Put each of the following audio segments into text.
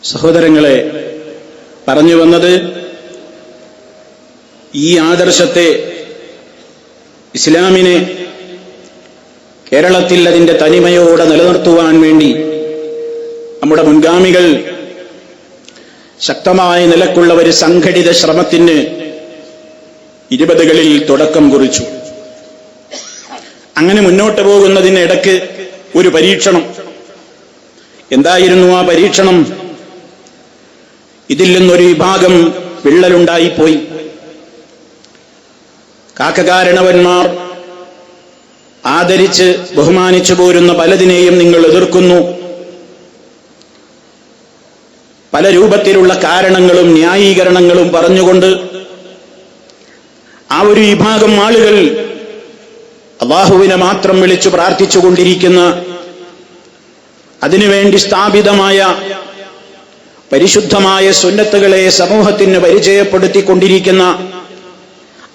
സഹോദരങ്ങളെ, പറഞ്ഞു വന്നത് ഈ ആദർശത്തെ, ഇസ്ലാമിനെ കേരളത്തിൽ അതിന്റെ തനിമയോടെ നിലനിർത്തുവാൻ വേണ്ടി നമ്മുടെ മുൻഗാമികൾ ശക്തമായ നിലക്കുള്ള ഒരു സംഘടിത ശ്രമത്തിന് 20കളിൽ തുടക്കം കുറിച്ചു. അങ്ങനെ മുന്നോട്ട് പോകുന്നതിനിടയ്ക്ക് ഒരു പരീക്ഷണം. എന്തായിരുന്നു ആ പരീക്ഷണം? ഇതിൽ നിന്നൊരു വിഭാഗം വിള്ളലുണ്ടായിപ്പോയി. കാക്കകാരണവന്മാർ ആദരിച്ച് ബഹുമാനിച്ചു പോരുന്ന പലതിനെയും നിങ്ങൾ എതിർക്കുന്നു. പല രൂപത്തിലുള്ള കാരണങ്ങളും ന്യായീകരണങ്ങളും പറഞ്ഞുകൊണ്ട് ആ ഒരു വിഭാഗം ആളുകൾ അല്ലാഹുവിനെ മാത്രം വിളിച്ചു പ്രാർത്ഥിച്ചുകൊണ്ടിരിക്കുന്ന, അതിനുവേണ്ടി സ്ഥാപിതമായ പരിശുദ്ധമായ സുന്നത്തുകളെ സമൂഹത്തിന് പരിചയപ്പെടുത്തിക്കൊണ്ടിരിക്കുന്ന,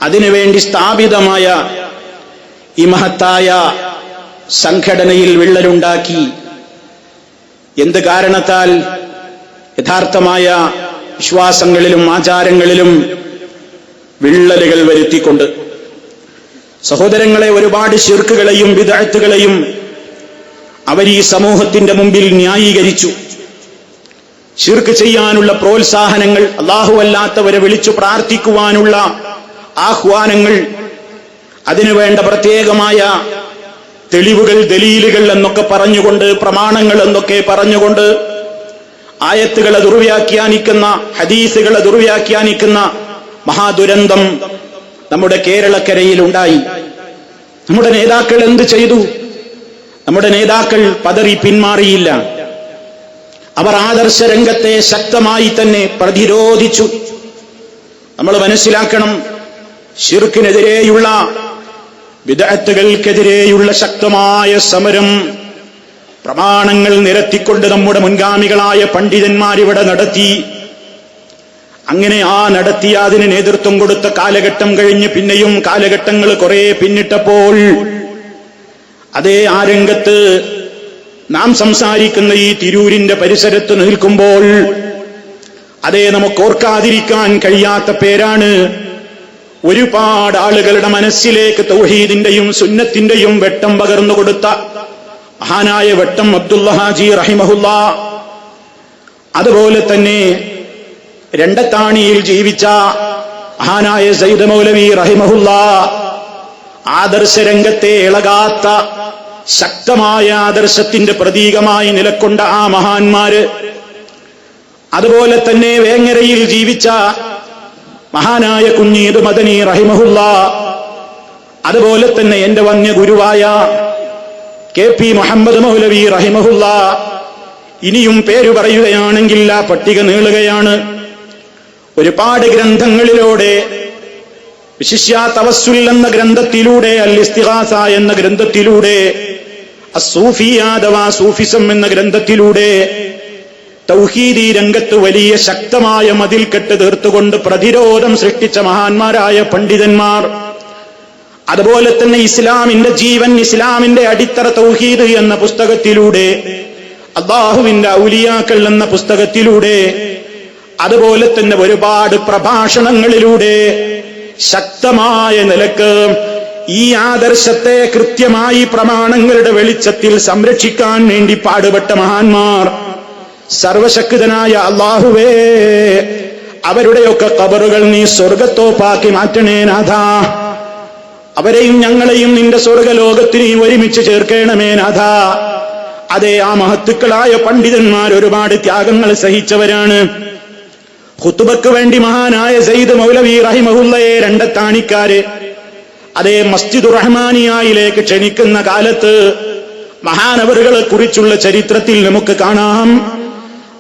അതിനുവേണ്ടി സ്ഥാപിതമായ ഈ മഹത്തായ സംഘടനയിൽ വിള്ളലുണ്ടാക്കി. എന്ത് കാരണത്താൽ? യഥാർത്ഥമായ വിശ്വാസങ്ങളിലും ആചാരങ്ങളിലും വിള്ളലുകൾ വരുത്തിക്കൊണ്ട്. സഹോദരങ്ങളെ, ഒരുപാട് ശിർക്കുകളെയും ബിദ്അത്തുകളെയും അവർ ഈ സമൂഹത്തിന്റെ മുമ്പിൽ ന്യായീകരിച്ചു. ശിർക്ക് ചെയ്യാനുള്ള പ്രോത്സാഹനങ്ങൾ, അല്ലാഹുവല്ലാത്തവരെ വിളിച്ചു പ്രാർത്ഥിക്കുവാനുള്ള ആഹ്വാനങ്ങൾ, അതിനുവേണ്ട പ്രത്യേകമായ തെളിവുകൾ, ദലീലുകൾ എന്നൊക്കെ പറഞ്ഞുകൊണ്ട്, പ്രമാണങ്ങൾ എന്നൊക്കെ പറഞ്ഞുകൊണ്ട് ആയത്തുകളെ ദുർവ്യാഖ്യാനിക്കുന്ന, ഹദീസുകളെ ദുർവ്യാഖ്യാനിക്കുന്ന മഹാദുരന്തം നമ്മുടെ കേരളക്കരയിൽ ഉണ്ടായി. നമ്മുടെ നേതാക്കൾ എന്ത് ചെയ്തു? നമ്മുടെ നേതാക്കൾ പതറി പിന്മാറിയില്ല. അവർ ആദർശ രംഗത്തെ ശക്തമായി തന്നെ പ്രതിരോധിച്ചു. നമ്മൾ മനസ്സിലാക്കണം, ശിർക്കിനെതിരെയുള്ള, ബിദ്അത്തുകൾക്കെതിരെയുള്ള ശക്തമായ സമരം പ്രമാണങ്ങൾ നിരത്തിക്കൊണ്ട് നമ്മുടെ മുൻഗാമികളായ പണ്ഡിതന്മാരിവിടെ നടത്തി. അങ്ങനെ നടത്തിയ, അതിന് നേതൃത്വം കൊടുത്ത കാലഘട്ടം കഴിഞ്ഞ് പിന്നെയും കാലഘട്ടങ്ങൾ കുറെ പിന്നിട്ടപ്പോൾ, അതേ ആ രംഗത്ത് നാം സംസാരിക്കുന്ന ഈ തിരൂരിന്റെ പരിസരത്ത് നിൽക്കുമ്പോൾ, അതേ നമുക്ക് ഓർക്കാതിരിക്കാൻ കഴിയാത്ത പേരാണ്. ഒരുപാട് ആളുകളുടെ മനസ്സിലേക്ക് തൗഹീദിന്റെയും സുന്നത്തിന്റെയും വെട്ടം പകർന്നു കൊടുത്ത മഹാനായ വെട്ടം അബ്ദുള്ള ഹാജി റഹിമഹുല്ലാ. അതുപോലെ തന്നെ രണ്ടത്താണിയിൽ ജീവിച്ച മഹാനായ സയ്യിദ് മൗലവി റഹിമഹുല്ലാ. ആദർശ രംഗത്തെ ഇളകാത്ത ശക്തമായ ആദർശത്തിന്റെ പ്രതീകമായി നിലകൊണ്ട ആ മഹാന്മാര്. അതുപോലെ തന്നെ വേങ്ങരയിൽ ജീവിച്ച മഹാനായ കുഞ്ഞീദ് മദനി റഹിമഹുല്ലാ. അതുപോലെ തന്നെ എന്റെ വന്യ ഗുരുവായ KP മുഹമ്മദ് മൗലവി റഹിമഹുല്ലാ. ഇനിയും പേര് പറയുകയാണെങ്കിൽ ആ പട്ടിക നീളുകയാണ്. ഒരുപാട് ഗ്രന്ഥങ്ങളിലൂടെ, വിശിഷ്യ തവസ്സുൽ എന്ന ഗ്രന്ഥത്തിലൂടെ, അൽ ഇസ്തിഗാസ എന്ന ഗ്രന്ഥത്തിലൂടെ, അസ്സൂഫിയ അഥവാ സൂഫിസം എന്ന ഗ്രന്ഥത്തിലൂടെ തൗഹീദി രംഗത്ത് വലിയ ശക്തമായ മതിൽക്കെട്ട് തീർത്തുകൊണ്ട് പ്രതിരോധം സൃഷ്ടിച്ച മഹാന്മാരായ പണ്ഡിതന്മാർ. അതുപോലെ തന്നെ ഇസ്ലാമിന്റെ ജീവൻ, ഇസ്ലാമിന്റെ അടിത്തറ തൗഹീദ് എന്ന പുസ്തകത്തിലൂടെ, അല്ലാഹുവിന്റെ ഔലിയാക്കൾ എന്ന പുസ്തകത്തിലൂടെ, അതുപോലെ തന്നെ ഒരുപാട് പ്രഭാഷണങ്ങളിലൂടെ ശക്തമായ നിലക്ക് ഈ ആദർശത്തെ കൃത്യമായി പ്രമാണങ്ങളുടെ വെളിച്ചത്തിൽ സംരക്ഷിക്കാൻ വേണ്ടി പാടുപെട്ട മഹാന്മാർ. സർവശക്തനായ അല്ലാഹുവേ, അവരുടെയൊക്കെ ഖബറുകൾ നീ സ്വർഗത്തോപ്പാക്കി മാറ്റണേ നാഥാ. അവരെയും ഞങ്ങളെയും നിന്റെ സ്വർഗലോകത്തിന് ഒരുമിച്ച് ചേർക്കണമേ നാഥാ. അതേ, ആ മഹത്തുക്കളായ പണ്ഡിതന്മാർ ഒരുപാട് ത്യാഗങ്ങൾ സഹിച്ചവരാണ്. ഖുതുബക്ക് വേണ്ടി മഹാനായ സയ്യിദ് മൗലവി റഹിമഹുല്ലയെ രണ്ടത്താണിക്കാര് അതേ മസ്ജിദുർ റഹ്മാനിയയിലേക്ക് ക്ഷണിക്കുന്ന കാലത്ത് മഹാനവറുകളെ കുറിച്ചുള്ള ചരിത്രത്തിൽ നമുക്ക് കാണാം.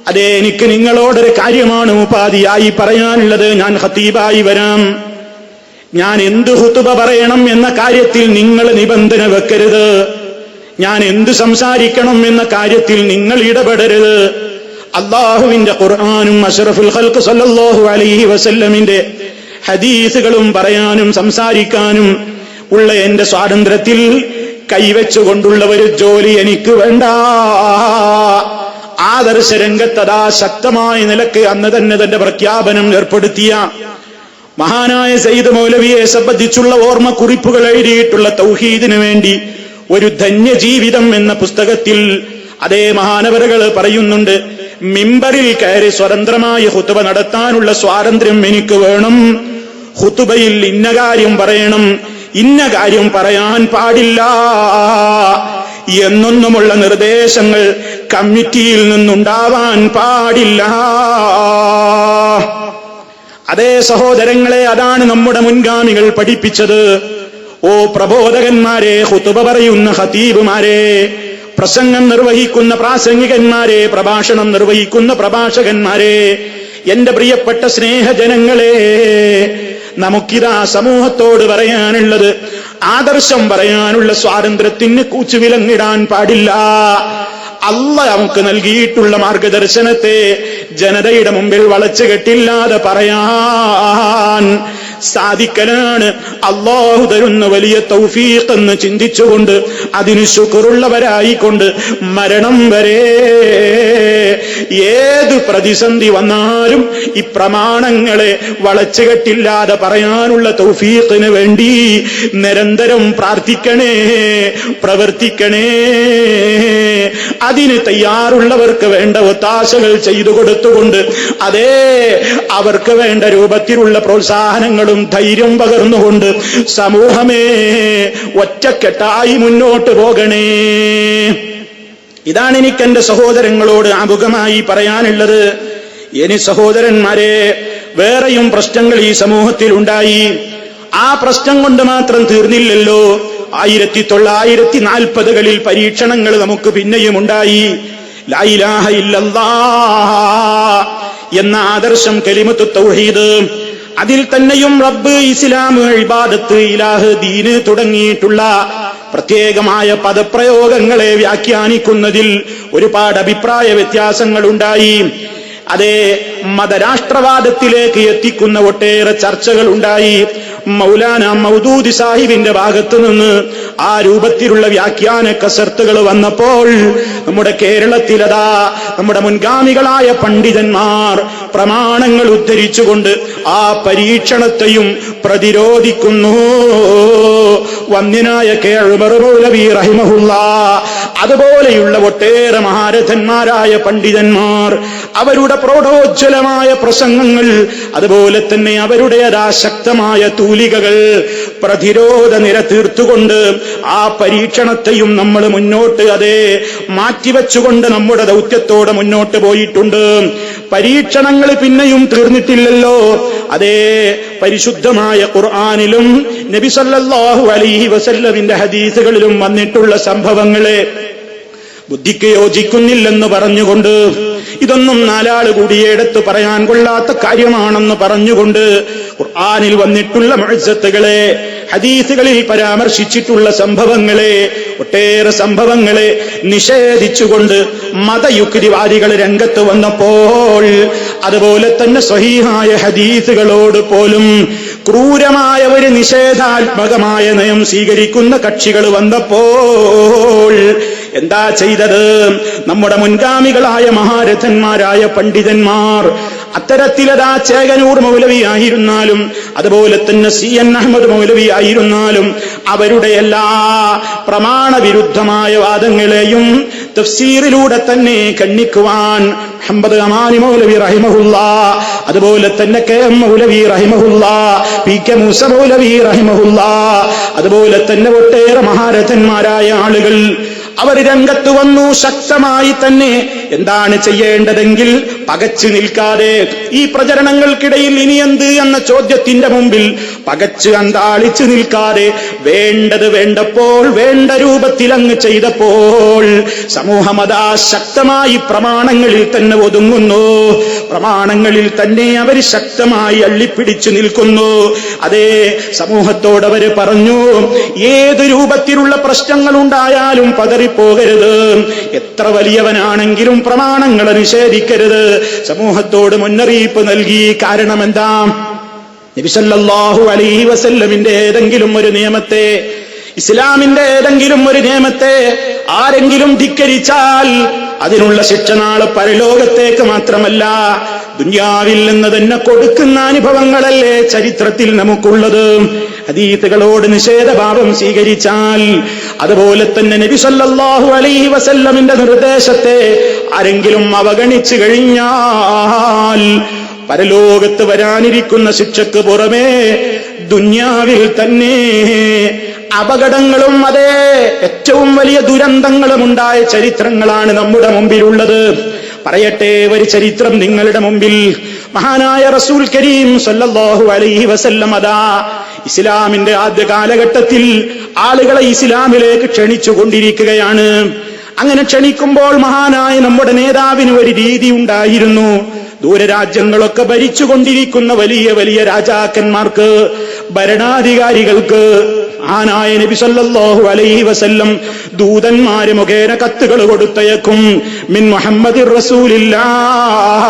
അതേ, എനിക്ക് നിങ്ങളോടൊരു കാര്യമാണ് ഉപാധിയായി പറയാനുള്ളത്. ഞാൻ ഖതീബായി വരാം. ഞാൻ എന്ത് ഖുതുബ പറയണം എന്ന കാര്യത്തിൽ നിങ്ങൾ നിബന്ധന വെക്കരുത്. ഞാൻ എന്ത് സംസാരിക്കണം എന്ന കാര്യത്തിൽ നിങ്ങൾ ഇടപെടരുത്. അല്ലാഹുവിന്റെ ഖുർആനും അഷ്റഫുൽ ഖൽഖ് സല്ലല്ലാഹു അലൈഹി വസല്ലമിന്റെ ഹദീസുകളും പറയാനും സംസാരിക്കാനും ഉള്ള എന്റെ സ്വാതന്ത്ര്യത്തിൽ കൈവച്ചുകൊണ്ടുള്ള ഒരു ജോലി എനിക്ക് വേണ്ട. ആദർശ രംഗത്തതാ ശക്തമായ നിലക്ക് അന്ന് തന്നെ തന്റെ പ്രഖ്യാപനം ഏർപ്പെടുത്തിയ മഹാനായ സയ്യിദ് മൗലവിയെ സംബന്ധിച്ചുള്ള ഓർമ്മക്കുറിപ്പുകൾ എഴുതിയിട്ടുള്ള തൗഹീദിനു വേണ്ടി ഒരു ധന്യജീവിതം എന്ന പുസ്തകത്തിൽ അതേ മഹാനവറുകൾ പറയുന്നുണ്ട്, മിമ്പറിൽ കയറി സ്വതന്ത്രമായ ഖുതുബ നടത്താനുള്ള സ്വാതന്ത്ര്യം എനിക്ക് വേണം. ഖുതുബയിൽ ഇന്ന കാര്യം പറയണം, ഇന്ന കാര്യം പറയാൻ പാടില്ല എന്നൊന്നുമുള്ള നിർദ്ദേശങ്ങൾ കമ്മിറ്റിയിൽ നിന്നുണ്ടാവാൻ പാടില്ല. അതേ സഹോദരങ്ങളെ, അതാണ് നമ്മുടെ മുൻഗാമികൾ പഠിപ്പിച്ചത്. ഓ പ്രബോധകന്മാരെ, ഖുതുബ പറയുന്ന ഖതീബുമാരെ, പ്രസംഗം നിർവഹിക്കുന്ന പ്രാസംഗികന്മാരെ, പ്രഭാഷണം നിർവഹിക്കുന്ന പ്രഭാഷകന്മാരെ, എന്റെ പ്രിയപ്പെട്ട സ്നേഹജനങ്ങളെ, നമുക്കിതാ സമൂഹത്തോട് പറയാനുള്ളത്, ആദർശം പറയാനുള്ള സ്വാതന്ത്ര്യത്തിന് കൂച്ചുവിലങ്ങിടാൻ പാടില്ല. അള്ളാഹ് നമുക്ക് നൽകിയിട്ടുള്ള മാർഗദർശനത്തെ ജനതയുടെ മുമ്പിൽ വളച്ചുകെട്ടില്ലാതെ പറയാൻ സാധിക്കലാണ് അല്ലാഹു തരുന്ന വലിയ തൗഫീഖ് എന്ന് ചിന്തിച്ചുകൊണ്ട് അതിന് ശുക്റുള്ളവരായിക്കൊണ്ട് മരണം വരെ ഏത് പ്രതിസന്ധി വന്നാലും ഈ പ്രമാണങ്ങളെ വളച്ചുകെട്ടില്ലാതെ പറയാനുള്ള തൗഫീഖിന് വേണ്ടി നിരന്തരം പ്രാർത്ഥിക്കണേ, പ്രവർത്തിക്കണേ. അതിന് തയ്യാറുള്ളവർക്ക് വേണ്ട ഒത്താശകൾ ചെയ്തു കൊടുത്തുകൊണ്ട് അതേ അവർക്ക് വേണ്ട രൂപത്തിലുള്ള പ്രോത്സാഹനങ്ങളും ധൈര്യം പകർന്നുകൊണ്ട് സമൂഹമേ ഒറ്റക്കെട്ടായി മുന്നോട്ട് പോകണേ. ഇതാണ് എനിക്ക് എന്റെ സഹോദരങ്ങളോട് ആമുഖമായി പറയാനുള്ളത്. ഇനി സഹോദരന്മാരെ, വേറെയും പ്രശ്നങ്ങൾ ഈ സമൂഹത്തിൽ ഉണ്ടായി. ആ പ്രശ്നം കൊണ്ട് മാത്രം തീർന്നില്ലല്ലോ. 1940കളിൽ പരീക്ഷണങ്ങൾ നമുക്ക് പിന്നെയും ഉണ്ടായി. ലാ ഇലാഹ ഇല്ലല്ലാഹ് എന്ന ആദർശം, കലിമത്തു തൗഹീദ്, അതിൽ തന്നെയും റബ്ബ്, ഇസ്ലാം, ഇബാദത്ത്, ഇലാഹ്, ദീന് തുടങ്ങിയിട്ടുള്ള പ്രത്യേകമായ പദപ്രയോഗങ്ങളെ വ്യാഖ്യാനിക്കുന്നതിൽ ഒരുപാട് അഭിപ്രായ വ്യത്യാസങ്ങൾ ഉണ്ടായി. അതേ മതരാഷ്ട്രവാദത്തിലേക്ക് എത്തിക്കുന്ന ഒട്ടേറെ ചർച്ചകൾ ഉണ്ടായി. മൗലാന മൗദൂദി സാഹിബിന്റെ ഭാഗത്തു നിന്ന് ആ രൂപത്തിലുള്ള വ്യാഖ്യാന കസർത്തുകൾ വന്നപ്പോൾ നമ്മുടെ കേരളത്തിലതാ നമ്മുടെ മുൻഗാമികളായ പണ്ഡിതന്മാർ പ്രമാണങ്ങൾ ഉദ്ധരിച്ചുകൊണ്ട് ആ പരീക്ഷണത്തെയും പ്രതിരോധിക്കുന്നു. വന്ദ്യനായ കെ ഉമർ മൗലവി റഹിമഹുല്ലാഹ്, അതുപോലെയുള്ള ഒട്ടേറെ മഹാരഥന്മാരായ പണ്ഡിതന്മാർ അവരുടെ പ്രൗഢോജ്വലമായ പ്രസംഗങ്ങൾ, അതുപോലെ തന്നെ അവരുടെ ശക്തമായ തൂലികകൾ, പ്രതിരോധ നിര തീർത്തുകൊണ്ട് ആ പരീക്ഷണത്തെയും നമ്മൾ മുന്നോട്ട് അതേ മാറ്റിവെച്ചുകൊണ്ട് നമ്മുടെ ദൗത്യത്തോടെ മുന്നോട്ട് പോയിട്ടുണ്ട്. പരീക്ഷണങ്ങൾ പിന്നെയും തീർന്നിട്ടില്ലല്ലോ. അതേ പരിശുദ്ധമായ ഖുർആനിലും നബി സല്ലല്ലാഹു അലൈഹി വസല്ലമിന്റെ ഹദീസുകളിലും വന്നിട്ടുള്ള സംഭവങ്ങളെ ബുദ്ധിക്ക് യോജിക്കുന്നില്ലെന്ന് പറഞ്ഞുകൊണ്ട്, ഇതൊന്നും നാലാള് കൂടിയെടുത്ത് പറയാൻ കൊള്ളാത്ത കാര്യമാണെന്ന് പറഞ്ഞുകൊണ്ട് ഖുർആനിൽ വന്നിട്ടുള്ള മുഅ്ജിസത്തുകളെ, ഹദീസുകളിൽ പരാമർശിച്ചിട്ടുള്ള സംഭവങ്ങളെ, ഒട്ടേറെ സംഭവങ്ങളെ നിഷേധിച്ചുകൊണ്ട് മതയുക്തിവാദികൾ രംഗത്ത് വന്നപ്പോൾ, അതുപോലെ തന്നെ സ്വഹീഹായ ഹദീസുകളോട് പോലും ക്രൂരമായ ഒരു നിഷേധാത്മകമായ നയം സ്വീകരിക്കുന്ന കക്ഷികൾ വന്നപ്പോൾ എന്താ ചെയ്തത്? നമ്മുടെ മുൻഗാമികളായ മഹാരഥന്മാരായ പണ്ഡിതന്മാർ, അത്തരത്തിലതാ ചേകനൂർ മൗലവി ആയിരുന്നാലും അതുപോലെ തന്നെ CN അഹമ്മദ് മൗലവി ആയിരുന്നാലും അവരുടെ എല്ലാ പ്രമാണവിരുദ്ധമായ വാദങ്ങളെയും തഫ്സീറിലൂടെ തന്നെ ഖണ്ഡിക്കുവാൻ മുഹമ്മദ് അമാനി മൗലവി റഹിമഹുല്ലാഹ്, അതുപോലെ തന്നെ KM മൗലവി റഹിമഹുല്ലാഹ്, PK മൂസ മൗലവി റഹിമഹുല്ലാഹ്, അതുപോലെ തന്നെ ഒട്ടേറെ മഹാരഥന്മാരായ ആളുകൾ അവർ രംഗത്ത് വന്നു. ശക്തമായി തന്നെ എന്താണ് ചെയ്യേണ്ടതെങ്കിൽ പകച്ചു നിൽക്കാതെ, ഈ പ്രചരണങ്ങൾക്കിടയിൽ ഇനി എന്ത് എന്ന ചോദ്യത്തിന്റെ മുമ്പിൽ പകച്ച് അന്താളിച്ചു നിൽക്കാതെ വേണ്ടത് വേണ്ടപ്പോൾ വേണ്ട രൂപത്തിൽ അങ്ങ് ചെയ്തപ്പോൾ സമൂഹമതാ ശക്തമായി പ്രമാണങ്ങളിൽ തന്നെ ഒതുങ്ങുന്നു. പ്രമാണങ്ങളിൽ തന്നെ അവർ ശക്തമായി അള്ളിപ്പിടിച്ചു നിൽക്കുന്നു. അതേ സമൂഹത്തോട് അവർ പറഞ്ഞു, ഏത് രൂപത്തിലുള്ള പ്രശ്നങ്ങൾ ഉണ്ടായാലും പതറിപ്പോകരുത്, എത്ര വലിയവനാണെങ്കിലും പ്രമാണങ്ങളെ നിഷേധിക്കരുത്. സമൂഹത്തോട് മുന്നറിയിപ്പ് നൽകി. കാരണം എന്താ? നബി സല്ലല്ലാഹു അലൈഹി വസല്ലമിന്റെ ഏതെങ്കിലും ഒരു നിയമത്തെ ഇസ്ലാമിന്റെ ഏതെങ്കിലും ഒരു നിയമത്തെ ആരെങ്കിലും ധിക്കരിച്ചാൽ അതിനുള്ള ശിക്ഷ നാളെ പരലോകത്തേക്ക് മാത്രമല്ല, ദുനിയാവിൽ നിന്ന് തന്നെ കൊടുക്കുന്ന അനുഭവങ്ങളല്ലേ ചരിത്രത്തിൽ നമുക്കുള്ളത്. ഹദീസുകളോട് നിഷേധഭാവം സ്വീകരിച്ചാൽ, അതുപോലെ തന്നെ നബി സല്ലല്ലാഹു അലൈഹി വസല്ലമിന്റെ നിർദ്ദേശത്തെ ആരെങ്കിലും അവഗണിച്ചു കഴിഞ്ഞാൽ പരലോകത്ത് വരാനിരിക്കുന്ന ശിക്ഷക്ക് പുറമേ ദുനിയാവിൽ തന്നെ അപകടങ്ങളും അതേ ഏറ്റവും വലിയ ദുരന്തങ്ങളും ഉണ്ടായ ചരിത്രങ്ങളാണ് നമ്മുടെ മുമ്പിലുള്ളത്. പറയട്ടെ ഒരു ചരിത്രം നിങ്ങളുടെ മുമ്പിൽ. മഹാനായ റസൂൽ കരീം സല്ലല്ലാഹു അലൈഹി വസല്ലം അതാ ഇസ്ലാമിന്റെ ആദ്യ കാലഘട്ടത്തിൽ ആളുകളെ ഇസ്ലാമിലേക്ക് ക്ഷണിച്ചു കൊണ്ടിരിക്കുകയാണ്. അങ്ങനെ ക്ഷണിക്കുമ്പോൾ മഹാനായ നമ്മുടെ നേതാവിന് ഒരു രീതി ഉണ്ടായിരുന്നു. ദൂരരാജ്യങ്ങളൊക്കെ ഭരിച്ചുകൊണ്ടിരിക്കുന്ന വലിയ വലിയ രാജാക്കന്മാർക്ക്, ഭരണാധികാരികൾക്ക് മഹാനായ നബി സല്ലല്ലാഹു അലൈഹി വസല്ലം ദൂതന്മാര് മുഖേന കത്തുകൾ കൊടുത്തയക്കും. മിൻ മുഹമ്മദിർ റസൂലില്ലാഹ്,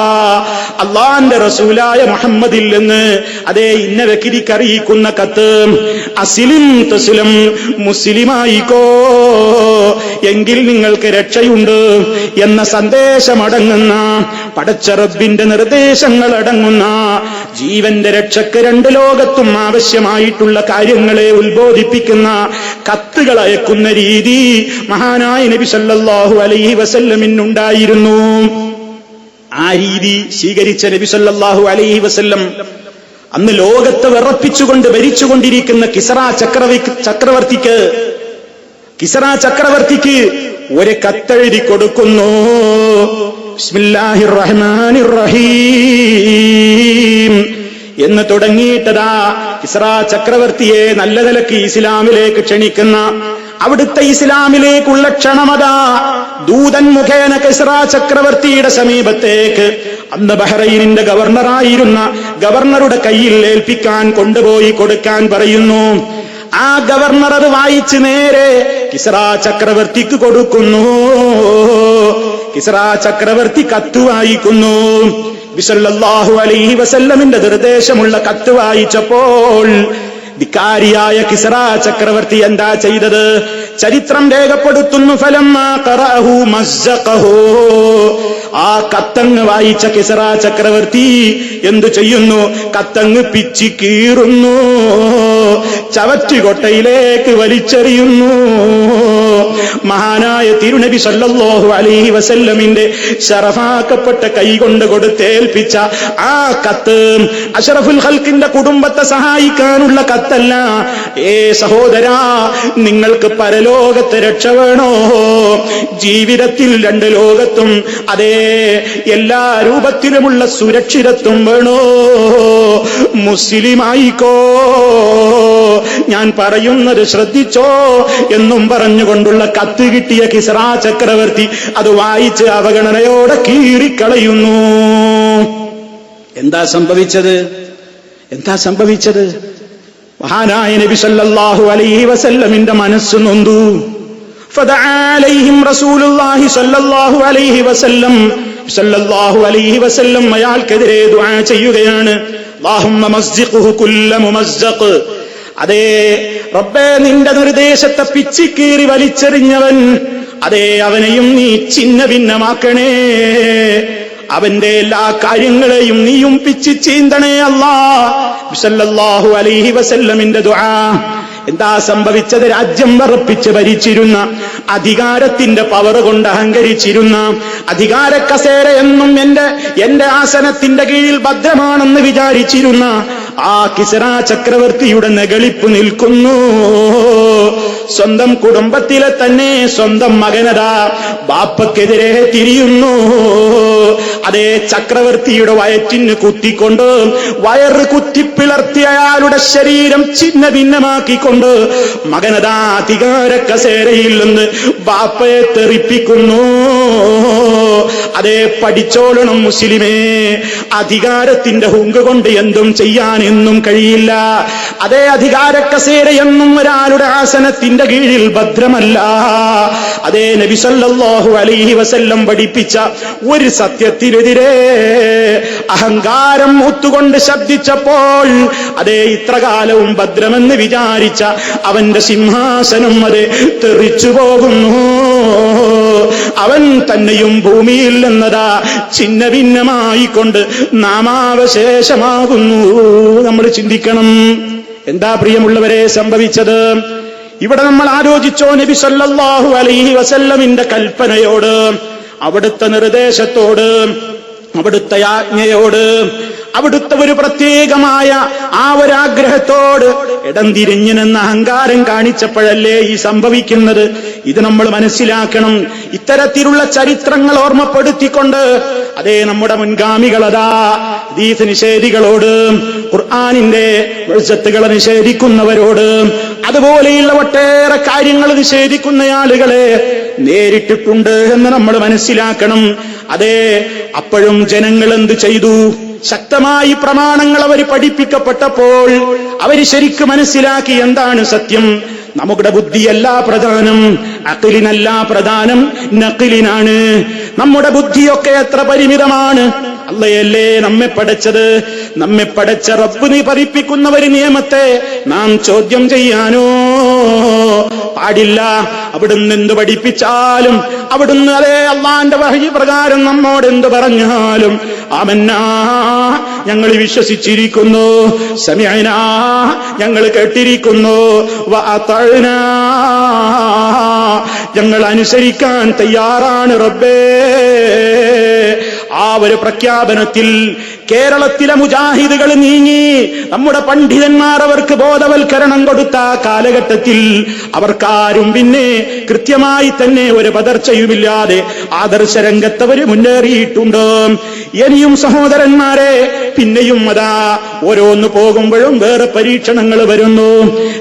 അള്ളാന്റെ റസൂലായ മുഹമ്മദിൽ നിന്ന് അതേ ഇന്ന വ്യക്തിക്ക് അറിയിക്കുന്ന കത്ത്. അസ്ലിം തസ്ലം, മുസ്ലിമായിക്കോ എങ്കിൽ നിങ്ങൾക്ക് രക്ഷയുണ്ട് എന്ന സന്ദേശമടങ്ങുന്ന, പടച്ച റബ്ബിന്റെ നിർദ്ദേശങ്ങൾ അടങ്ങുന്ന, ജീവന്റെ രക്ഷക്ക് രണ്ട് ലോകത്തും ആവശ്യമായിട്ടുള്ള കാര്യങ്ങളെ ഉത്ബോധിപ്പിക്കുന്ന കത്തുകൾ അയക്കുന്ന രീതി മഹാനായ നബി സല്ലല്ലാഹു അലൈഹി വസല്ലമിനുണ്ടായിരുന്നു. ആ രീതി സ്വീകരിച്ച നബി സല്ലല്ലാഹു അലൈഹി വസല്ലം അന്ന് ലോകത്തെ വിറപ്പിച്ചുകൊണ്ട് ഭരിച്ചുകൊണ്ടിരിക്കുന്ന കിസ്റ ചക്രവർത്തിക്ക് ഒരു കത്തെഴുതി കൊടുക്കുന്നു. ബിസ്മില്ലാഹിർ റഹ്മാനിർ റഹീം എന്ന് തുടങ്ങിയിട്ടതാ കിസ്റ ചക്രവർത്തിയെ നല്ല നിലക്ക് ഇസ്ലാമിലേക്ക് ക്ഷണിക്കുന്ന, അവിടുത്തെ ഇസ്ലാമിലേക്കുള്ള ക്ഷണമതാ ദൂതൻ മുഖേന കിസ്റ ചക്രവർത്തിയുടെ സമീപത്തേക്ക് അന്ന് ബഹ്റൈനിന്റെ ഗവർണറായിരുന്ന ഗവർണറുടെ കയ്യിൽ ഏൽപ്പിക്കാൻ കൊണ്ടുപോയി കൊടുക്കാൻ പറയുന്നു. ആ ഗവർണർ അത് വായിച്ച് നേരെ കിസ്റ ചക്രവർത്തിക്ക് കൊടുക്കുന്നു. കിസ്റ ചക്രവർത്തി കത്ത് വായിക്കുന്നു. നബി സല്ലല്ലാഹു അലൈഹി വസല്ലമിന്റെ നിർദ്ദേശമുള്ള കത്ത് വായിച്ചപ്പോൾ ധിക്കാരിയായ കിസ്റ ചക്രവർത്തി എന്താ ചെയ്തത്? ചരിത്രം രേഖപ്പെടുത്തുന്നു, ഫലമ്മാ ഖറഅഹു മസ്സഖഹു, ആ കത്തങ്ങ് വായിച്ച കിസ്റ ചക്രവർത്തി എന്തു ചെയ്യുന്നു? കത്തങ്ങ് പിച്ചി കീറുന്നു, ചവറ്റുകൊട്ടയിലേക്ക് വലിച്ചെറിയുന്നു. മഹാനായ തിരുനബി സല്ലല്ലാഹു അലൈഹി വസല്ലമിന്റെ ശറഫാക്കപ്പെട്ട കൈകൊണ്ട് കൊടുത്തേൽപ്പിച്ച ആ കത്ത് അഷ്റഫുൽ ഖൽഖിന്റെ കുടുംബത്തെ സഹായിക്കാനുള്ള കത്തല്ല. സഹോദരാ, നിങ്ങൾക്ക് പരലോകത്തെ രക്ഷ വേണോ? ജീവിതത്തിൽ രണ്ട് ലോകത്തും അതേ എല്ലാ രൂപത്തിലുമുള്ള സുരക്ഷിതത്വം വേണോ? മുസ്ലിമായിക്കോ, ഞാൻ പറയുന്നത് ശ്രദ്ധിച്ചോ എന്നും പറഞ്ഞുകൊണ്ടുള്ള കത്ത് കിട്ടിയ കിസ്റ ചക്രവർത്തി അത് വായിച്ച് അവഗണനയോടെ കീറിക്കളയുന്നു. എന്താ സംഭവിച്ചത്? മഹാനായ നബി സല്ലല്ലാഹു അലൈഹി വസല്ലമിന്റെ മനസ്സ് നൊന്തു. ഫദഅ അലൈഹിം റസൂലുള്ളാഹി സല്ലല്ലാഹു അലൈഹി വസല്ലം അയാൾക്കെതിരെ ദുആ ചെയ്യുകയാണ്. അല്ലാഹുമ്മ മസ്ജിഖുഹു കുല്ല മുമസ്സഖ്, അതേ റബ്ബേ, നിന്റെ നിർദ്ദേശത്തെ പിച്ചിക്കീറി വലിച്ചെറിഞ്ഞവൻ, അതേ അവനെയും നീ ഛിന്ന ഭിന്നമാക്കണേ. അവന്റെ എല്ലാ കാര്യങ്ങളെയും നീയും പിച്ചി ചീന്തണേ അല്ലാഹ്. സല്ലല്ലാഹു അലൈഹി വസല്ലമിന്റെ ദുആ. എന്താ സംഭവിച്ചത്? രാജ്യം വിറപ്പിച്ച് ഭരിച്ചിരുന്ന, അധികാരത്തിന്റെ പവർ കൊണ്ട് അഹങ്കരിച്ചിരുന്ന, അധികാര കസേര എന്നും എന്റെ ആസനത്തിന്റെ കീഴിൽ ഭദ്രമാണെന്ന് വിചാരിച്ചിരുന്ന ആ കിസ്റ ചക്രവർത്തിയുടെ നെകളിപ്പ് നിൽക്കുന്നു. സ്വന്തം കുടുംബത്തിലെ തന്നെ സ്വന്തം മകനതാ ബാപ്പക്കെതിരെ തിരിയുന്നു. അതേ ചക്രവർത്തിയുടെ വയറ്റിന് കുത്തിക്കൊണ്ട് വയറ് കുത്തിപ്പിളർത്തി അയാളുടെ ശരീരം ഛിന്ന ഭിന്നമാക്കിക്കൊണ്ട് മകനതാ അധികാര കസേരയിൽ നിന്ന് ബാപ്പയെ തെറിപ്പിക്കുന്നു. അതേ പഠിച്ചോളണം മുസ്ലിമേ, അധികാരത്തിന്റെ ഹുങ്ക് കൊണ്ട് എന്തും ചെയ്യാൻ എന്നും കഴിയില്ല. അതേ അധികാര കസേരയൊന്നും ഒരാളുടെ ആസനത്തിന്റെ കീഴിൽ ഭദ്രമല്ല. അതേ നബി സല്ലല്ലാഹു അലൈഹി വസല്ലം പഠിപ്പിച്ച ഒരു സത്യത്തിനെതിരെ അഹങ്കാരം ഒത്തുകൊണ്ട് ശബ്ദിച്ചപ്പോൾ അതേ ഇത്രകാലവും ഭദ്രമെന്ന് വിചാരിച്ച അവന്റെ സിംഹാസനം അത് തെറിച്ചു പോകുന്നു. അവൻ തന്നെയും ഭൂമിയിൽ നിന്നതാ ഛിന്ന ഭിന്നമായിക്കൊണ്ട് നാമാവശേഷമാകുന്നു. നമ്മൾ ചിന്തിക്കണം, എന്താ പ്രിയമുള്ളവരെ സംഭവിച്ചത്? ഇവിടെ നമ്മൾ ആലോചിച്ചോ, നബി സല്ലല്ലാഹു അലൈഹി വസല്ലമിന്റെ കൽപ്പനയോട്, അവിടുത്തെ നിർദ്ദേശത്തോട്, അവിടുത്തെ ആജ്ഞയോട്, അവിടുത്തെ ഒരു പ്രത്യേകമായ ആ ഒരാഗ്രഹത്തോട് ഇടം തിരിഞ്ഞു നിന്ന് അഹങ്കാരം കാണിച്ചപ്പോഴല്ലേ ഈ സംഭവിക്കുന്നത്. ഇത് നമ്മൾ മനസ്സിലാക്കണം. ഇത്തരത്തിലുള്ള ചരിത്രങ്ങൾ ഓർമ്മപ്പെടുത്തിക്കൊണ്ട് അതേ നമ്മുടെ മുൻഗാമികളതാ ഹദീസ് നിഷേധികളോട്, ഖുർആനിന്റെ വചനങ്ങളെ നിഷേധിക്കുന്നവരോട്, അതുപോലെയുള്ള ഒട്ടേറെ കാര്യങ്ങൾ നിഷേധിക്കുന്ന ആളുകളെ നേരിട്ടിട്ടുണ്ട് എന്ന് നമ്മൾ മനസ്സിലാക്കണം. അതേ അപ്പോഴും ജനങ്ങൾ എന്ത് ചെയ്തു? ശക്തമായി പ്രമാണങ്ങൾ അവർ പഠിപ്പിക്കപ്പെട്ടപ്പോൾ അവര് ശരിക്കും മനസ്സിലാക്കി എന്താണ് സത്യം. നമ്മുടെ ബുദ്ധിയല്ല പ്രധാനം, അഖിലിനല്ല പ്രധാനം, നഖിലിനാണ്. നമ്മുടെ ബുദ്ധിയൊക്കെ എത്ര പരിമിതമാണ്. അള്ളയല്ലേ നമ്മെ പഠിച്ചത്. നമ്മെ പഠിച്ച റബ്ബിനെ പഠിപ്പിക്കുന്ന ഒരു നിയമത്തെ നാം ചോദ്യം ചെയ്യാനോ പാടില്ല. അവിടുന്ന് എന്ത് പഠിപ്പിച്ചാലും, അവിടുന്ന് അതേ അള്ളാന്റെ വഹയി പ്രകാരം നമ്മോട് എന്ത് പറഞ്ഞാലും ആമന്നാ ഞങ്ങൾ വിശ്വസിച്ചിരിക്കുന്നു, സമിഅനാ ഞങ്ങൾ കേട്ടിരിക്കുന്നു, വഅതഅനാ ഞങ്ങൾ അനുസരിക്കാൻ തയ്യാറാണ് റബ്ബേ. ആ ഒരു പ്രഖ്യാപനത്തിൽ കേരളത്തിലെ മുജാഹിദുകൾ നീങ്ങി. നമ്മുടെ പണ്ഡിതന്മാർ അവർക്ക് ബോധവൽക്കരണം കൊടുത്ത കാലഘട്ടത്തിൽ അവർക്കാരും പിന്നെ കൃത്യമായി തന്നെ ഒരു പതർച്ചയുമില്ലാതെ ആദർശ രംഗത്തവര് മുന്നേറിയിട്ടുണ്ട്. ഇനിയും സഹോദരന്മാരെ, പിന്നെയും അതാ ഓരോന്ന് പോകുമ്പോഴും വേറെ പരീക്ഷണങ്ങൾ വരുന്നു.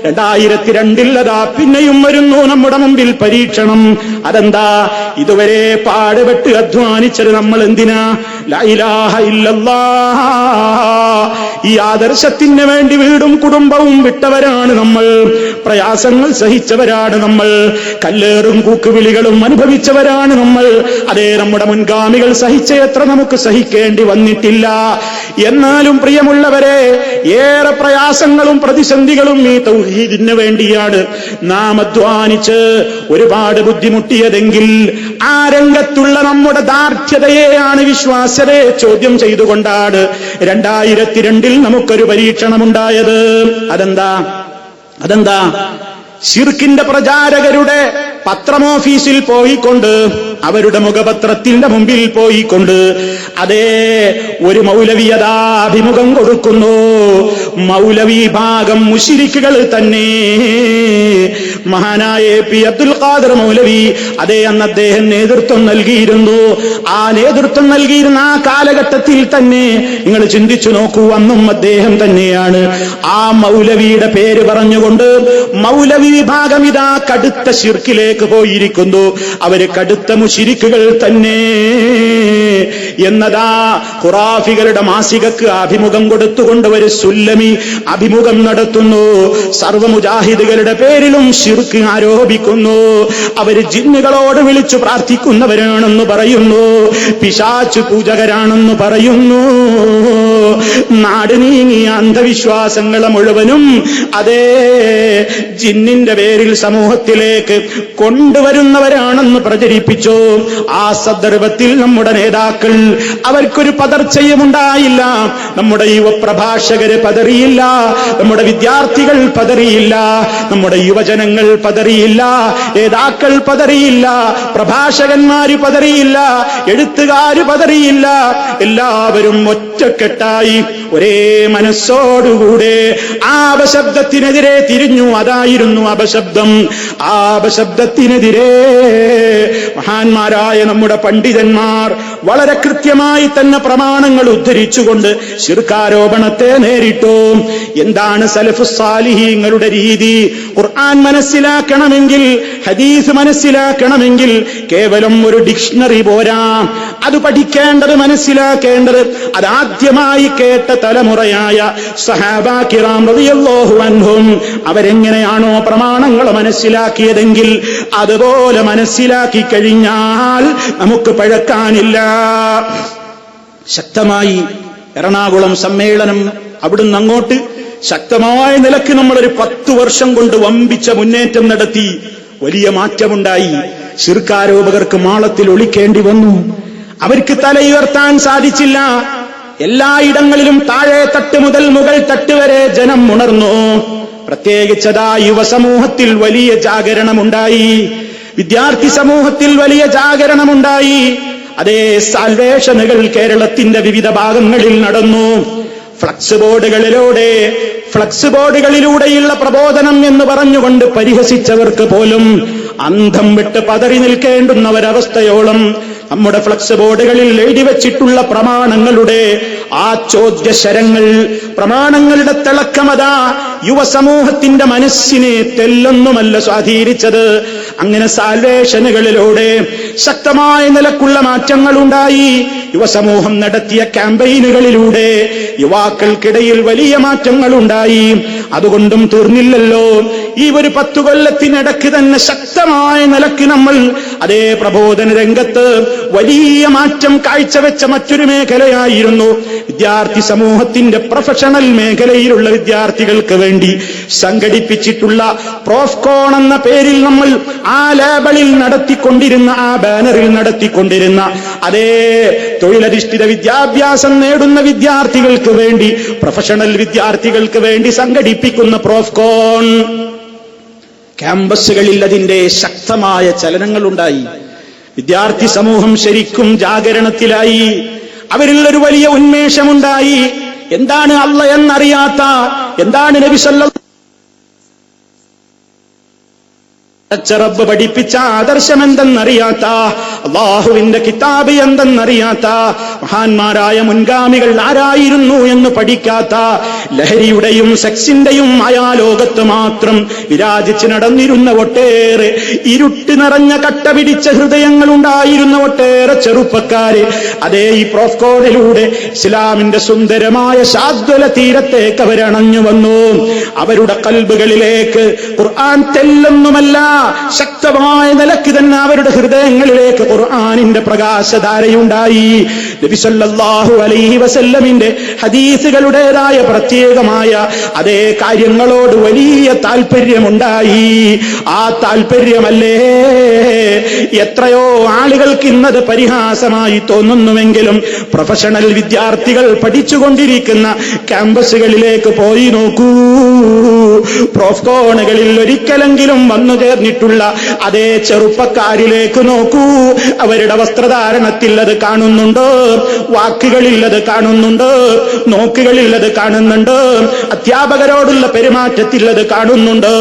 2002 അതാ പിന്നെയും വരുന്നു നമ്മുടെ മുമ്പിൽ പരീക്ഷണം. അതെന്താ? ഇതുവരെ പാടുപെട്ട് അധ്വാനിച്ചത് നമ്മൾ എന്തിനാ? ലാ ഇലാഹ ഇല്ലല്ലാഹ്, ഈ ആദർശത്തിന് വേണ്ടി വീടും കുടുംബവും വിട്ടവരാണ് നമ്മൾ. പ്രയാസങ്ങൾ സഹിച്ചവരാണ് നമ്മൾ. കല്ലേറും കൂക്കുവിളികളും അനുഭവിച്ചവരാണ് നമ്മൾ. അതേ നമ്മുടെ മുൻഗാമികൾ സഹിച്ച എത്ര നമുക്ക് സഹിക്കേണ്ടി വന്നിട്ടില്ല. എന്നാലും പ്രിയമുള്ളവരെ, ഏറെ പ്രയാസങ്ങളും പ്രതിസന്ധികളും ഈ തൗഹീദിന് വേണ്ടിയാണ് നാം അധ്വാനിച്ച് ഒരുപാട് ബുദ്ധിമുട്ടിയതെങ്കിൽ ആ രംഗത്തുള്ള നമ്മുടെ ദാർഢ്യതയെയാണ്, വിശ്വാസ്യതയെ ചോദ്യം ചെയ്തുകൊണ്ടാണ് 2002 നമുക്കൊരു പരീക്ഷണമുണ്ടായത്. അതെന്താ? ശിർക്കിന്റെ പ്രചാരകരുടെ പത്രമോഫീസിൽ പോയിക്കൊണ്ട്, അവരുടെ മുഖപത്രത്തിന്റെ മുമ്പിൽ പോയിക്കൊണ്ട് അതേ ഒരു മൗലവിയതാ അഭിമുഖം കൊടുക്കുന്നു. മൗലവി ഭാഗം മുശ്രിക്കുകൾ തന്നെ. മഹാനായ പി അബ്ദുൽ ഖാദർ മൗലവി അതേ അന്ന് അദ്ദേഹം നേതൃത്വം നൽകിയിരുന്നു. ആ നേതൃത്വം നൽകിയിരുന്ന ആ കാലഘട്ടത്തിൽ തന്നെ നിങ്ങൾ ചിന്തിച്ചു നോക്കൂ, അന്നും അദ്ദേഹം തന്നെയാണ്. ആ മൗലവിയുടെ പേര് പറഞ്ഞുകൊണ്ട് മൗലവി വിഭാഗം ഇതാ കടുത്ത ശിർക്കിലേക്ക് പോയിരിക്കുന്നു. അവര് കടുത്ത മുശ്രിക്കുകൾ തന്നെ എന്നതാ ഖുറാഫികളുടെ മാസികക്ക് അഭിമുഖം കൊടുത്തുകൊണ്ട് ഒരു സുല്ലമി അഭിമുഖം നടത്തുന്നു. സർവ്വ മുജാഹിദുകളുടെ പേരിലും ശിർക്ക് ആരോപിക്കുന്നു. അവര് ജിന്നുകളോട് വിളിച്ചു പ്രാർത്ഥിക്കുന്നവരാണെന്ന് പറയുന്നു, പിശാച് പൂജകരാണെന്ന് പറയുന്നു. നാട് നീങ്ങിയ അന്ധവിശ്വാസങ്ങളെ മുഴുവനും അതേ ജിന്നിന്റെ പേരിൽ സമൂഹത്തിലേക്ക് കൊണ്ടുവരുന്നവരാണെന്ന് പ്രചരിപ്പിച്ചു. ആ സന്ദർഭത്തിൽ നമ്മുടെ നേതാക്കൾ അവർക്കൊരു പതർച്ചയുമുണ്ടായില്ല. നമ്മുടെ യുവപ്രഭാഷകര് പതറിയില്ല, നമ്മുടെ വിദ്യാർത്ഥികൾ പതറിയില്ല, നമ്മുടെ യുവജനങ്ങൾ പതറിയില്ല, നേതാക്കൾ പതറിയില്ല, പ്രഭാഷകന്മാര് പതറിയില്ല, എഴുത്തുകാര് പതറിയില്ല. എല്ലാവരും ഒറ്റക്കെട്ടായി ഒരേ മനസ്സോടുകൂടെ ആ അപശബ്ദത്തിനെതിരെ തിരിഞ്ഞു. അതായിരുന്നു അപശബ്ദം. ആ അപശബ്ദത്തിനെതിരെ മഹാന്മാരായ നമ്മുടെ പണ്ഡിതന്മാർ വളരെ കൃത്യമായി തന്നെ പ്രമാണങ്ങൾ ഉദ്ധരിച്ചുകൊണ്ട് ശിർക്കാരോപണത്തെ നേരിട്ടു. എന്താണ് സലഫുസ് സാലിഹീങ്ങളുടെ രീതി? ഖുർആൻ മനസ്സിലാക്കണമെങ്കിൽ, ഹദീസ് മനസ്സിലാക്കണമെങ്കിൽ കേവലം ഒരു ഡിക്ഷണറി പോരാ. അത് പഠിക്കേണ്ടത്, മനസ്സിലാക്കേണ്ടത് അതാദ്യമായി കേട്ട തലമുറയായ സഹാബാ കിറാം റളിയല്ലാഹു അൻഹും അവരെങ്ങനെയാണോ പ്രമാണങ്ങൾ മനസ്സിലാക്കിയതെങ്കിൽ അതുപോലെ മനസ്സിലാക്കി കഴിഞ്ഞാൽ നമുക്ക് പഴക്കാനില്ല. ശക്തമായി എറണാകുളം സമ്മേളനം, അവിടുന്ന് അങ്ങോട്ട് ശക്തമായ നിലക്ക് നമ്മളൊരു 10 വർഷം കൊണ്ട് വമ്പിച്ച മുന്നേറ്റം നടത്തി. വലിയ മാറ്റമുണ്ടായി. ശിർക്കാരോപകർക്ക് മാളത്തിൽ ഒളിക്കേണ്ടി വന്നു. അവർക്ക് തലയുയർത്താൻ സാധിച്ചില്ല. എല്ലായിടങ്ങളിലും താഴെ തട്ട് മുതൽ മുകൾ തട്ട് വരെ ജനം ഉണർന്നു. പ്രത്യേകിച്ചതാ യുവസമൂഹത്തിൽ വലിയ ജാഗരണമുണ്ടായി, വിദ്യാർത്ഥി സമൂഹത്തിൽ വലിയ ജാഗരണമുണ്ടായി. അതേ സാൽവേഷനുകൾ കേരളത്തിന്റെ വിവിധ ഭാഗങ്ങളിൽ നടന്നു. ഫ്ലക്സ് ബോർഡുകളിലൂടെയുള്ള പ്രബോധനം എന്ന് പറഞ്ഞുകൊണ്ട് പരിഹസിച്ചവർക്ക് പോലും അന്തം വിട്ട് പതറി നിൽക്കേണ്ടുന്ന ഒരവസ്ഥയോളം നമ്മുടെ ഫ്ലക്സ് ബോർഡുകളിൽ എഴുതിവെച്ചിട്ടുള്ള പ്രമാണങ്ങളുടെ ആ ചോദ്യശരങ്ങൾ, പ്രമാണങ്ങളുടെ തിളക്കമതാ യുവസമൂഹത്തിന്റെ മനസ്സിനെ തെല്ലൊന്നുമല്ല സ്വാധീനിച്ചത്. അങ്ങനെ സാൽവേഷനുകളിലൂടെ ശക്തമായ നിലക്കുള്ള മാറ്റങ്ങളുണ്ടായി. യുവസമൂഹം നടത്തിയ ക്യാമ്പയിനുകളിലൂടെ യുവാക്കൾക്കിടയിൽ വലിയ മാറ്റങ്ങളുണ്ടായി. അതുകൊണ്ടും തീർന്നില്ലല്ലോ. ഈ ഒരു 10 കൊല്ലത്തിനിടയ്ക്ക് തന്നെ ശക്തമായ നിലയ്ക്ക് നമ്മൾ അതേ പ്രബോധന രംഗത്ത് വലിയ മാറ്റം കാഴ്ചവെച്ച മറ്റൊരു മേഖലയായിരുന്നു വിദ്യാർത്ഥി സമൂഹത്തിന്റെ പ്രൊഫഷണൽ മേഖലയിലുള്ള വിദ്യാർത്ഥികൾക്ക് വേണ്ടി സംഘടിപ്പിച്ചിട്ടുള്ള പ്രോഫ്കോൺ എന്ന പേരിൽ നമ്മൾ ആ ലേബലിൽ നടത്തിക്കൊണ്ടിരുന്ന, ആ ബാനറിൽ നടത്തിക്കൊണ്ടിരുന്ന അതേ തൊഴിലധിഷ്ഠിത വിദ്യാഭ്യാസം നേടുന്ന വിദ്യാർത്ഥികൾക്ക് വേണ്ടി, പ്രൊഫഷണൽ വിദ്യാർത്ഥികൾക്ക് വേണ്ടി സംഘടിപ്പിക്കുന്ന പ്രോഫ്കോൺ ക്യാമ്പസുകളിൽ അതിന്റെ ശക്തമായ ചലനങ്ങളുണ്ടായി. വിദ്യാർത്ഥി സമൂഹം ശരിക്കും ജാഗരണത്തിലായി. അവരിൽ ഒരു വലിയ ഉന്മേഷമുണ്ടായി. എന്താണ് അല്ലാഹ് എന്നറിയാത്ത, എന്താണ് നബി സല്ലല്ലാഹു റബ്ബ് പഠിപ്പിച്ച ആദർശം എന്തെന്നറിയാത്ത, അല്ലാഹുവിന്റെ കിതാബ് എന്തെന്നറിയാത്ത, മഹാന്മാരായ മുൻഗാമികൾ ആരായിരുന്നു എന്ന് പഠിക്കാത്ത, ലഹരിയുടെയും സെക്സിന്റെയും അയാലോകത്ത് മാത്രം വിരാജിച്ച് നടന്നിരുന്ന ഒട്ടേറെ ഇരുട്ട് നിറഞ്ഞ കട്ട പിടിച്ച ഹൃദയങ്ങൾ ഉണ്ടായിരുന്ന ഒട്ടേറെ ചെറുപ്പക്കാരെ അതേ ഈ പ്രോഫ്കോണിലൂടെ ഇസ്ലാമിന്റെ സുന്ദരമായ ശാദ്വല തീരത്തേക്ക് അവരണഞ്ഞു വന്നു. അവരുടെ ഖൽബുകളിലേക്ക് ഖുർആൻ തെല്ലൊന്നുമല്ല, ശക്തമായ നിലയ്ക്ക് തന്നെ അവരുടെ ഹൃദയങ്ങളിലേക്ക് ഖുർആനിന്റെ പ്രകാശധാരയുണ്ടായി. നബി സല്ലല്ലാഹു അലൈഹി വസല്ലമിന്റെ ഹദീസുകളുടേതായ പ്രത്യേകമായ അതേ കാര്യങ്ങളോട് വലിയ താല്പര്യമുണ്ടായി. ആ താല്പര്യമല്ലേ എത്രയോ ആളുകൾക്ക് ഇന്നത് പരിഹാസമായി തോന്നുന്നുവെങ്കിലും പ്രൊഫഷണൽ വിദ്യാർത്ഥികൾ പഠിച്ചുകൊണ്ടിരിക്കുന്ന ക്യാമ്പസുകളിലേക്ക് പോയി നോക്കൂ. പ്രോഫ്കോണുകളിൽ ഒരിക്കലെങ്കിലും വന്നു ചേർന്നിട്ടുള്ള അതേ ചെറുപ്പക്കാരിലേക്ക് നോക്കൂ. അവരുടെ വസ്ത്രധാരണത്തിൽ അത് കാണുന്നുണ്ട്, വാക്കുകളിൽ അത് കാണുന്നുണ്ട്, നോക്കുകളിൽ അത് കാണുന്നുണ്ട്, അധ്യാപകരോടുള്ള പെരുമാറ്റത്തിൽ അത് കാണുന്നുണ്ട്,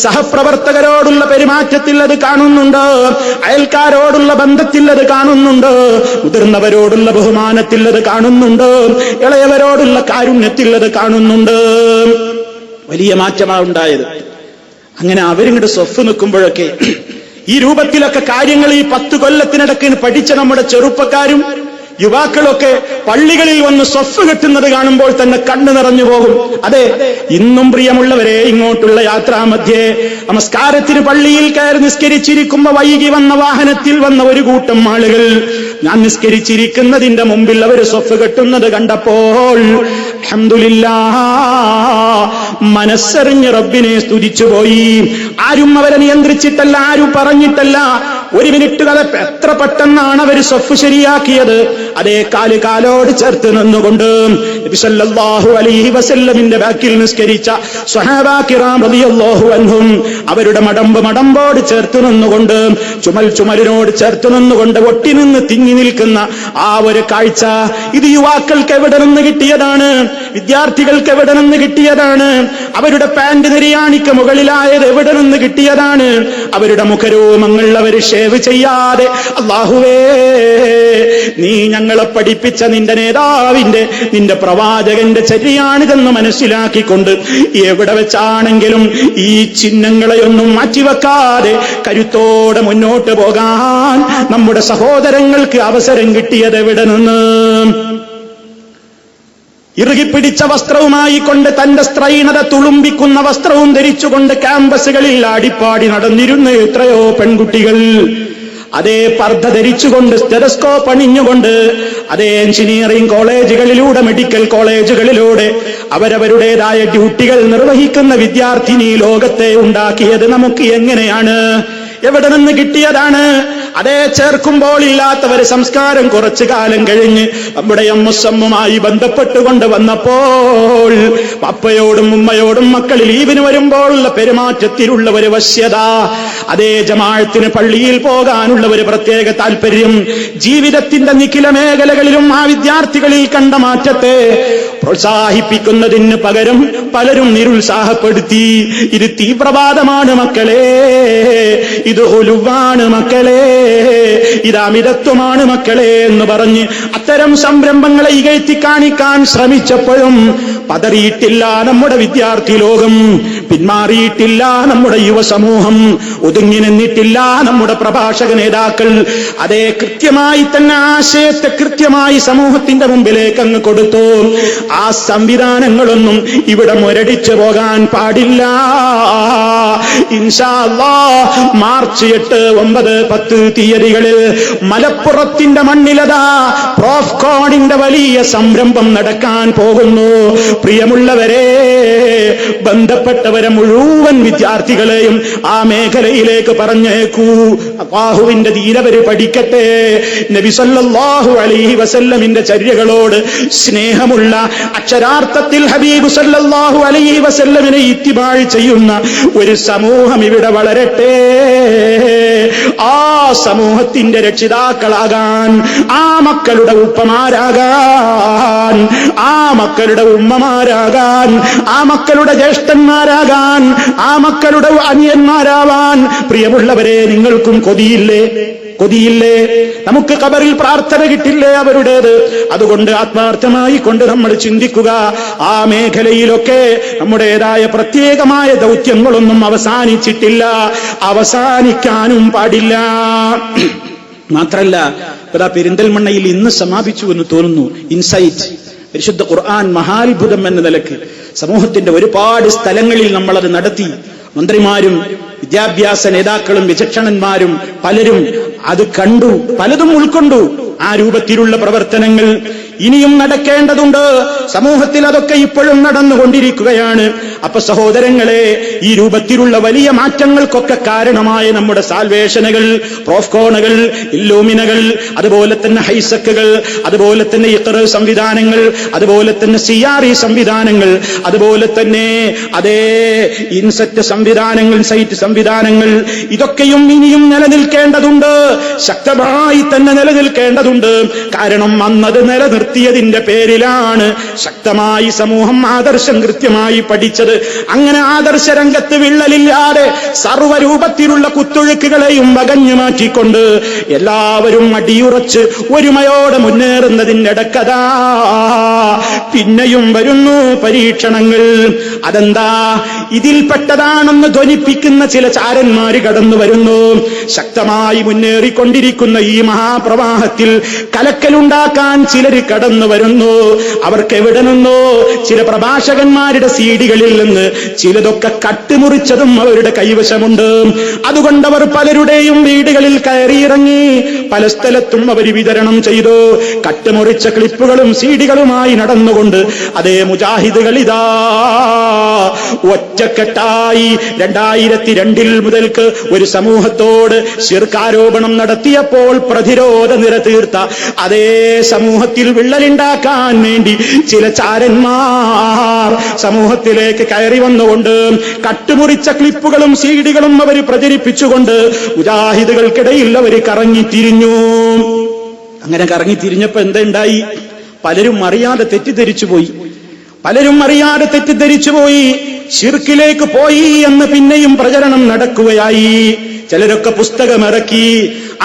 സഹപ്രവർത്തകരോടുള്ള പെരുമാറ്റത്തിൽ അത് കാണുന്നുണ്ട്, അയൽക്കാരോടുള്ള ബന്ധത്തിൽ അത് കാണുന്നുണ്ട്, മുതിർന്നവരോടുള്ള ബഹുമാനത്തിൽ അത് കാണുന്നുണ്ട്, ഇളയവരോടുള്ള കാരുണ്യത്തിൽ അത് കാണുന്നുണ്ട്. വലിയ മാറ്റമാണ് ഉണ്ടായത്. അങ്ങനെ അവരിങ്ങോട്ട് സ്വഫ് നിൽക്കുമ്പോഴൊക്കെ ഈ രൂപത്തിലൊക്കെ കാര്യങ്ങൾ ഈ 10 കൊല്ലത്തിനിടയ്ക്ക് പഠിച്ച നമ്മുടെ ചെറുപ്പക്കാരും യുവാക്കളൊക്കെ പള്ളികളിൽ വന്ന് സ്വഫ് കെട്ടുന്നത് കാണുമ്പോൾ തന്നെ കണ്ണു നിറഞ്ഞു പോകും. അതെ, ഇന്നും പ്രിയമുള്ളവരെ, ഇങ്ങോട്ടുള്ള യാത്രാമധ്യേ നമസ്കാരത്തിന് പള്ളിയിൽ കയറി നിസ്കരിച്ചിരിക്കുമ്പോ വൈകി വന്ന വാഹനത്തിൽ വന്ന ഒരു കൂട്ടം ആളുകൾ ഞാൻ നിസ്കരിച്ചിരിക്കുന്നതിന്റെ മുമ്പിൽ അവർ സ്വഫ് കെട്ടുന്നത് കണ്ടപ്പോൾ അൽഹംദുലില്ലാഹ് മനസ്സറിഞ്ഞ് റബ്ബിനെ സ്തുതിച്ചുപോയി. ആരും അവരെ നിയന്ത്രിച്ചിട്ടല്ല, ആരും പറഞ്ഞിട്ടല്ല. 1 മിനിറ്റ് കഥ എത്ര പെട്ടെന്നാണ് അവർ സ്വഫ് ശരിയാക്കിയത്. അതേ കാലോട് ചേർത്ത് നിന്നുകൊണ്ട് നബി സല്ലല്ലാഹു അലൈഹി വസല്ലമിന്റെ ബാക്കിൽ നിസ്കരിച്ച സ്വഹാബാ കിറാം റളിയല്ലാഹു അൻഹും അവരുടെ മടമ്പോട് ചേർത്ത് നിന്നുകൊണ്ട്, ചുമലിനോട് ചേർത്ത് നിന്നുകൊണ്ട് ഒട്ടി നിന്ന് തിങ്ങി നിൽക്കുന്ന ആ ഒരു കാഴ്ച, ഇത് യുവാക്കൾക്ക് എവിടെ നിന്ന് കിട്ടിയതാണ്? വിദ്യാർത്ഥികൾക്ക് എവിടെ നിന്ന് കിട്ടിയതാണ്? അവരുടെ പാന്റ് നിര്യാണിക്ക് മുകളിലായത് എവിടെ നിന്ന് കിട്ടിയതാണ്? അവരുടെ മുഖരോമങ്ങൾ അവർ ഷേവ് ചെയ്യാതെ, അല്ലാഹുവേ നീ ഞങ്ങളെ പഠിപ്പിച്ച നിന്റെ നേതാവിന്റെ, നിന്റെ പ്രവാചകന്റെ ചര്യയാണിതെന്ന് മനസ്സിലാക്കിക്കൊണ്ട് എവിടെ വെച്ചാണെങ്കിലും ഈ ചിഹ്നങ്ങളെയൊന്നും മാറ്റിവെക്കാതെ കരുത്തോടെ മുന്നോട്ട് പോകാൻ നമ്മുടെ സഹോദരങ്ങൾക്ക് അവസരം കിട്ടിയത് എവിടെ നിന്ന്? ഇറുകിപ്പിടിച്ച വസ്ത്രവുമായി കൊണ്ട് തന്റെ സ്ത്രൈണത തുളുമ്പിക്കുന്ന വസ്ത്രവും ധരിച്ചുകൊണ്ട് ക്യാമ്പസുകളിൽ ആടിപ്പാടി നടന്നിരുന്ന എത്രയോ പെൺകുട്ടികൾ, അതേ പർദ്ദ ധരിച്ചുകൊണ്ട് സ്റ്റെതസ്കോപ്പ് അണിഞ്ഞുകൊണ്ട്, അതേ എഞ്ചിനീയറിംഗ് കോളേജുകളിലൂടെ മെഡിക്കൽ കോളേജുകളിലൂടെ അവരവരുടേതായ ഡ്യൂട്ടികൾ നിർവഹിക്കുന്ന വിദ്യാർത്ഥിനി ലോകത്തെ ഉണ്ടാക്കിയത് നമുക്ക് എങ്ങനെയാണ്? എവിടെ നിന്ന് കിട്ടിയതാണ്? അതേ ചേർക്കുമ്പോൾ ഇല്ലാത്തവര് സംസ്കാരം കുറച്ചു കാലം കഴിഞ്ഞ് നമ്മുടെ എംഎസ്എമ്മുമായി ബന്ധപ്പെട്ടുകൊണ്ട് വന്നപ്പോൾ പപ്പയോടും ഉമ്മയോടും മക്കൾ ലീവിന് വരുമ്പോൾ പെരുമാറ്റത്തിലുള്ള ഒരു വശ്യത, അതേ ജമാഅത്തിന് പള്ളിയിൽ പോകാനുള്ള ഒരു പ്രത്യേക താല്പര്യം, ജീവിതത്തിന്റെ നിഖില മേഖലകളിലും ആ വിദ്യാർത്ഥികളിൽ കണ്ട മാറ്റത്തെ പ്രോത്സാഹിപ്പിക്കുന്നതിന് പകരം പലരും നിരുത്സാഹപ്പെടുത്തി. ഇത് തീവ്രവാദമാണ് മക്കളെ, ഇത് ഹുലുവാണ് മക്കളെ, ഇത് അമിതത്വമാണ് മക്കളെ എന്ന് പറഞ്ഞ് അത്തരം സംരംഭങ്ങളെ ഇകഴ്ത്തി കാണിക്കാൻ ശ്രമിച്ചപ്പോഴും പതറിയിട്ടില്ല നമ്മുടെ വിദ്യാർത്ഥി ലോകം, പിന്മാറിയിട്ടില്ല നമ്മുടെ യുവസമൂഹം, ഒതുങ്ങി നിന്നിട്ടില്ല നമ്മുടെ പ്രഭാഷക നേതാക്കൾ. അതേ കൃത്യമായി തന്നെ ആശയത്തെ കൃത്യമായി സമൂഹത്തിന്റെ മുമ്പിലേക്ക് അങ്ങ് കൊടുത്തു. ആ സംവിധാനങ്ങളൊന്നും ഇവിടെ മുരടിച്ചു പോകാൻ പാടില്ല. ഇൻഷാ അല്ലാഹ് മാർച്ച് 8, 9, 10 തീയതികളിൽ മലപ്പുറത്തിന്റെ മണ്ണിലതാ പ്രോഫ്കോണിന്റെ വലിയ സംരംഭം നടക്കാൻ പോകുന്നു. പ്രിയമുള്ളവരെ, ബന്ധപ്പെട്ടവരെ മുഴുവൻ വിദ്യാർത്ഥികളെയും ആ മേഖലയിലേക്ക് പറഞ്ഞേക്കൂ. അല്ലാഹുവിന്റെ ദീനവര് പഠിക്കട്ടെ. നബി സല്ലല്ലാഹു അലൈഹി വസല്ലമിന്റെ ചര്യകളോട് സ്നേഹമുള്ള, അക്ഷരാർത്ഥത്തിൽ ഹബീബ് സല്ലല്ലാഹു അലൈഹി വസല്ലമിനെ ഇത്തിബാ ചെയ്യുന്ന ഒരു സമൂഹം ഇവിടെ വളരട്ടെ. ആ സമൂഹത്തിന്റെ രക്ഷിതാക്കളാകാൻ, ആ മക്കളുടെ ഉപ്പമാരാകാൻ, ആ മക്കളുടെ ഉമ്മമാരാകാൻ, ആ മക്കളുടെ ജ്യേഷ്ഠന്മാരാകാൻ, ആ മക്കളുടെ അനിയന്മാരാവാൻ പ്രിയമുള്ളവരെ നിങ്ങൾക്കും കൊതിയില്ലേ? കൊതിയില്ലേ? നമുക്ക് ഖബറിൽ പ്രാർത്ഥന കിട്ടില്ലേ അവരുടേത്? അതുകൊണ്ട് ആത്മാർത്ഥമായി കൊണ്ട് നമ്മൾ ചിന്തിക്കുക. ആ മേഖലയിലൊക്കെ നമ്മുടേതായ പ്രത്യേകമായ ദൗത്യങ്ങളൊന്നും അവസാനിച്ചിട്ടില്ല, അവസാനിക്കാനും പാടില്ല. മാത്രല്ല, പെരിന്തൽമണ്ണയിൽ ഇന്ന് സമാപിച്ചു എന്ന് തോന്നുന്നു ഇൻസൈറ്റ്, പരിശുദ്ധ ഖുർആൻ മഹാത്ഭുതം എന്ന നിലക്ക് സമൂഹത്തിന്റെ ഒരുപാട് സ്ഥലങ്ങളിൽ നമ്മളത് നടത്തി. മന്ത്രിമാരും വിദ്യാഭ്യാസ നേതാക്കളും വിചക്ഷണന്മാരും പലരും അത് കണ്ടു, പലതും ഉൾക്കൊണ്ടു. ആ രൂപത്തിലുള്ള പ്രവർത്തനങ്ങൾ ഇനിയും നടക്കേണ്ടതുണ്ട്. സമൂഹത്തിൽ അതൊക്കെ ഇപ്പോഴും നടന്നുകൊണ്ടിരിക്കുകയാണ്. അപ്പൊ സഹോദരങ്ങളെ, ഈ രൂപത്തിലുള്ള വലിയ മാറ്റങ്ങൾക്കൊക്കെ കാരണമായ നമ്മുടെ സാൽവേഷനുകൾ, പ്രോഫ്കോണുകൾ, ഇല്ലൂമിനകൾ, അതുപോലെ തന്നെ ഹൈസക്കുകൾ, അതുപോലെ തന്നെ ഇഖ്റ സംവിധാനങ്ങൾ, അതുപോലെ തന്നെ സിആർഇ സംവിധാനങ്ങൾ, അതുപോലെ തന്നെ അതേ ഇൻസെറ്റ് സംവിധാനങ്ങൾ, സൈറ്റ് സംവിധാനങ്ങൾ, ഇതൊക്കെയും ഇനിയും നിലനിൽക്കേണ്ടതുണ്ട്, ശക്തമായി തന്നെ നിലനിൽക്കേണ്ടതുണ്ട്. കാരണം അന്നത് നിലനിർത്തിയതിന്റെ പേരിലാണ് ശക്തമായി സമൂഹം ആദർശം കൃത്യമായി പഠിച്ചത്. അങ്ങനെ ആദർശ രംഗത്ത് വിള്ളലില്ലാതെ സർവ്വരൂപത്തിലുള്ള കുത്തൊഴുക്കുകളെയും വകഞ്ഞു മാറ്റിക്കൊണ്ട് എല്ലാവരും അടിയുറച്ച് ഒരുമയോടെ മുന്നേറുന്നതിന്റെ ഇടക്കതാ പിന്നെയും വരുന്നു പരീക്ഷണങ്ങൾ. അതെന്താ? ഇതിൽപ്പെട്ടതാണെന്ന് ധ്വനിപ്പിക്കുന്ന ചില ചാരന്മാര് കടന്നു വരുന്നു. ശക്തമായി മുന്നേറിക്കൊണ്ടിരിക്കുന്ന ഈ മഹാപ്രവാഹത്തിൽ കലക്കലുണ്ടാക്കാൻ ചിലർ കടന്നു വരുന്നു. അവർക്ക് എവിടെ നിന്നോ ചില പ്രഭാഷകന്മാരുടെ സീഡികളിൽ നിന്ന് ചിലതൊക്കെ കട്ടുമുറിച്ചതും അവരുടെ കൈവശമുണ്ട്. അതുകൊണ്ട് അവർ പലരുടെയും വീടുകളിൽ കയറിയിറങ്ങി പല സ്ഥലത്തും അവർ വിതരണം ചെയ്തു. കട്ടുമുറിച്ച ക്ലിപ്പുകളും സീഡികളുമായി നടന്നുകൊണ്ട് അതേ മുജാഹിദുകൾ ഇതാ ഒറ്റക്കെട്ടായി 2002 മുതൽക്ക് ഒരു സമൂഹത്തോട് ശിർക്കാരോപണം നടത്തിയപ്പോൾ പ്രതിരോധ നിര തീർത്ത അതേ സമൂഹത്തിൽ വിള്ളലുണ്ടാക്കാൻ വേണ്ടി ചില ചാരന്മാർ സമൂഹത്തിലേക്ക് കയറി വന്നുകൊണ്ട് കട്ടുമുറിച്ച ക്ലിപ്പുകളും സീഡികളും അവർ പ്രചരിപ്പിച്ചുകൊണ്ട് മുജാഹിദുകൾക്കിടയിൽ അവർ കറങ്ങിത്തിരിഞ്ഞു. അങ്ങനെ കറങ്ങിത്തിരിഞ്ഞപ്പോ എന്തുണ്ടായി? പലരും അറിയാതെ തെറ്റിദ്ധരിച്ചുപോയി. ശിർക്കിലേക്ക് പോയി എന്ന് പിന്നെയും പ്രചരണം നടക്കുകയായി. ചിലരൊക്കെ പുസ്തകമിറക്കി.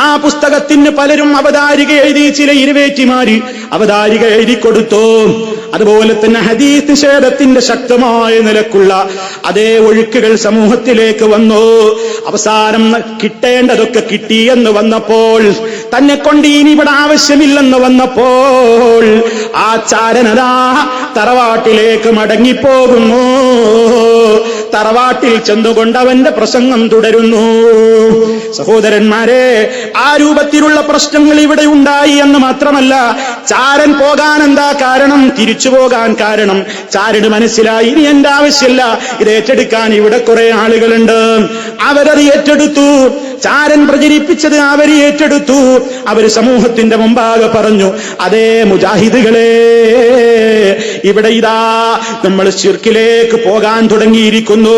ആ പുസ്തകത്തിന് പലരും അവതാരിക എഴുതി, ചില ഇരുവേറ്റിമാര് അവതാരിക എഴുതി കൊടുത്തു. അതുപോലെ തന്നെ ഹദീസ് നിഷേധത്തിന്റെ ശക്തമായ നിലക്കുള്ള അതേ ഒഴുക്കുകൾ സമൂഹത്തിലേക്ക് വന്നു. അവസാനം കിട്ടേണ്ടതൊക്കെ കിട്ടി എന്ന് വന്നപ്പോൾ, തന്നെ കൊണ്ട് ഇനി ഇവിടെ ആവശ്യമില്ലെന്ന് വന്നപ്പോൾ ആ ചാരനതാ തറവാട്ടിലേക്ക് മടങ്ങിപ്പോകുന്നു. തറവാട്ടിൽ ചെന്നുകൊണ്ട് അവന്റെ പ്രസംഗം തുടരുന്നു. സഹോദരന്മാരെ, ആ രൂപത്തിലുള്ള പ്രശ്നങ്ങൾ ഇവിടെ ഉണ്ടായി എന്ന് മാത്രമല്ല, ചാരൻ പോകാൻ എന്താ കാരണം, തിരിച്ചു പോകാൻ കാരണം ചാരന് മനസ്സിലായി ഇനി എന്റെ ആവശ്യമില്ല, ഇത് ഏറ്റെടുക്കാൻ ഇവിടെ കുറെ ആളുകളുണ്ട്. അവരത് ഏറ്റെടുത്തു. ചാരൻ പ്രചരിപ്പിച്ചത് അവർ ഏറ്റെടുത്തു. അവർ സമൂഹത്തിന്റെ മുമ്പാകെ പറഞ്ഞു, അതേ മുജാഹിദുകളെ, ഇവിടെ ഇതാ നമ്മൾ ശിർക്കിലേക്ക് പോകാൻ തുടങ്ങിയിരിക്കുന്നു.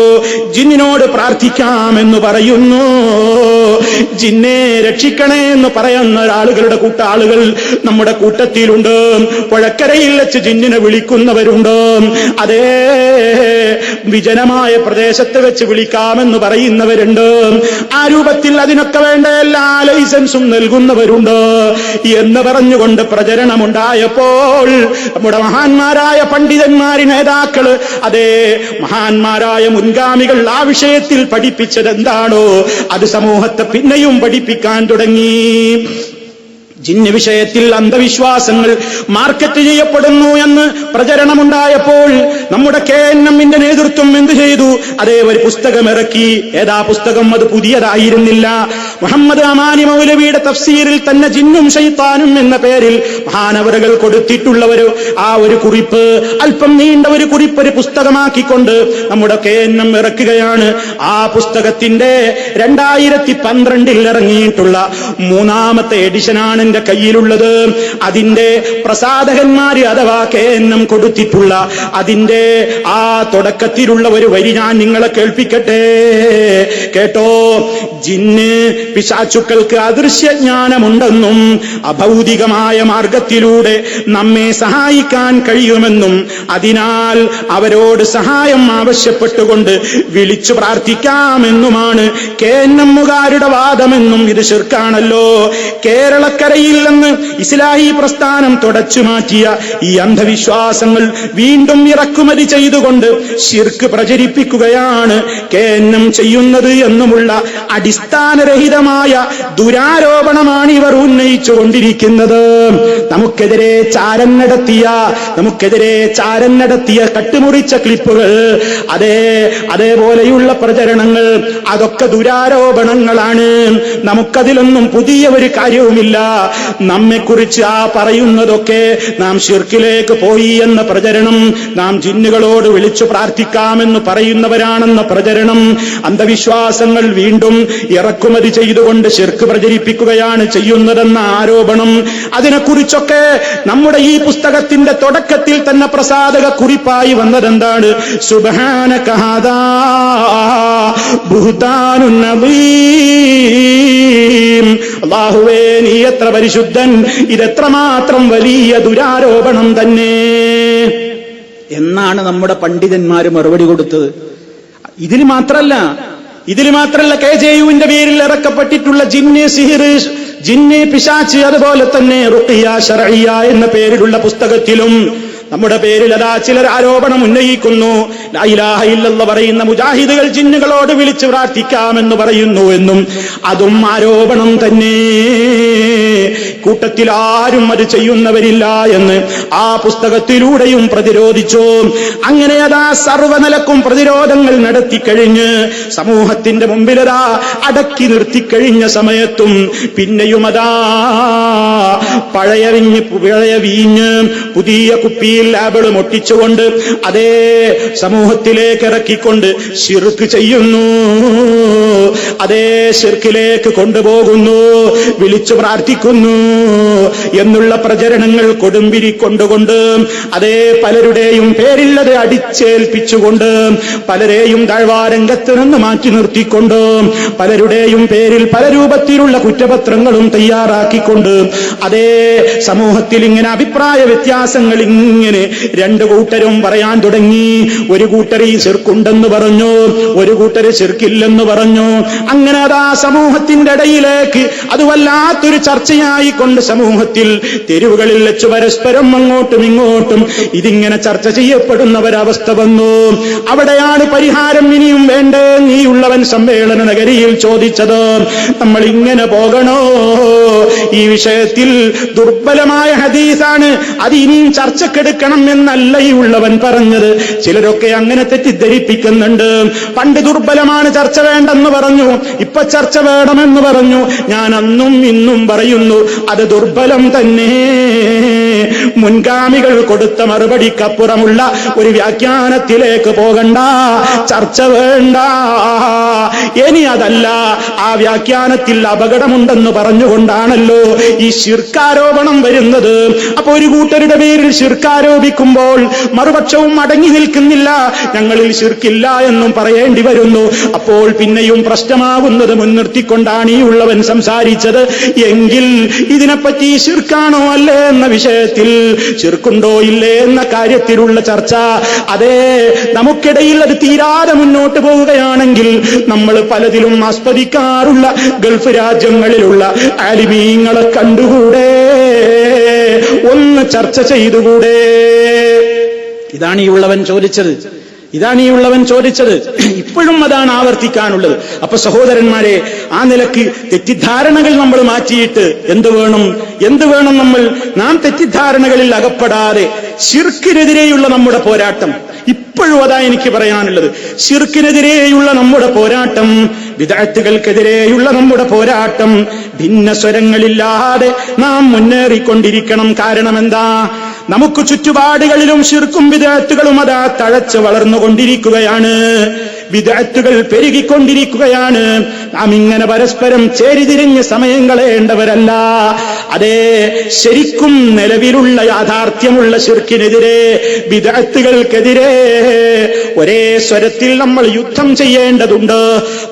ജിന്നിനോട് പ്രാർത്ഥിക്കാമെന്ന് പറയുന്നു. ജിന്നെ രക്ഷിക്കണേ എന്ന് പറയുന്ന ആളുകളുടെ ആളുകൾ നമ്മുടെ കൂട്ടത്തിലുണ്ട്. പുഴക്കരയിൽ വെച്ച് ജിന്നിനെ വിളിക്കുന്നവരുണ്ട്. അതേ വിജനമായ പ്രദേശത്ത് വെച്ച് വിളിക്കാമെന്ന് പറയുന്നവരുണ്ട്. ആ രൂപത്തിൽ അതിനൊക്കെ വേണ്ട എല്ലാ ലൈസൻസും നൽകുന്നവരുണ്ട് എന്ന് പറഞ്ഞുകൊണ്ട് പ്രചരണമുണ്ടായപ്പോൾ നമ്മുടെ മഹാന്മാരായ പണ്ഡിതന്മാരി നേതാക്കള്, അതേ മഹാന്മാരായ മുൻഗാമികൾ ആ വിഷയത്തിൽ പഠിപ്പിച്ചത് എന്താണോ അത് സമൂഹത്തെ പിന്നെയും പഠിപ്പിക്കാൻ തുടങ്ങി. ജിന്ന് വിഷയത്തിൽ അന്ധവിശ്വാസങ്ങൾ മാർക്കറ്റ് ചെയ്യപ്പെടുന്നു എന്ന് പ്രചരണമുണ്ടായപ്പോൾ നമ്മുടെ KNM-ന്റെ നേതൃത്വം എന്ത് ചെയ്തു? അതേ ഒരു പുസ്തകം ഇറക്കി. ഏതാ പുസ്തകം? അത് പുതിയതായിരുന്നില്ല. മുഹമ്മദ് അമാനി മൗലവിയുടെ തഫ്സീറിൽ തന്നെ ജിന്നും ശൈത്താനും എന്ന പേരിൽ മഹാനവറുകൾ കൊടുത്തിട്ടുള്ള ആ ഒരു കുറിപ്പ്, അല്പം നീണ്ട ഒരു കുറിപ്പ് ഒരു പുസ്തകമാക്കിക്കൊണ്ട് നമ്മുടെ KNM ഇറക്കുകയാണ്. ആ പുസ്തകത്തിന്റെ 2012 ഇറങ്ങിയിട്ടുള്ള 3ാമത്തെ എഡിഷനാണ് എന്റെ കയ്യിലുള്ളത്. അതിന്റെ പ്രസാധകന്മാര് അഥവാ KNM കൊടുത്തിട്ടുള്ള അതിന്റെ ആ തുടക്കത്തിലുള്ള ഒരു വരി ഞാൻ നിങ്ങളെ കേൾപ്പിക്കട്ടെ. കേട്ടോ. ജിന്ന് പിശാചുക്കൾക്ക് അദൃശ്യജ്ഞാനമുണ്ടെന്നും അഭൗതികമായ മാർഗത്തിലൂടെ നമ്മെ സഹായിക്കാൻ കഴിയുമെന്നും അതിനാൽ അവരോട് സഹായം ആവശ്യപ്പെട്ടുകൊണ്ട് വിളിച്ചു പ്രാർത്ഥിക്കാമെന്നുമാണ് KNM-കാരുടെ വാദമെന്നും ഇത് ശിർക്കാണല്ലോ. കേരളക്കരയിൽ നിന്ന് ഇസ്ലാഹി പ്രസ്ഥാനം തുടച്ചു മാറ്റിയ ഈ അന്ധവിശ്വാസങ്ങൾ വീണ്ടും ഇറക്കുമതി ചെയ്തുകൊണ്ട് ശിർക്ക് പ്രചരിപ്പിക്കുകയാണ് KNM ചെയ്യുന്നത് എന്നുമുള്ള അടിസ്ഥാനരഹിതമായ ദുരാരോപണമാണ് ഇവർ ഉന്നയിച്ചുകൊണ്ടിരിക്കുന്നത്. നമുക്കെതിരെ ചാരൻ നടത്തിയ കട്ടുമുറിച്ച ക്ലിപ്പുകൾ, അതേപോലെയുള്ള പ്രചരണങ്ങൾ, അതൊക്കെ ദുരാരോപണങ്ങളാണ്. നമുക്കതിലൊന്നും പുതിയ ഒരു കാര്യവുമില്ല. നമ്മെക്കുറിച്ച് ആ പറയുന്നതൊക്കെ നാം ശിർക്കിലേക്ക് പോയി എന്ന പ്രചരണം, നാം ജിന്നുകളോട് വിളിച്ചു പ്രാർത്ഥിക്കാമെന്ന് പറയുന്നവരാണെന്ന പ്രചരണം, അന്ധവിശ്വാസങ്ങൾ വീണ്ടും ഇറക്കുമതി ചെയ്തുകൊണ്ട് ശിർക്ക് പ്രചരിപ്പിക്കുകയാണ് ചെയ്യുന്നതെന്ന ആരോപണം, അതിനെക്കുറിച്ചൊക്കെ നമ്മുടെ ഈ പുസ്തകത്തിന്റെ തുടക്കത്തിൽ തന്നെ പ്രസാദക കുറിപ്പായി വന്നതെന്താണ്? സുബ്ഹാനക ഹാദാ ബുഹ്താനുൻ അദീം. അല്ലാഹുവേ, നീ എത്ര പരിശുദ്ധൻ, ഇതെത്രമാത്രം വലിയ ദുരാരോപണം തന്നെ എന്നാണ് നമ്മുടെ പണ്ഡിതന്മാര് മറുപടി കൊടുത്തത്. ഇതിൽ മാത്രല്ല KJU-വിന്റെ പേരിൽ ഇറക്കപ്പെട്ടിട്ടുള്ള ജിന്ന്, സിഹിർ, ജിന്ന്, പിശാച്ച്, അതുപോലെ തന്നെ റുഖിയ ശർഇയ്യ എന്ന പേരിലുള്ള പുസ്തകത്തിലും നമ്മുടെ പേരിൽ അതാ ചിലർ ആരോപണം ഉന്നയിക്കുന്നു. ലാ ഇലാഹ ഇല്ലല്ലാഹ് പറയുന്ന മുജാഹിദുകൾ ജിന്നുകളോട് വിളിച്ചു പ്രാർത്ഥിക്കാമെന്ന് പറയുന്നു എന്നും അതും ആരോപണം തന്നെ. കൂട്ടത്തിൽ ആരും അത് ചെയ്യുന്നവരില്ല എന്ന് ആ പുസ്തകത്തിലൂടെയും പ്രതിരോധിച്ചു. അങ്ങനെ അതാ സർവ്വനിലക്കും പ്രതിരോധങ്ങൾ നടത്തിക്കഴിഞ്ഞ് സമൂഹത്തിന്റെ മുമ്പിലതാ അടക്കി നിർത്തിക്കഴിഞ്ഞ സമയത്തും പിന്നെയും അതാ പഴയ വീഞ്ഞ് പുതിയ കുപ്പിയിൽ ലാബിളും ഒട്ടിച്ചുകൊണ്ട് അതേ സമൂഹത്തിലേക്ക് ഇറക്കിക്കൊണ്ട് ശിർക്ക് ചെയ്യുന്നു. അതേ ശിർക്കിലേക്ക് കൊണ്ടുപോകുന്നു, വിളിച്ചു പ്രാർത്ഥിക്കുന്നു എന്നുള്ള പ്രചരണങ്ങൾ കൊടുമ്പിരിക്കൊണ്ടുകൊണ്ട് അതേ പലരുടെയും പേരില്ലത് അടിച്ചേൽപ്പിച്ചുകൊണ്ട്, പലരെയും താഴ്വാരംഗത്ത് നിന്ന് മാറ്റി നിർത്തിക്കൊണ്ട്, പലരുടെയും പേരിൽ പല രൂപത്തിലുള്ള കുറ്റപത്രങ്ങളും തയ്യാറാക്കിക്കൊണ്ട് അതേ സമൂഹത്തിൽ ഇങ്ങനെ അഭിപ്രായ വ്യത്യാസങ്ങൾ ഇങ്ങനെ രണ്ടു കൂട്ടരും പറയാൻ തുടങ്ങി. ഒരു കൂട്ടർ ഈ ശിർക്കുണ്ടെന്ന് പറഞ്ഞു, ഒരു കൂട്ടർ ശിർക്കില്ലെന്ന് പറഞ്ഞു. അങ്ങനെ അതാ സമൂഹത്തിന്റെ ഇടയിലേക്ക് അത് വല്ലാത്തൊരു ചർച്ചയായി കൊണ്ട് സമൂഹത്തിൽ തെരുവുകളിൽ വെച്ച് പരസ്പരം അങ്ങോട്ടും ഇങ്ങോട്ടും ഇതിങ്ങനെ ചർച്ച ചെയ്യപ്പെടുന്ന ഒരവസ്ഥ വന്നു. അവിടെയാണ് പരിഹാരം ഇനിയും വേണ്ടേ നീയുള്ളവൻ സമ്മേളന നഗരിയിൽ ചോദിച്ചത്. നമ്മൾ ഇങ്ങനെ പോകണോ? ഈ വിഷയത്തിൽ ദുർബലമായ ഹദീസാണ്, അത് ഇനിയും ചർച്ചക്കെടുക്കണം എന്നല്ല ഈ ഉള്ളവൻ പറഞ്ഞത്. ചിലരൊക്കെ അങ്ങനെ തെറ്റിദ്ധരിപ്പിക്കുന്നുണ്ട്. പണ്ട് ദുർബലമാണ്, ചർച്ച വേണ്ടെന്ന് പറഞ്ഞു, ഇപ്പൊ ചർച്ച വേണമെന്ന് പറഞ്ഞു. ഞാൻ അന്നും ഇന്നും പറയുന്നു അത് ദുർബലം തന്നെ. മുൻഗാമികൾ കൊടുത്ത മറുപടിക്കപ്പുറമുള്ള ഒരു വ്യാഖ്യാനത്തിലേക്ക് പോകണ്ട, ചർച്ച വേണ്ട. ഇനി അതല്ല, ആ വ്യാഖ്യാനത്തിൽ അപകടമുണ്ടെന്ന് പറഞ്ഞുകൊണ്ടാണല്ലോ ഈ ശിർക്കാരോപണം വരുന്നത്. അപ്പൊ ഒരു കൂട്ടരുടെ പേരിൽ ശിർക്കാരോപിക്കുമ്പോൾ മറുപക്ഷവും അടങ്ങി നിൽക്കുന്നില്ല, ഞങ്ങളിൽ ശിർക്കില്ല എന്നും പറയേണ്ടി വരുന്നു. അപ്പോൾ പിന്നെയും പ്രശ്നമാകുന്നത് മുൻനിർത്തിക്കൊണ്ടാണ് ഈ ഉള്ളവൻ സംസാരിച്ചത്. എങ്കിൽ ഇതിനെപ്പറ്റി ശിർക്കാണോ അല്ലേ എന്ന വിഷയത്തിൽ, ശിർക്കുണ്ടോ ഇല്ലേ എന്ന കാര്യത്തിലുള്ള ചർച്ച, അതേ നമുക്കിടയിൽ അത് തീരാതെ മുന്നോട്ട് പോവുകയാണെങ്കിൽ നമ്മൾ പലതിലും ആസ്പദിക്കാറുള്ള ഗൾഫ് രാജ്യങ്ങളിലുള്ള ആലിമീങ്ങളെ കണ്ടുകൂടെ, ഒന്ന് ചർച്ച ചെയ്തുകൂടെ? ഇതാണ് ഈ ഉള്ളവൻ ചോദിച്ചത്. ഇപ്പോഴും അതാണ് ആവർത്തിക്കാനുള്ളത്. അപ്പൊ സഹോദരന്മാരെ, ആ നിലക്ക് തെറ്റിദ്ധാരണകൾ നമ്മൾ മാറ്റിയിട്ട് എന്ത് വേണം നാം തെറ്റിദ്ധാരണകളിൽ അകപ്പെടാതെ ശിർക്കിനെതിരെയുള്ള നമ്മുടെ പോരാട്ടം, ഇപ്പോഴും അതാ എനിക്ക് പറയാനുള്ളത്. ശിർക്കിനെതിരെയുള്ള നമ്മുടെ പോരാട്ടം, ബിദ്അത്തുകൾക്കെതിരെയുള്ള നമ്മുടെ പോരാട്ടം ഭിന്ന സ്വരങ്ങളില്ലാതെ നാം മുന്നേറിക്കൊണ്ടിരിക്കണം. കാരണം എന്താ? നമുക്ക് ചുറ്റുപാടുകളിലും ശിർക്കും ബിദ്അത്തുകളും അതാ തഴച്ച് വളർന്നുകൊണ്ടിരിക്കുകയാണ്, ബിദ്അത്തുകൾ പെരുകിക്കൊണ്ടിരിക്കുകയാണ്. നാം ഇങ്ങനെ പരസ്പരം ചേരിതിരിഞ്ഞ് സമയം കളയേണ്ടവരല്ല. അതേ, ശരിക്കും നിലവിലുള്ള യാഥാർത്ഥ്യമുള്ള ശിർക്കിനെതിരെ, ബിദ്അത്തുകൾക്കെതിരെ ഒരേ സ്വരത്തിൽ നമ്മൾ യുദ്ധം ചെയ്യേണ്ടതുണ്ട്.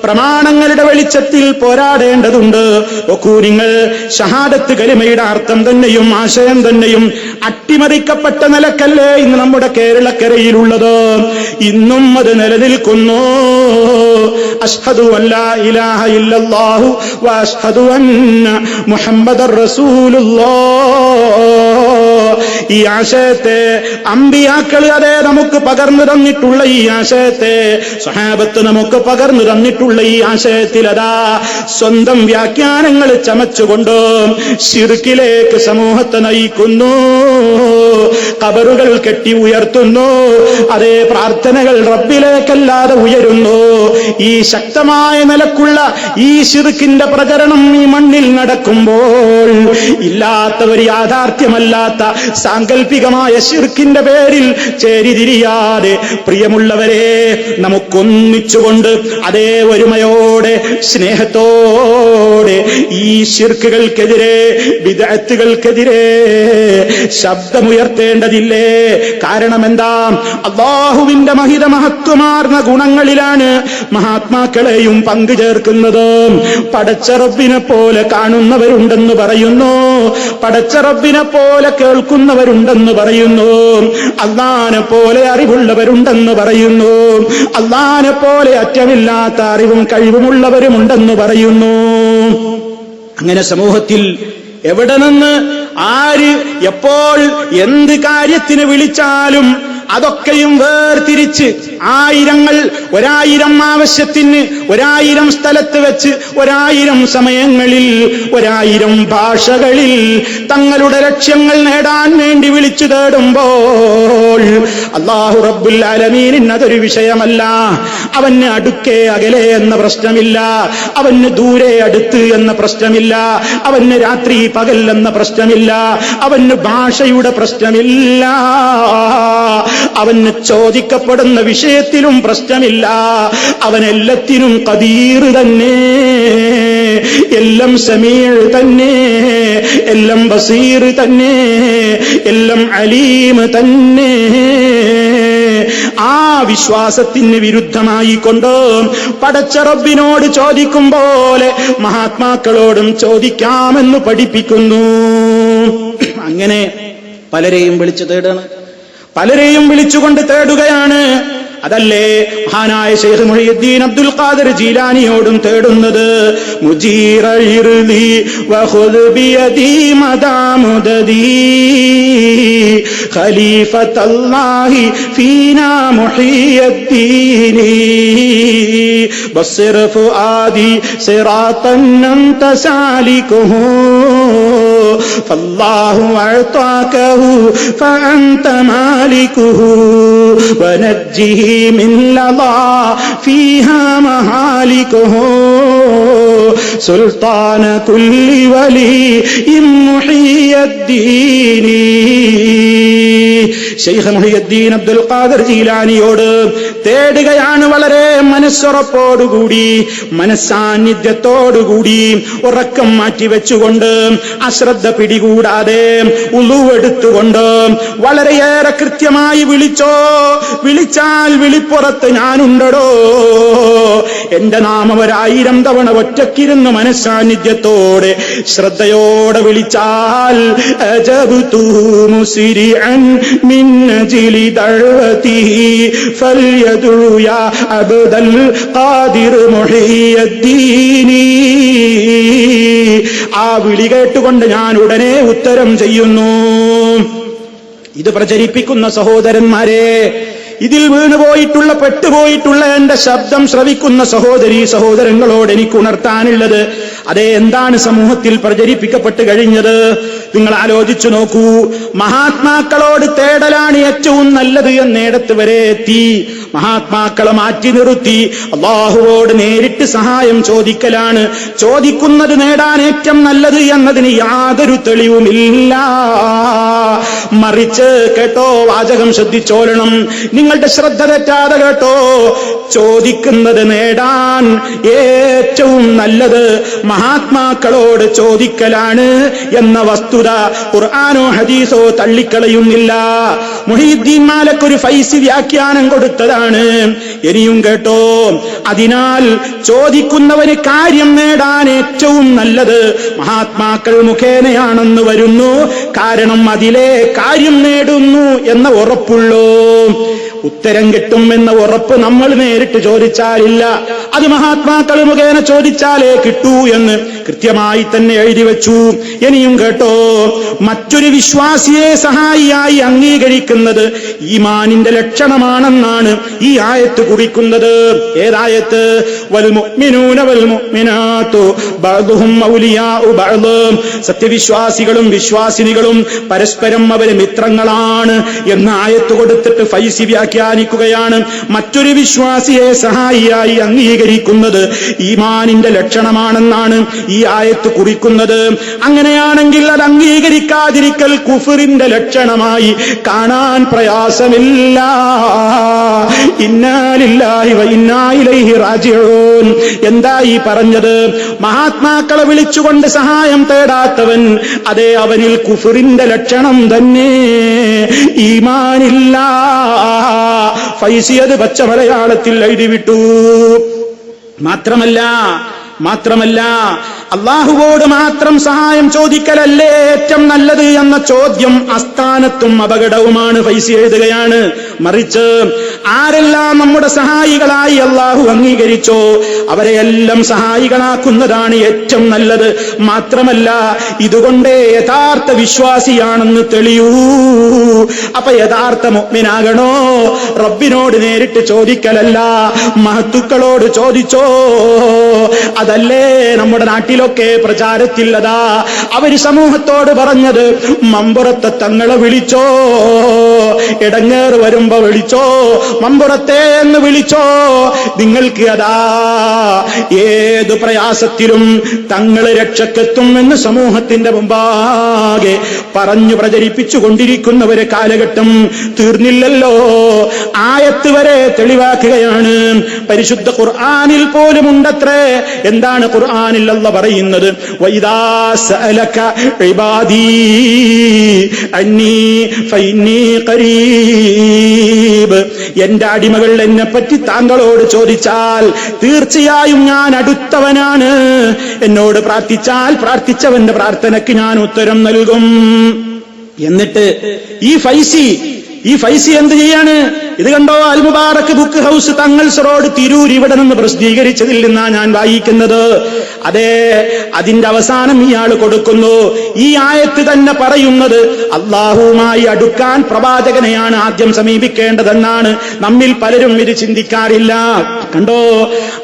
പ്രമാണങ്ങളുടെ വെളിച്ചത്തിൽ പോരാടേണ്ടതുണ്ട്. ഒക്കൂ നിങ്ങൾ, ഷഹാദത്ത് കലിമയുടെ അർത്ഥം തന്നെയും ആശയം തന്നെയും അട്ടിമറിക്കപ്പെട്ട നിലക്കല്ലേ ഇന്ന് നമ്മുടെ കേരളക്കരയിലുള്ളത്. ഇന്നും അത് നിലനിൽക്കുന്നു. അഷ്ഹദു അല്ലാ ഇലാഹ ഇല്ലല്ലാഹു വ അഷ്ഹദു അന്ന മുഹമ്മദർ റസൂലുള്ളാഹ്. ഈ ആശയത്തെ അമ്പിയാക്കൾ അതേ നമുക്ക് പകർന്നു തന്നിട്ടുള്ള ഈ ആശയത്തെ, സ്വഹാബത്ത് നമുക്ക് പകർന്നു തന്നിട്ടുള്ള ഈ ആശയത്തിൽ അതാ സ്വന്തം വ്യാഖ്യാനങ്ങൾ ചമച്ചുകൊണ്ട് ശിർക്കിലേക്ക് സമൂഹത്തെ നയിക്കുന്നു, ഖബറുകൾ കെട്ടി ഉയർത്തുന്നു, അതേ പ്രാർത്ഥനകൾ റബ്ബിലേക്കല്ലാതെ ഉയരുന്നു. ഈ ശക്തമായ നിലക്കുള്ള ഈ ശിർക്കിന്റെ പ്രചരണം ഈ മണ്ണിൽ നടക്കുമ്പോൾ ഇല്ലാത്ത ഒരു യാഥാർത്ഥ്യമല്ലാത്ത സാങ്കല്പികമായ ശിർക്കിന്റെ പേരിൽ ചേരിതിരിയാതെ, പ്രിയമുള്ളവരെ, നമുക്കൊന്നിച്ചുകൊണ്ട് അതേ ഒരുമയോടെ സ്നേഹത്തോടെ ഈ ശിർക്കുകൾക്കെതിരെ, ബിദ്അത്തുകൾക്കെതിരെ ശബ്ദമുയർത്തേണ്ടതില്ലേ? കാരണം എന്താ? അല്ലാഹുവിന്റെ മഹത്വമാർന്ന ഗുണങ്ങളിലാണ് മഹാത്മാക്കളെയും പങ്കു ചേർക്കുന്നത്. പടച്ച റബ്ബിനെ പോലെ കാണുന്നവരുണ്ടെന്ന് പറയുന്നു, പടച്ച റബ്ബിനെ പോലെ കേൾക്കുന്നവരുണ്ടെന്ന് പറയുന്നു, അല്ലാഹനെ പോലെ അറിവുള്ളവരുണ്ടെന്ന് പറയുന്നു, അല്ലാഹനെ പോലെ അറ്റമില്ലാത്ത അറിവും കഴിവുമുള്ളവരുമുണ്ടെന്ന് പറയുന്നു. അങ്ങനെ സമൂഹത്തിൽ എവിടെ നിന്ന് ആര് എപ്പോൾ എന്ത് കാര്യത്തിന് വിളിച്ചാലും അതൊക്കെയും വേർതിരിച്ച് ഒരായിരം ആവശ്യത്തിന് 1000 സ്ഥലത്ത് വെച്ച് 1000 സമയങ്ങളിൽ 1000 ഭാഷകളിൽ തങ്ങളുടെ ലക്ഷ്യങ്ങൾ നേടാൻ വേണ്ടി വിളിച്ചു തേടുമ്പോൾ അല്ലാഹു റബ്ബുൽ ആലമീൻ അതൊരു വിഷയമല്ല. അവന് അടുക്കേ അകലെ എന്ന പ്രശ്നമില്ല, അവന് ദൂരെ അടുത്ത് എന്ന പ്രശ്നമില്ല, അവന് രാത്രി പകൽ എന്ന പ്രശ്നമില്ല, അവന് ഭാഷയുടെ പ്രശ്നമില്ല, അവന് ചോദിക്കപ്പെടുന്ന വിഷയത്തിലും പ്രശ്നമില്ല. അവൻ എല്ലാത്തിനും ഖദീർ തന്നെ, എല്ലാം സമീർ തന്നെ, എല്ലാം ബസീർ തന്നെ, എല്ലാം അലീം തന്നെ. ആ വിശ്വാസത്തിന് വിരുദ്ധമായി കൊണ്ട് പടച്ച റബ്ബിനോട് ചോദിക്കും പോലെ മഹാത്മാക്കളോടും ചോദിക്കാമെന്ന് പഠിപ്പിക്കുന്നു. അങ്ങനെ പലരെയും വിളിച്ചു തേടാണ്. പലരെയും വിളിച്ചുകൊണ്ട് തേടുകയാണ്. അതല്ലേ മഹാനായ ശൈഖ് മുഹയ്യിദ്ദീൻ അബ്ദുൽ ഖാദിർ ജീലാനിയോടും തേടുന്നത്. മുജീറ ഇർദി വഖുദ് ബിയദി മദാമുദദി ഖലീഫത്തല്ലാഹി ഫീനാ മുഹയ്യിദ്ദീൻ ബസ്സിർ ഫുആദി സിറാത്തൻ അൻത സാലികുഹു ഫല്ലാഹു അഅതാകഹു ഫഅൻത മാലികുഹു വനജ്ജിഹി من لظى فيها مهالكه سلطان كل ولي محي الدين. ശൈഖ് മുഹയ്യിദ്ദീൻ അബ്ദുൽ ഖാദിർ ജീലാനിയോട് തേടുകയാണ് വളരെ മനസ്സുറപ്പോടുകൂടി, മനസ്സാന്നിധ്യത്തോടുകൂടി, ഉറക്കം മാറ്റിവെച്ചുകൊണ്ട്, അശ്രദ്ധ പിടികൂടാതെ, ഉളുവെടുത്തുകൊണ്ട് വളരെയേറെ കൃത്യമായി വിളിച്ചോ. വിളിച്ചാൽ വിളിപ്പുറത്ത് ഞാനുണ്ടടോ. എന്റെ നാമം 1000 തവണ ഒറ്റക്കിരുന്ന് മനസ്സാന്നിധ്യത്തോടെ ശ്രദ്ധയോടെ വിളിച്ചാൽ അജബ്തു മുസ്രിഅൻ മിൻ അജ്ലി ദഅവതിഹി ഫൽയദു യാ അബ്ദൽ ഖാദിർ മുഹയ്യിദ്ദീൻ. ആ വിളി കേട്ടുകൊണ്ട് ഞാൻ ഉടനെ ഉത്തരം ചെയ്യുന്നു. ഇത് പ്രചരിപ്പിക്കുന്ന സഹോദരന്മാരെ, ഇതിൽ വീണുപോയിട്ടുള്ള പെട്ടുപോയിട്ടുള്ള എന്റെ ശബ്ദം ശ്രവിക്കുന്ന സഹോദരീ സഹോദരങ്ങളോട് എനിക്ക് ഉണർത്താനുള്ളത്, അതേ എന്താണ് സമൂഹത്തിൽ പ്രചരിപ്പിക്കപ്പെട്ട് കഴിഞ്ഞത്? നിങ്ങൾ ആലോചിച്ചു നോക്കൂ. മഹാത്മാക്കളോട് തേടലാണ് ഏറ്റവും നല്ലത് എന്നിടത്ത് വരെ എത്തി. മഹാത്മാക്കളെ മാറ്റി നിർത്തി അല്ലാഹുവോട് നേരിട്ട് സഹായം ചോദിക്കലാണ് ചോദിക്കുന്നത് നേടാൻ ഏറ്റവും നല്ലത് എന്നതിന് യാതൊരു തെളിവുമില്ല. മറിച്ച് കേട്ടോ, വാചകം ശ്രദ്ധിച്ചോളണം, നിങ്ങളുടെ ശ്രദ്ധ തെറ്റാതെ കേട്ടോ. ചോദിക്കുന്നത് നേടാൻ ഏറ്റവും നല്ലത് മഹാത്മാക്കളോട് ചോദിക്കലാണ് എന്ന വസ്തുത ഖുർആനോ ഹദീസോ തള്ളിക്കളയുന്നില്ല. മുഹയ്യിദ്ദീൻ മാലക്കൊരു ഫൈസി വ്യാഖ്യാനം കൊടുത്തതാണ്. ഇനിയും കേട്ടോ, അതിനാൽ ചോദിക്കുന്നവന് കാര്യം നേടാൻ ഏറ്റവും നല്ലത് മഹാത്മാക്കൾ മുഖേനയാണെന്ന് വരുന്നു. കാരണം അതിലെ കാര്യം നേടുന്നു എന്ന ഉറപ്പുള്ളൂ. ഉത്തരം കിട്ടും എന്ന ഉറപ്പ് നമ്മൾ നേരിട്ട് ചോദിച്ചാലില്ല. അത് മഹാത്മാക്കൾ മുഖേന ചോദിച്ചാലേ കിട്ടൂ എന്ന് കൃത്യമായി തന്നെ എഴുതി വെച്ചു. ഇനിയും കേട്ടോ, മറ്റൊരു വിശ്വാസിയെ സഹായിയായി അംഗീകരിക്കുന്നത് ഈമാനിന്റെ ലക്ഷണമാണെന്നാണ് ഈ ആയത്ത് കുറിക്കുന്നത്. ഏതായത്ത്? വൽ മുഅ്മിനൂന വൽ മുഅ്മിനാതു ബഅ്ദുഹും ഔലിയാഉ ബഅ്ദ്. സത്യവിശ്വാസികളും വിശ്വാസിനികളും പരസ്പരം അവരെ മിത്രങ്ങളാണ് എന്ന ആയത്ത് കൊടുത്തിട്ട് ഫൈസി വ്യാഖ്യാനിക്കുകയാണ്. മറ്റൊരു വിശ്വാസിയെ സഹായിയായി അംഗീകരിക്കുന്നത് ഈമാനിന്റെ ലക്ഷണമാണെന്നാണ് ഈ ആയത്ത് കുറിക്കുന്നത്. അങ്ങനെയാണെങ്കിൽ അത് അംഗീകരിക്കാതിരിക്കൽ കുഫറിന്റെ ലക്ഷണമായി കാണാൻ പ്രയാസമില്ല. ഇന്നാ ലില്ലാഹി വ ഇന്നാ ഇലൈഹി റാജിഊൻ. എന്താ ഈ പറഞ്ഞത്? മഹാത്മാക്കളെ വിളിച്ചുകൊണ്ട് സഹായം തേടാത്തവൻ, അതേ അവനിൽ കുഫറിന്റെ ലക്ഷണം തന്നെ, ഈമാനില്ല. ഫൈസി അത് പച്ച മലയാളത്തിൽ എഴുതിവിട്ടു. മാത്രമല്ല അല്ലാഹുവോട് മാത്രം സഹായം ചോദിക്കലല്ലേ ഏറ്റവും നല്ലത് എന്ന ചോദ്യം അസ്ഥാനത്തും അപകടവുമാണ്. ഫൈസി എഴുതുകയാണ്, മറിച്ച് ആരെല്ലാം നമ്മുടെ സഹായികളായി അല്ലാഹു അംഗീകരിച്ചോ അവരെയെല്ലാം സഹായികളാക്കുന്നതാണ് ഏറ്റവും നല്ലത്. മാത്രമല്ല ഇതുകൊണ്ട് യഥാർത്ഥ വിശ്വാസിയാണെന്ന് തെളിയൂ. അപ്പൊ യഥാർത്ഥ മുഅ്മിനാകണോ? റബ്ബിനോട് നേരിട്ട് ചോദിക്കലല്ല, മഹത്തുക്കളോട് ചോദിച്ചോ. അതല്ലേ നമ്മുടെ നാട്ടിലൊക്കെ പ്രചാരത്തില്ലതാ. അവര് സമൂഹത്തോട് പറഞ്ഞത്, മമ്പുറത്തെ തങ്ങളെ വിളിച്ചോ, ഇടങ്ങേറ് വരുമ്പോ വിളിച്ചോ, മമ്പുറത്തെ എന്ന് വിളിച്ചോ. നിങ്ങൾക്ക് അതാ ഏതു പ്രയാസത്തിലും തങ്ങള് രക്ഷക്കെത്തും എന്ന് സമൂഹത്തിന്റെ മുമ്പാകെ പറഞ്ഞു പ്രചരിപ്പിച്ചു കൊണ്ടിരിക്കുന്നവരെ കാലഘട്ടം തീർന്നില്ലല്ലോ. ആയത്ത് വരെ തെളിവാക്കുകയാണ്. പരിശുദ്ധ ഖുർആനിൽ പോലും ഉണ്ടത്രേ. എന്താണ് ഖുർആനിൽ അല്ലാഹ് പറയുന്നത്? വഇദാ സഅലക ഇബാദി അന്നി ഫഇന്നി ഖരീബ്. എന്റെ അടിമകൾ എന്നെ പറ്റി താങ്കളോട് ചോദിച്ചാൽ തീർച്ചയായും ഞാൻ അടുത്തവനാണ്. എന്നോട് പ്രാർത്ഥിച്ചാൽ പ്രാർത്ഥിച്ചവന്റെ പ്രാർത്ഥനയ്ക്ക് ഞാൻ ഉത്തരം നൽകും. എന്നിട്ട് ഈ ഫൈസി ഈ ഫൈസി എന്ത് ചെയ്യാണ്? ഇത് കണ്ടോ, അൽ Mubarak book house തങ്ങൾസ് road Tirur, ഇവിടെ നിന്ന് പ്രസിദ്ധീകരിച്ചതിൽ നിന്നാ ഞാൻ വായിക്കുന്നത്. അതെ, അതിന്റെ അവസാനം ഇയാൾ കൊടുക്കുന്നു, ഈ ആയത്ത് തന്നെ പറയുന്നത് അള്ളാഹുവുമായി അടുക്കാൻ പ്രവാചകനെയാണ് ആദ്യം സമീപിക്കേണ്ടതെന്നാണ്. നമ്മിൽ പലരും ഇത് ചിന്തിക്കാറില്ല. കണ്ടോ,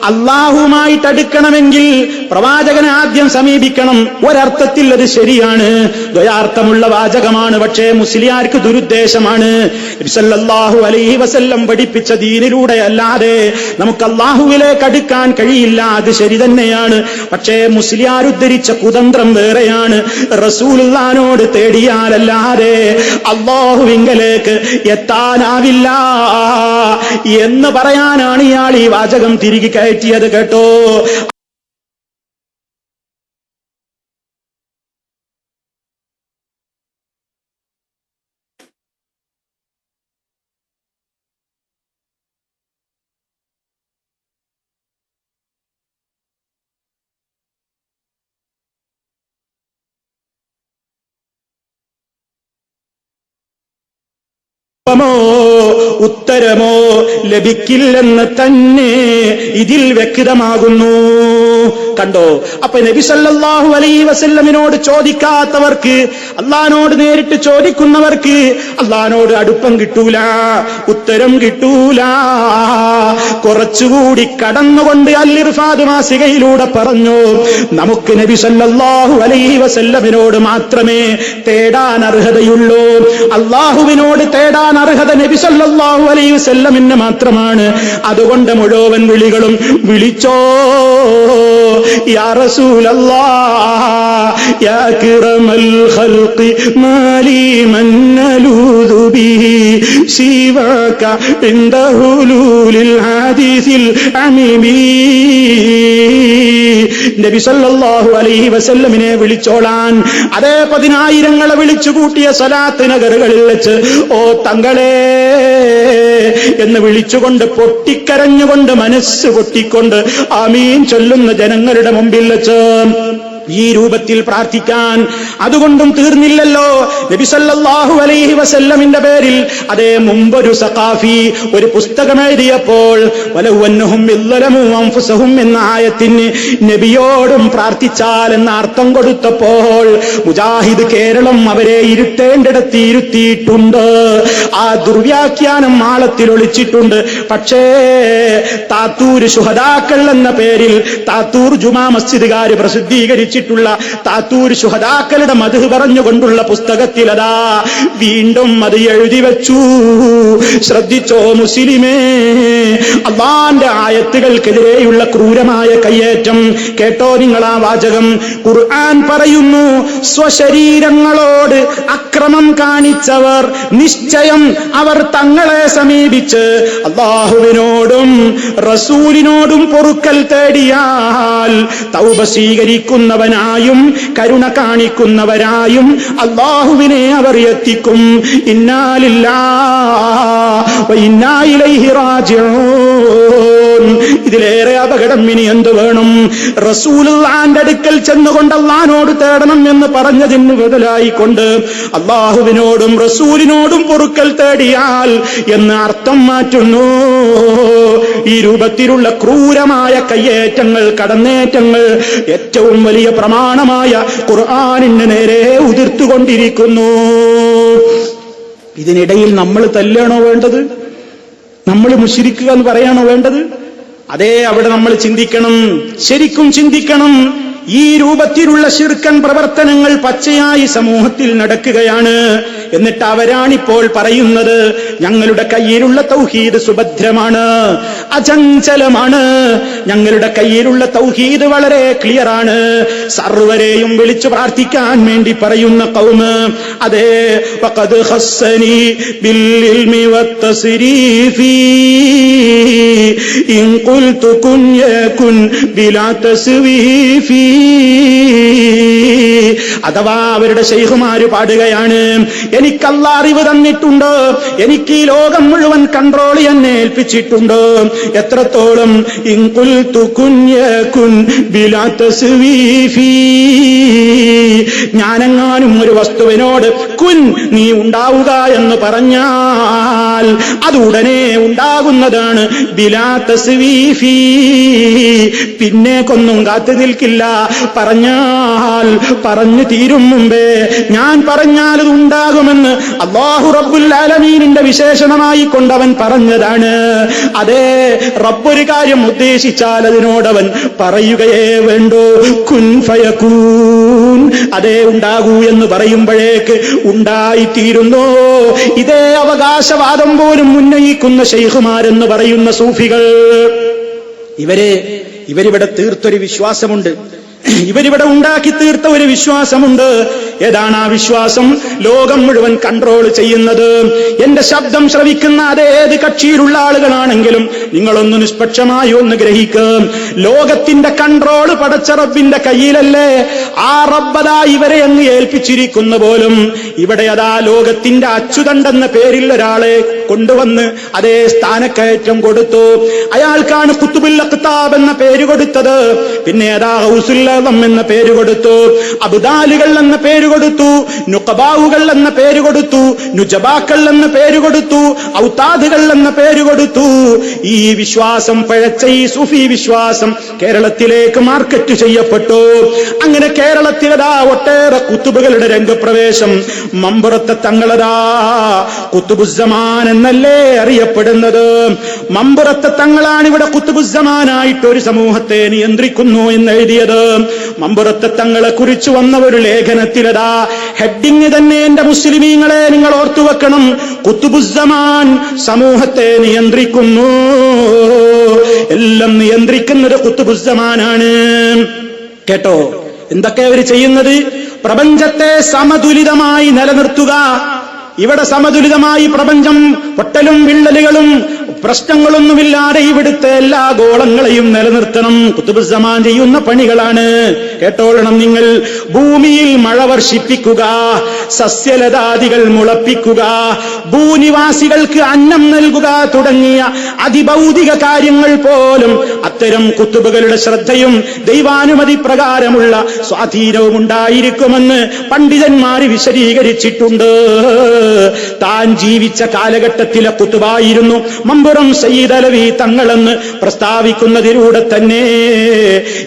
അള്ളാഹുവുമായിട്ട് അടുക്കണമെങ്കിൽ പ്രവാചകനെ ആദ്യം സമീപിക്കണം. ഒരർത്ഥത്തിൽ അത് ശരിയാണ്, ദ്വയാർത്ഥമുള്ള വാചകമാണ്. പക്ഷേ മുസ്ലിയാർക്ക് ദുരുദ്ദേശമാണ്. നബി സല്ലല്ലാഹു അലൈഹി വസല്ലം പഠിപ്പിച്ച ദീനിലൂടെ അല്ലാതെ നമുക്ക് അള്ളാഹുവിലേക്ക് അടുക്കാൻ കഴിയില്ല. അത് ശരി തന്നെയാണ്. പക്ഷേ മുസ്ലിയാർ ഉദ്ധരിച്ച കുതന്ത്രം വേറെയാണ്. റസൂലുള്ളാഹിനോട് തേടിയാലല്ലാതെ അള്ളാഹുവിങ്കലേക്ക് എത്താനാവില്ല എന്ന് പറയാനാണ് ഇയാൾ ഈ വാചകം തിരികെ കയറ്റിയത്. കേട്ടോ, ഉത്തരമോ ലഭിക്കില്ലെന്ന് തന്നെ ഇതിൽ വ്യക്തമാകുന്നു. കണ്ടോ, അപ്പൊ നബി സല്ലല്ലാഹു അലൈഹി വസല്ലമിനോട് ചോദിക്കാത്തവർക്ക്, അള്ളാഹിനോട് നേരിട്ട് ചോദിക്കുന്നവർക്ക് അള്ളാഹിനോട് അടുപ്പം കിട്ടൂല, ഉത്തരം കിട്ടൂല. കുറച്ചുകൂടി കടന്നുകൊണ്ട് അൽ ഇർഫാദ് മാസികയിലൂടെ പറഞ്ഞു, നമുക്ക് നബി സല്ലല്ലാഹു അലൈഹി വസല്ലമിനോട് മാത്രമേ തേടാൻ അർഹതയുള്ളൂ. അള്ളാഹുവിനോട് തേടാൻ അർഹത നബി സല്ലല്ലാഹു അലൈഹി വസല്ലമിന് മാത്രമാണ്. അതുകൊണ്ട് മുഴുവൻ വിളികളും വിളിച്ചോ യാ റസൂലല്ലാഹ് യാ അക്റമൽ ഖൽഖി മാലി മൻ നലൂദു ബിഹി സിവാക ഇൻദ ഹുലൂലിൽ ഹദീസിൽ അമീമി. നബി സല്ലല്ലാഹു അലൈഹി വസല്ലമിനെ വിളിച്ചോളാൻ അതേ 10,000 വിളിച്ചു കൂട്ടിയ സ്വലാത്ത് നഗറുകളിൽ വെച്ച് ഓ തങ്ങളെ എന്ന് വിളിച്ചുകൊണ്ട് പൊട്ടിക്കരഞ്ഞുകൊണ്ട് മനസ്സ് പൊട്ടിക്കൊണ്ട് ആമീൻ ചൊല്ലുന്ന ജനങ്ങളുടെ മുമ്പിൽ വെച്ച് ഈ രൂപത്തിൽ പ്രാർത്ഥിക്കാൻ. അതുകൊണ്ടും തീർന്നില്ലല്ലോ. നബി സല്ലല്ലാഹു അലൈഹി വസല്ലമിന്റെ പേരിൽ അതേ മുമ്പൊരു സഖാഫി ഒരു പുസ്തകം എഴുതിയപ്പോൾ വലൗ അന്നഹും യളമു അൻഫുസഹും എന്ന ആയത്തിന് നബിയോടും പ്രാർത്ഥിച്ചാൽ എന്ന അർത്ഥം കൊടുത്തപ്പോൾ മുജാഹിദ് കേരളം അവരെ ഇരുത്തേണ്ടിടത്ത് ഇരുത്തിയിട്ടുണ്ട്. ആ ദുർവ്യാഖ്യാനം ആളത്തിൽ ഒളിച്ചിട്ടുണ്ട്. പക്ഷേ താത്തൂർ ശുഹദാക്കൾ എന്ന പേരിൽ താത്തൂർ ജുമാ മസ്ജിദുകാർ പ്രസിദ്ധീകരിച്ചു താത്തൂർ ശുഹദാക്കളുടെ മദ്ഹ് പറഞ്ഞുകൊണ്ടുള്ള പുസ്തകത്തിൽ അതാ വീണ്ടും അത് എഴുതി വെച്ചു. ശ്രദ്ധിച്ചോ മുസ്ലിമേ, അല്ലാഹുവിന്റെ ആയത്തുകൾക്കെതിരെയുള്ള ക്രൂരമായ കയ്യേറ്റം. കേട്ടോ നിങ്ങൾ ആ വാചകം. ഖുർആൻ പറയുന്നു, സ്വശരീരങ്ങളോട് അക്രമം കാണിച്ചവർ നിശ്ചയം അവർ തങ്ങളെ സമീപിച്ച് അല്ലാഹുവിനോടും റസൂലിനോടും പൊറുക്കൽ തേടിയാൽ തൗബ സ്വീകരിക്കുന്നവൻ ും കരുണ കാണിക്കുന്നവരായും അല്ലാഹുവിനെ അവർ എത്തിക്കും. ഇന്നാ ലില്ലാഹി വ ഇന്നാ ഇലൈഹി റാജിഊൻ. ഇതിലേറെ അപകടം ഇനി എന്ത് വേണം? റസൂലുള്ളാഹിന്റെ അടുക്കൽ ചെന്നുകൊണ്ട് അല്ലാഹുവിനോട് തേടണം എന്ന് പറഞ്ഞതിന് ബദലായിക്കൊണ്ട് അല്ലാഹുവിനോടും റസൂലിനോടും പൊറുക്കൽ തേടിയാൽ എന്ന് അർത്ഥം മാറ്റുന്നു. ഈ രൂപത്തിലുള്ള ക്രൂരമായ കയ്യേറ്റങ്ങൾ, കടന്നേറ്റങ്ങൾ ഏറ്റവും വലിയ പ്രമാണമായ ഖുർആനിന് നേരെ ഉതിർത്തുകൊണ്ടിരിക്കുന്നു. ഇതിനിടയിൽ നമ്മൾ തല്ലാണോ വേണ്ടത്? നമ്മൾ മുശ്രിക്കുക എന്ന് പറയാണോ വേണ്ടത്? അതേ, അവിടെ നമ്മൾ ചിന്തിക്കണം, ശരിക്കും ചിന്തിക്കണം. ഈ രൂപത്തിലുള്ള ശിർക്കൻ പ്രവർത്തനങ്ങൾ പച്ചയായി സമൂഹത്തിൽ നടക്കുകയാണ്. എന്നിട്ട് അവരാണിപ്പോൾ പറയുന്നത് ഞങ്ങളുടെ കയ്യിലുള്ള തൗഹീദ് സുഭദ്രമാണ്, അചഞ്ചലമാണ്, ഞങ്ങളുടെ കയ്യിലുള്ള തൗഹീദ് വളരെ ക്ലിയറാണ്. സർവരെയും വിളിച്ചു പ്രാർത്ഥിക്കാൻ വേണ്ടി പറയുന്ന ഖൗമ്. അതേ, വഖദ് ഖസ്സനി ബിൽ ഇൽമി വത്തസ്രീഫി ഇൻ ഖുൽതു കുൻ യകുൻ ബിലാ തസ്വീഫി. അഥവാ അവരുടെ ശൈഖുമാര് പാടുകയാണ്, എനിക്ക് അല്ലാഹ് അറിവ് തന്നിട്ടുണ്ട്, എനിക്ക് ഈ ലോകം മുഴുവൻ കൺട്രോൾ എന്നെ ഏൽപ്പിച്ചിട്ടുണ്ട്. എത്രത്തോളം? ഇൻ ഖുൽതു കുൻ യകുൻ ബിലാ തസ്വീഫി, ഞാനെങ്ങാനും ഒരു വസ്തുവിനോട് കുൻ നീ ഉണ്ടാവുക എന്ന് പറഞ്ഞാൽ അത് ഉടനെ ഉണ്ടാകുന്നതാണ്. ബിലാ തസ്വീഫി, പിന്നേക്കൊന്നും കാത്തു നിൽക്കില്ല. പറഞ്ഞാൽ പറഞ്ഞു തീരും മുമ്പേ ഞാൻ പറഞ്ഞാൽ അത് ഉണ്ടാകുമെന്ന് അല്ലാഹു റബ്ബുൽ ആലമീനിന്റെ വിശേഷണമായി കൊണ്ടവൻ പറഞ്ഞതാണ്. അതേ, റബ്ബൊരു കാര്യം ഉദ്ദേശിച്ചാൽ അതിനോടവൻ പറയുകയേ വേണ്ടൂ. കുൻ ഫയകൂൻ, അതേ ഉണ്ടാകൂ എന്ന് പറയുമ്പോഴേക്ക് ഉണ്ടായിത്തീരുന്നു. ഇതേ അവകാശവാദം പോലും ഉന്നയിക്കുന്ന ശൈഖുമാരെന്ന് പറയുന്ന സൂഫികൾ, ഇവരിവിടെ തീർത്തൊരു വിശ്വാസമുണ്ട്, ഇവരിവിടെ ഉണ്ടാക്കി തീർത്ത ഒരു വിശ്വാസമുണ്ട്. ഏതാണ് ആ വിശ്വാസം? ലോകം മുഴുവൻ കൺട്രോൾ ചെയ്യുന്നത്. എന്റെ ശബ്ദം ശ്രവിക്കുന്ന അതേത് കക്ഷിയിലുള്ള ആളുകളാണെങ്കിലും നിങ്ങളൊന്ന് നിഷ്പക്ഷമായി ഒന്ന് ഗ്രഹിക്കും. ലോകത്തിന്റെ കൺട്രോൾ പടച്ച റബ്ബിന്റെ കയ്യിലല്ലേ? ആ റബ്ബതാ ഇവരെ അങ്ങ് ഏൽപ്പിച്ചിരിക്കുന്ന പോലും. ഇവിടെ അതാ ലോകത്തിന്റെ അച്ചുതണ്ടെന്ന പേരിൽ ഒരാളെ കൊണ്ടുവന്ന് അതേ സ്ഥാനക്കയറ്റം കൊടുത്തു. അയാൾക്കാണ് ഖുത്ബുൽ അഖ്താബ് എന്ന പേര് കൊടുത്തത്. പിന്നെ അതാ ഗൗസുൽ അഅ്ളം എന്ന പേര് കൊടുത്തു, അബ്ദാലുകൾ എന്ന പേര് കൊടുത്തു, നുഖബാവുകൾ എന്ന പേര് കൊടുത്തു, നുജബാക്കൾ എന്ന പേര് കൊടുത്തു, ഔതാദുകൾ എന്ന പേര് കൊടുത്തു. ഈ വിശ്വാസം, പഴച്ച ഈ സൂഫി വിശ്വാസം കേരളത്തിലേക്ക് മാർക്കറ്റ് ചെയ്യപ്പെട്ടു. അങ്ങനെ കേരളത്തിലതാ ഒട്ടേറെ കുത്തുബുകളുടെ രംഗപ്രവേശം. മമ്പുറത്തെ തങ്ങളതാ ഖുത്ബുസ്സമാൻ എന്നല്ലേ അറിയപ്പെടുന്നത്. മമ്പുറത്തെ തങ്ങളാണ് ഇവിടെ ഖുത്ബുസ്സമാനായിട്ട് ഒരു സമൂഹത്തെ നിയന്ത്രിക്കുന്നു എന്നെഴുതിയത്. മമ്പുറത്തെ തങ്ങളെ കുറിച്ച് വന്ന ഒരു ലേഖനത്തിലതാ ഹെഡിങ് തന്നെ എന്റെ മുസ്ലിമീങ്ങളെ നിങ്ങൾ ഓർത്തുവെക്കണം, ഖുത്ബുസ്സമാൻ സമൂഹത്തെ നിയന്ത്രിക്കുന്നു. എല്ലാം നിയന്ത്രിക്കുന്നത് ഖുത്ബുസ്സമാനാണ്. കേട്ടോ എന്തൊക്കെ അവർ ചെയ്യുന്നത്? പ്രപഞ്ചത്തെ സമതുലിതമായി നിലനിർത്തുക. ഇവിടെ സമതുലിതമായി പ്രപഞ്ചം പൊട്ടലും വിള്ളലുകളും പ്രശ്നങ്ങളൊന്നുമില്ലാതെ ഇവിടുത്തെ എല്ലാ ഗോളങ്ങളെയും നിലനിർത്തണം. ഖുത്ബുസ്സമാൻ ചെയ്യുന്ന പണികളാണ്. കേട്ടോളണം നിങ്ങൾ. ഭൂമിയിൽ മഴ വർഷിപ്പിക്കുക, സസ്യലതാദികൾ മുളപ്പിക്കുക, ഭൂനിവാസികൾക്ക് അന്നം നൽകുക തുടങ്ങിയ അതിഭൗതിക കാര്യങ്ങൾ പോലും അത്തരം കുത്തുബുകളുടെ ശ്രദ്ധയും ദൈവാനുമതി പ്രകാരമുള്ള സ്വാധീനവും ഉണ്ടായിരിക്കുമെന്ന് പണ്ഡിതന്മാർ വിശദീകരിച്ചിട്ടുണ്ട്. താൻ ജീവിച്ച കാലഘട്ടത്തിലെ കുത്തുബായിരുന്നു മമ്പുറം സയ്യിദ് അലവി തങ്ങളെന്ന് പ്രസ്താവിക്കുന്നതിലൂടെ തന്നെ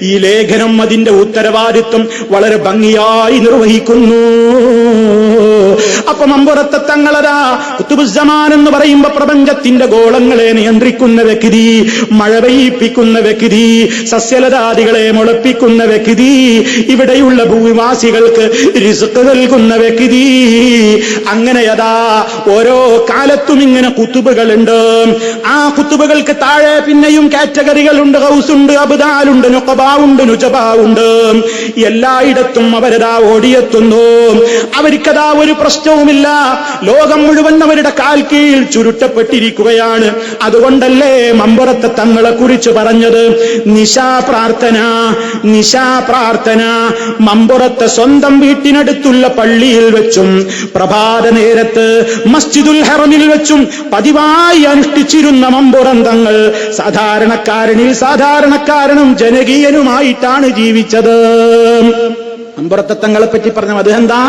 ഈ ലേഖനം അതിന്റെ ഉത്തരവാദിത്വം വളരെ ഭംഗിയായി നിർവഹിക്കുന്നു. അപ്പൊ മമ്പുറത്തെ തങ്ങളതാ ഖുത്ബുസ്സമാൻ എന്ന് പറയുമ്പോ പ്രപഞ്ചത്തിന്റെ ഗോളങ്ങളെ നിയന്ത്രിക്കുന്ന വ്യക്തി, മഴ പെയ്യിപ്പിക്കുന്ന വ്യക്തി, സസ്യലതാദികളെ മുളപ്പിക്കുന്ന വ്യക്തി, ഇവിടെയുള്ള ഭൂനിവാസികൾക്ക് റിസ്ക് നൽകുന്ന വ്യക്തി. അങ്ങനെയതാ ഓരോ കാലത്തും ഇങ്ങനെ കുത്തുബുകളുണ്ട്. ആ കുത്തുബുകൾക്ക് താഴെ പിന്നെയും കാറ്റഗറികളുണ്ട്. ഗൗസുണ്ട്, അബ്ദാലുണ്ട്, നുഖബാവുണ്ട്, നുജബാവുണ്ട്. എല്ലായിടത്തും അവരതാ ഓടിയെത്തുന്നു. അവർക്കതാ ഒരു പ്രശ്നവുമില്ല. ലോകം മുഴുവൻ അവരുടെ കാൽ കീഴിൽ ചുരുട്ടപ്പെട്ടിരിക്കുകയാണ്. അതുകൊണ്ടല്ലേ മമ്പുറത്തെ തങ്ങളെ കുറിച്ച് പറഞ്ഞത് നിശാ പ്രാർത്ഥന, നിശാ പ്രാർത്ഥന. മമ്പുറത്തെ സ്വന്തം വീട്ടിനടുത്തുള്ള പള്ളിയിൽ വെച്ചും പ്രഭാത നേരത്ത് മസ്ജിദുൽ ഹറമിൽ വെച്ചും പതിവായി അനുഷ്ഠിച്ചിരുന്ന മമ്പുറം തങ്ങൾ സാധാരണക്കാരനിൽ സാധാരണക്കാരനും ജനകീയനുമായിട്ടാണ് ജീവിച്ചത്. മമ്പുറത്തെ തങ്ങളെ പറ്റി പറഞ്ഞ അതെന്താ?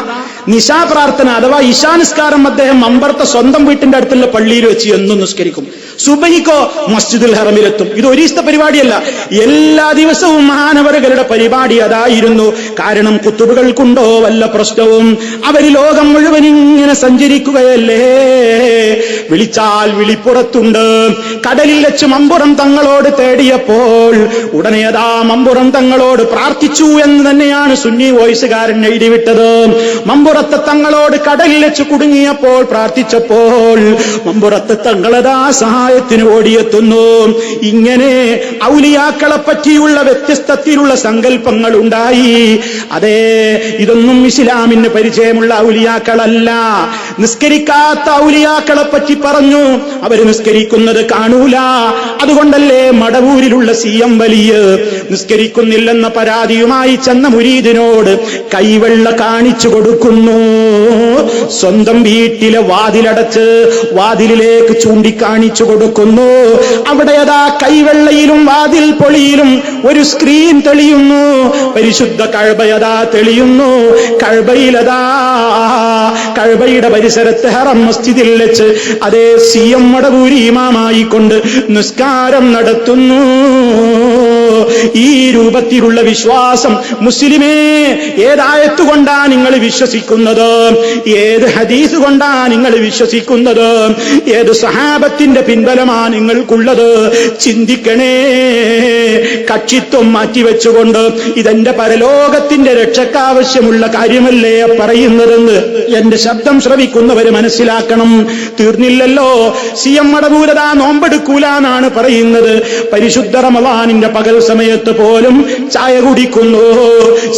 നിശാ പ്രാർത്ഥന അഥവാ ഇശാനിസ്കാരം അദ്ദേഹം മമ്പുറത്തെ സ്വന്തം വീട്ടിന്റെ അടുത്തുള്ള പള്ളിയിൽ വെച്ച് എന്നും നിസ്കരിക്കും. സുബഹിക്കോ മസ്ജിദുൽ ഹറമിലെത്തും. ഇത് ഒരീസ്ത പരിപാടിയല്ല, എല്ലാ ദിവസവും മഹാനവറുകളുടെ പരിപാടി അതായിരുന്നു. കാരണം കുത്തുബുകൾക്കുണ്ടോ വല്ല പ്രശ്നവും? അവര് ലോകം മുഴുവൻ ഇങ്ങനെ സഞ്ചരിക്കുകയല്ലേ. വിളിച്ചാൽ വിളിപ്പുറത്തുണ്ട്. കടലിൽ വെച്ച് മമ്പുറം തങ്ങളോട് തേടിയപ്പോൾ ഉടനെ അതാ മമ്പുറം തങ്ങളോട് പ്രാർത്ഥിച്ചു എന്ന് തന്നെയാണ് സുന്നി വോയിസുകാരൻ എഴുതിവിട്ടത്. മമ്പുറത്തെ തങ്ങളോട് കടലിൽ വെച്ച് കുടുങ്ങിയപ്പോൾ പ്രാർത്ഥിച്ചപ്പോൾ മമ്പുറത്തെ തങ്ങളതാ സഹായത്തിന് ഓടിയെത്തുന്നു. ഇങ്ങനെ ഔലിയാക്കളെ പറ്റിയുള്ള വ്യത്യസ്തത്തിലുള്ള സങ്കല്പങ്ങൾ ഉണ്ടായി. അതേ, ഇതൊന്നും ഇസ്ലാമിന് പരിചയമുള്ള ഔലിയാക്കളല്ല. നിസ്കരിക്കാത്ത ഔലിയാക്കളെ പറ്റി പറഞ്ഞു. അവര് നിസ്കരിക്കുന്നത് കാണൂല. അതുകൊണ്ടല്ലേ മടവൂരിലുള്ള CM വലിയ നിസ്കരിക്കുന്നില്ലെന്ന പരാതിയുമായി ചെന്ന മുരീദിനോട് കൈവെള്ള കാണിച്ചു കൊടുക്കുന്നു. കൊടുക്കുന്നു. സ്വന്തം വീട്ടിലെ വാതിലടച്ച് വാതിലിലേക്ക് ചൂണ്ടിക്കാണിച്ചു കൊടുക്കുന്നു. അവിടെ അതാ കൈവെള്ളയിലും വാതിൽ പൊളിയിലും ഒരു സ്ക്രീൻ തെളിയുന്നു. പരിശുദ്ധ കഅബയതാ തെളിയുന്നു. കഅബയിലതാ കഅബയുടെ പരിസരത്ത് ഹറം മസ്ജിദിൽ വെച്ച് അതേ CM മടവൂരി ഇമാമായിക്കൊണ്ട് നിസ്കാരം നടത്തുന്നു. ഈ രൂപത്തിലുള്ള വിശ്വാസം മുസ്ലിമേ ഏതായത്തുകൊണ്ടാ നിങ്ങൾ വിശ്വസിക്കുന്നത്? ഏത് ഹദീസ് കൊണ്ടാ നിങ്ങൾ വിശ്വസിക്കുന്നത്? ഏത് സഹാബത്തിന്റെ പിൻബലമാ നിങ്ങൾക്കുള്ളത്? ചിന്തിക്കണേ. കക്ഷിത്വം മാറ്റിവെച്ചുകൊണ്ട് ഇതെന്റെ പരലോകത്തിന്റെ രക്ഷക്കാവശ്യമുള്ള കാര്യമല്ലേ പറയുന്നതെന്ന് എന്റെ ശബ്ദം ശ്രവിക്കുന്നവര് മനസ്സിലാക്കണം. തീർന്നില്ലല്ലോ. CM മടവൂരത നോമ്പെടുക്കൂലെന്നാണ് പറയുന്നത്. പരിശുദ്ധ റമളാനിന്റെ പകൽ സമയത്ത് പോലും ചായ കുടിക്കുന്നു,